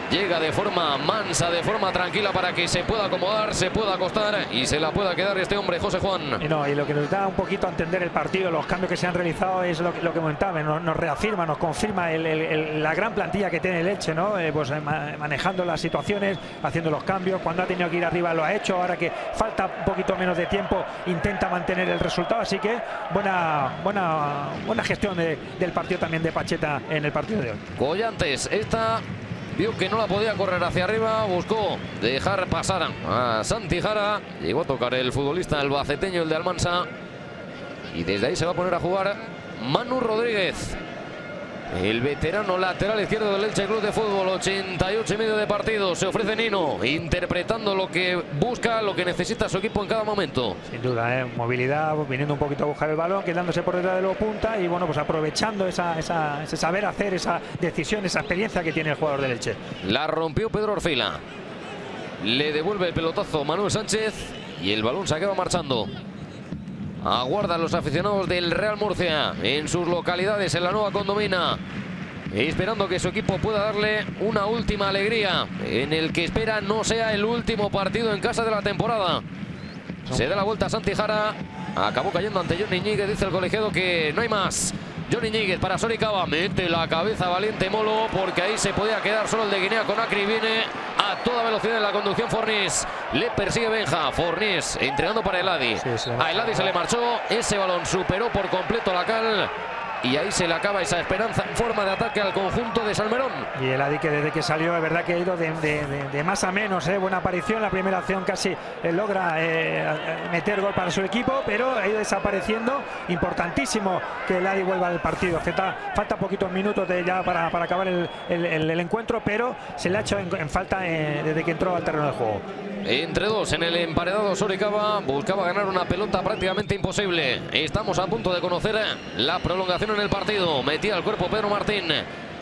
[SPEAKER 1] Llega de forma mansa, de forma tranquila, para que se pueda acomodar, se pueda acostar y se la pueda quedar este hombre, José Juan.
[SPEAKER 2] Y lo que nos da un poquito a entender el partido, los cambios que se han realizado, es lo que comentaba, nos reafirma, nos confirma la gran plantilla que tiene el Elche, ¿no? Manejando las situaciones, haciendo los cambios. Cuando ha tenido que ir arriba lo ha hecho. Ahora que falta un poquito menos de tiempo, intenta mantener el resultado. Así que buena gestión del partido también de Pacheta en el partido de hoy.
[SPEAKER 1] Collantes, vio que no la podía correr hacia arriba, buscó dejar pasar a Santi Jara. Llegó a tocar el futbolista albaceteño, el de Almansa, y desde ahí se va a poner a jugar Manu Rodríguez, el veterano lateral izquierdo del Elche Club de Fútbol. 88 y medio de partido. Se ofrece Nino, interpretando lo que busca, lo que necesita su equipo en cada momento.
[SPEAKER 2] Sin duda, movilidad, viniendo un poquito a buscar el balón, quedándose por detrás de los punta, y bueno, pues aprovechando ese saber hacer, esa decisión, esa experiencia que tiene el jugador del Elche.
[SPEAKER 1] La rompió Pedro Orfila. Le devuelve el pelotazo Manuel Sánchez y el balón se acaba marchando. Aguardan los aficionados del Real Murcia en sus localidades en la nueva condomina, esperando que su equipo pueda darle una última alegría en el que espera no sea el último partido en casa de la temporada. Se da la vuelta a Santi Jara, acabó cayendo ante Johnny Ñíguez. Dice el colegiado que no hay más. Johnny Ñíguez para Soricaba, mete la cabeza valiente Molo, porque ahí se podía quedar solo el de Guinea Conakry. Viene a toda velocidad en la conducción Fornés, le persigue Benja. Fornés entregando para Eladi. A Eladi se le marchó, ese balón superó por completo la cal, y ahí se le acaba esa esperanza en forma de ataque al conjunto de Salmerón.
[SPEAKER 2] Y Eladi, que desde que salió, es verdad que ha ido de más a menos, buena aparición. La primera acción casi logra meter gol para su equipo, pero ha ido desapareciendo. Importantísimo que Eladi vuelva al partido. Falta poquitos minutos ya para acabar el encuentro, pero se le ha hecho en falta desde que entró al terreno de juego.
[SPEAKER 1] Entre dos en el emparedado, Soricaba buscaba ganar una pelota prácticamente imposible. Estamos a punto de conocer la prolongación en el partido. Metía el cuerpo Pedro Martín.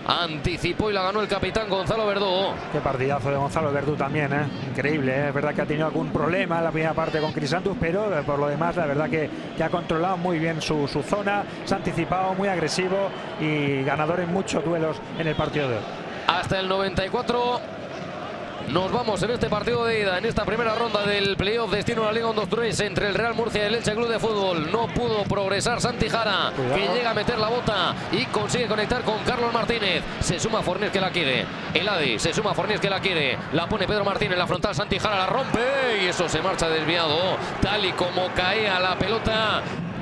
[SPEAKER 1] Anticipó y la ganó el capitán Gonzalo Verdú.
[SPEAKER 2] Qué partidazo de Gonzalo Verdú también, ¿eh? Increíble, ¿eh? Es verdad que ha tenido algún problema en la primera parte con Crisantus, pero por lo demás la verdad que ha controlado muy bien su zona, se ha anticipado, muy agresivo y ganador en muchos duelos en el partido de hoy.
[SPEAKER 1] Hasta el 94 nos vamos en este partido de ida, en esta primera ronda del playoff destino a la Liga 1-2-3 entre el Real Murcia y el Elche Club de Fútbol. No pudo progresar Santi Jara, que llega a meter la bota y consigue conectar con Carlos Martínez. Se suma Fornés, que la quiere. Eladi, se suma Fornés, que la quiere. La pone Pedro Martínez en la frontal. Santi Jara la rompe y eso se marcha desviado. Tal y como caía la pelota,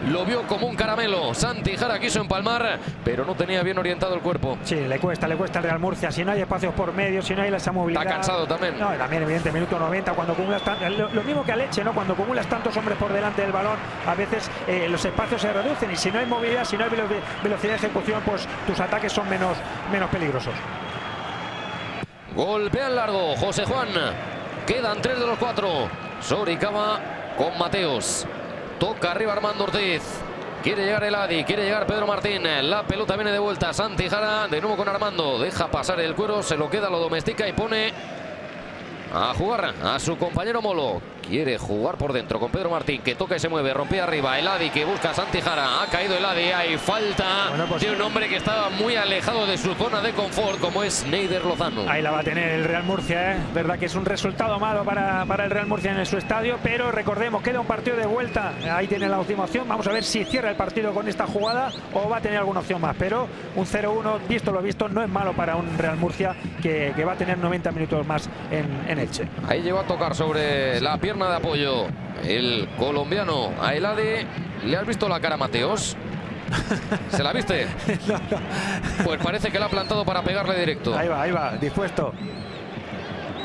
[SPEAKER 1] lo vio como un caramelo. Santi Jara quiso empalmar, pero no tenía bien orientado el cuerpo.
[SPEAKER 2] Sí, le cuesta al Real Murcia. Si no hay espacios por medio, si no hay esa movilidad.
[SPEAKER 1] Está cansado también.
[SPEAKER 2] No, también evidente, minuto 90, cuando acumulas lo mismo que a Leche, ¿no? Cuando acumulas tantos hombres por delante del balón, a veces los espacios se reducen y si no hay movilidad, si no hay velocidad de ejecución, pues tus ataques son menos peligrosos.
[SPEAKER 1] Golpea en largo José Juan. Quedan 3 de los 4. Soricaba con Mateos. Toca arriba Armando Ortiz. Quiere llegar Eladi, quiere llegar Pedro Martín. La pelota viene de vuelta. Santi Jara de nuevo con Armando. Deja pasar el cuero, se lo queda, lo domestica y pone a jugar a su compañero Molo. Quiere jugar por dentro con Pedro Martín, que toca y se mueve, rompía arriba. Eladi, que busca a Santi Jara. Ha caído Eladi, hay falta de un hombre que estaba muy alejado de su zona de confort, como es Neider Lozano.
[SPEAKER 2] Ahí la va a tener el Real Murcia, ¿eh? Verdad que es un resultado malo para el Real Murcia en su estadio, pero recordemos, queda un partido de vuelta. Ahí tiene la última opción. Vamos a ver si cierra el partido con esta jugada o va a tener alguna opción más. Pero un 0-1, visto lo visto, no es malo para un Real Murcia que va a tener 90 minutos más en Elche.
[SPEAKER 1] Ahí llegó a tocar sobre la pierna de apoyo el colombiano a Eladi. ¿Le has visto la cara a Mateos? ¿Se la viste?
[SPEAKER 2] No.
[SPEAKER 1] Pues parece que la ha plantado para pegarle directo.
[SPEAKER 2] Ahí va, dispuesto.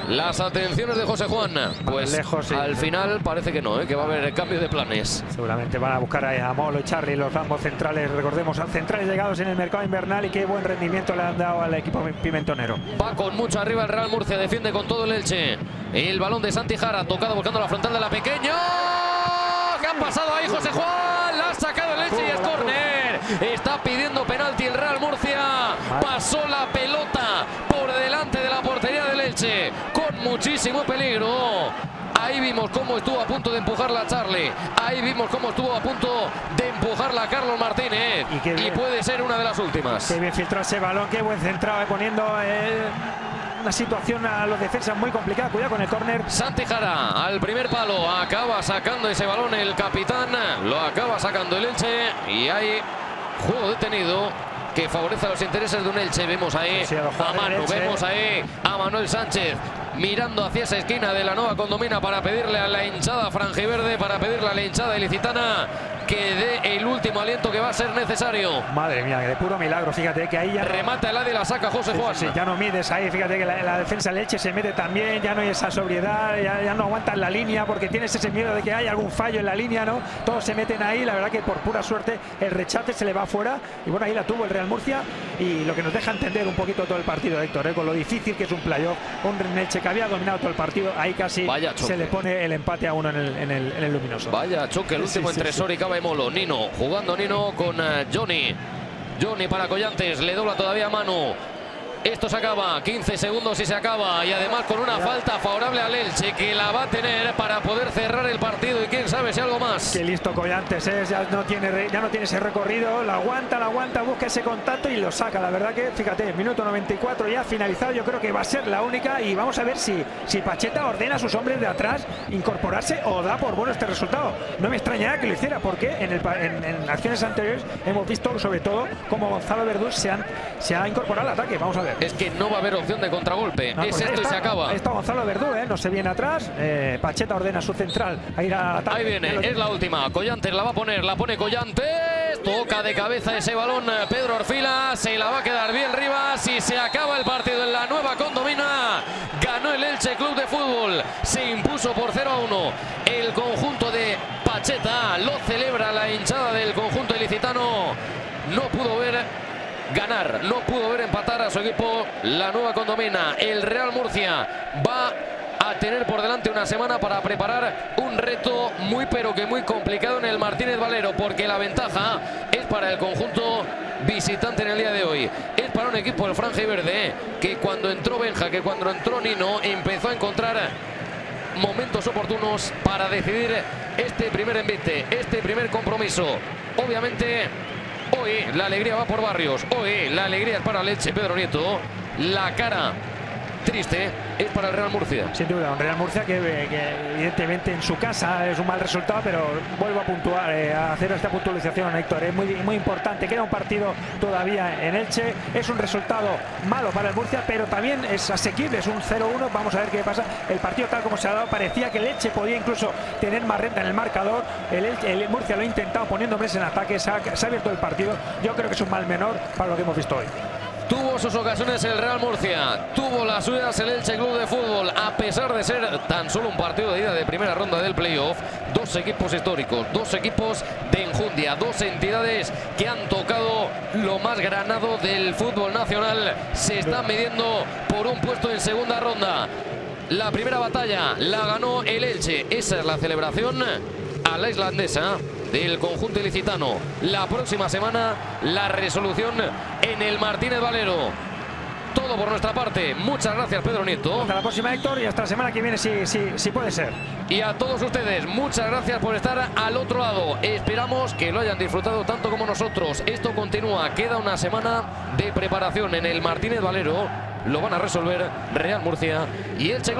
[SPEAKER 1] Las atenciones de José Juan, pues lejos, sí. Al final parece que no, que va a haber cambio de planes.
[SPEAKER 2] Seguramente van a buscar a Molo y Charly, los ambos centrales, recordemos, centrales llegados en el mercado invernal, y qué buen rendimiento le han dado al equipo pimentonero.
[SPEAKER 1] Va con mucho arriba el Real Murcia, defiende con todo el Elche. El balón de Santi Jara, tocado buscando la frontal de la pequeña. ¿Qué ha pasado ahí José Juan? La ha sacado el Elche y es córner. Está pidiendo penalti el Real Murcia. Pasó la pelota por delante de la portería del Elche con muchísimo peligro. Ahí vimos cómo estuvo a punto de empujarla a Charly. Ahí vimos cómo estuvo a punto de empujarla a Carlos Martínez. Y puede ser una de las últimas.
[SPEAKER 2] Qué bien filtró ese balón, qué buen centrado, poniendo una situación a los defensas muy complicada. Cuidado con el córner.
[SPEAKER 1] Santi Jara al primer palo. Acaba sacando ese balón el capitán. Lo acaba sacando el Elche. Y hay juego detenido que favorece a los intereses de un Elche. Vemos ahí a Manu, vemos ahí a Manuel Sánchez mirando hacia esa esquina de la Nueva Condomina para pedirle a la hinchada franjiverde, para pedirle a la hinchada ilicitana que dé el último aliento que va a ser necesario.
[SPEAKER 2] Madre mía, de puro milagro, fíjate que ahí ya
[SPEAKER 1] remata el AD y la saca José Juan.
[SPEAKER 2] Sí, ya no mides ahí, fíjate que la defensa del Elche se mete también, ya no hay esa sobriedad, ya no aguantan la línea porque tienes ese miedo de que haya algún fallo en la línea, ¿no? Todos se meten ahí, la verdad que por pura suerte el rechace se le va afuera y bueno, ahí la tuvo el Real Murcia y lo que nos deja entender un poquito todo el partido, Héctor, con lo difícil que es un playoff, un Elche que había dominado todo el partido, ahí casi se le pone el empate a uno en el luminoso.
[SPEAKER 1] Vaya choque el último entre Soricaba y Molo. Nino, jugando Nino con Johnny para Collantes, le dobla todavía a Manu. Esto se acaba, 15 segundos y se acaba, y además con una falta favorable al Elche que la va a tener para poder cerrar el partido y quién sabe si algo más.
[SPEAKER 2] Qué listo Collantes es, ya no tiene ese recorrido, la aguanta, busca ese contacto y lo saca. La verdad que, fíjate, minuto 94 ya finalizado, yo creo que va a ser la única y vamos a ver si Pacheta ordena a sus hombres de atrás incorporarse o da por bueno este resultado. No me extrañaría que lo hiciera porque en acciones anteriores hemos visto sobre todo cómo Gonzalo Verdú se ha incorporado al ataque. Vamos a ver.
[SPEAKER 1] Es que no va a haber opción de contragolpe. No, es esto y se acaba.
[SPEAKER 2] Está Gonzalo Verdú, no se viene atrás. Pacheta ordena a su central a ir al ataque.
[SPEAKER 1] Ahí viene, es la última. Collantes la va a poner, la pone Collantes. Toca de cabeza ese balón Pedro Orfila. Se la va a quedar bien Rivas y se acaba el partido en la Nueva Condomina. Ganó el Elche Club de Fútbol. Se impuso por 0-1 el conjunto de Pacheta. Lo celebra la hinchada del conjunto ilicitano. No pudo ver ganar, no pudo ver empatar a su equipo la Nueva Condomina. El Real Murcia va a tener por delante una semana para preparar un reto muy pero que muy complicado en el Martínez Valero, porque la ventaja es para el conjunto visitante en el día de hoy. Es para un equipo del franja y verde que cuando entró Benja, que cuando entró Nino, empezó a encontrar momentos oportunos para decidir este primer envite, este primer compromiso. Obviamente hoy la alegría va por Barrios, hoy la alegría es para el Elche, Pedro Nieto. La cara triste es para el Real Murcia.
[SPEAKER 2] Sin duda, un Real Murcia que evidentemente en su casa es un mal resultado, pero vuelvo a puntuar, a hacer esta puntualización, Héctor, es muy importante. Queda un partido todavía en Elche, es un resultado malo para el Murcia, pero también es asequible, es un 0-1, vamos a ver qué pasa. El partido tal como se ha dado, parecía que el Elche podía incluso tener más renta en el marcador. El Murcia lo ha intentado poniendo hombres en ataque, se ha abierto el partido. Yo creo que es un mal menor para lo que hemos visto hoy.
[SPEAKER 1] Tuvo sus ocasiones el Real Murcia, tuvo las suyas el Elche Club de Fútbol, a pesar de ser tan solo un partido de ida de primera ronda del playoff. Dos equipos históricos, dos equipos de enjundia, dos entidades que han tocado lo más granado del fútbol nacional. Se están midiendo por un puesto en segunda ronda. La primera batalla la ganó el Elche, esa es la celebración a la islandesa del conjunto ilicitano. La próxima semana la resolución en el Martínez Valero. Todo por nuestra parte. Muchas gracias, Pedro Nieto.
[SPEAKER 2] Hasta la próxima, Héctor, y hasta la semana que viene si puede ser.
[SPEAKER 1] Y a todos ustedes, muchas gracias por estar al otro lado. Esperamos que lo hayan disfrutado tanto como nosotros. Esto continúa, queda una semana de preparación en el Martínez Valero. Lo van a resolver Real Murcia y Elche Club.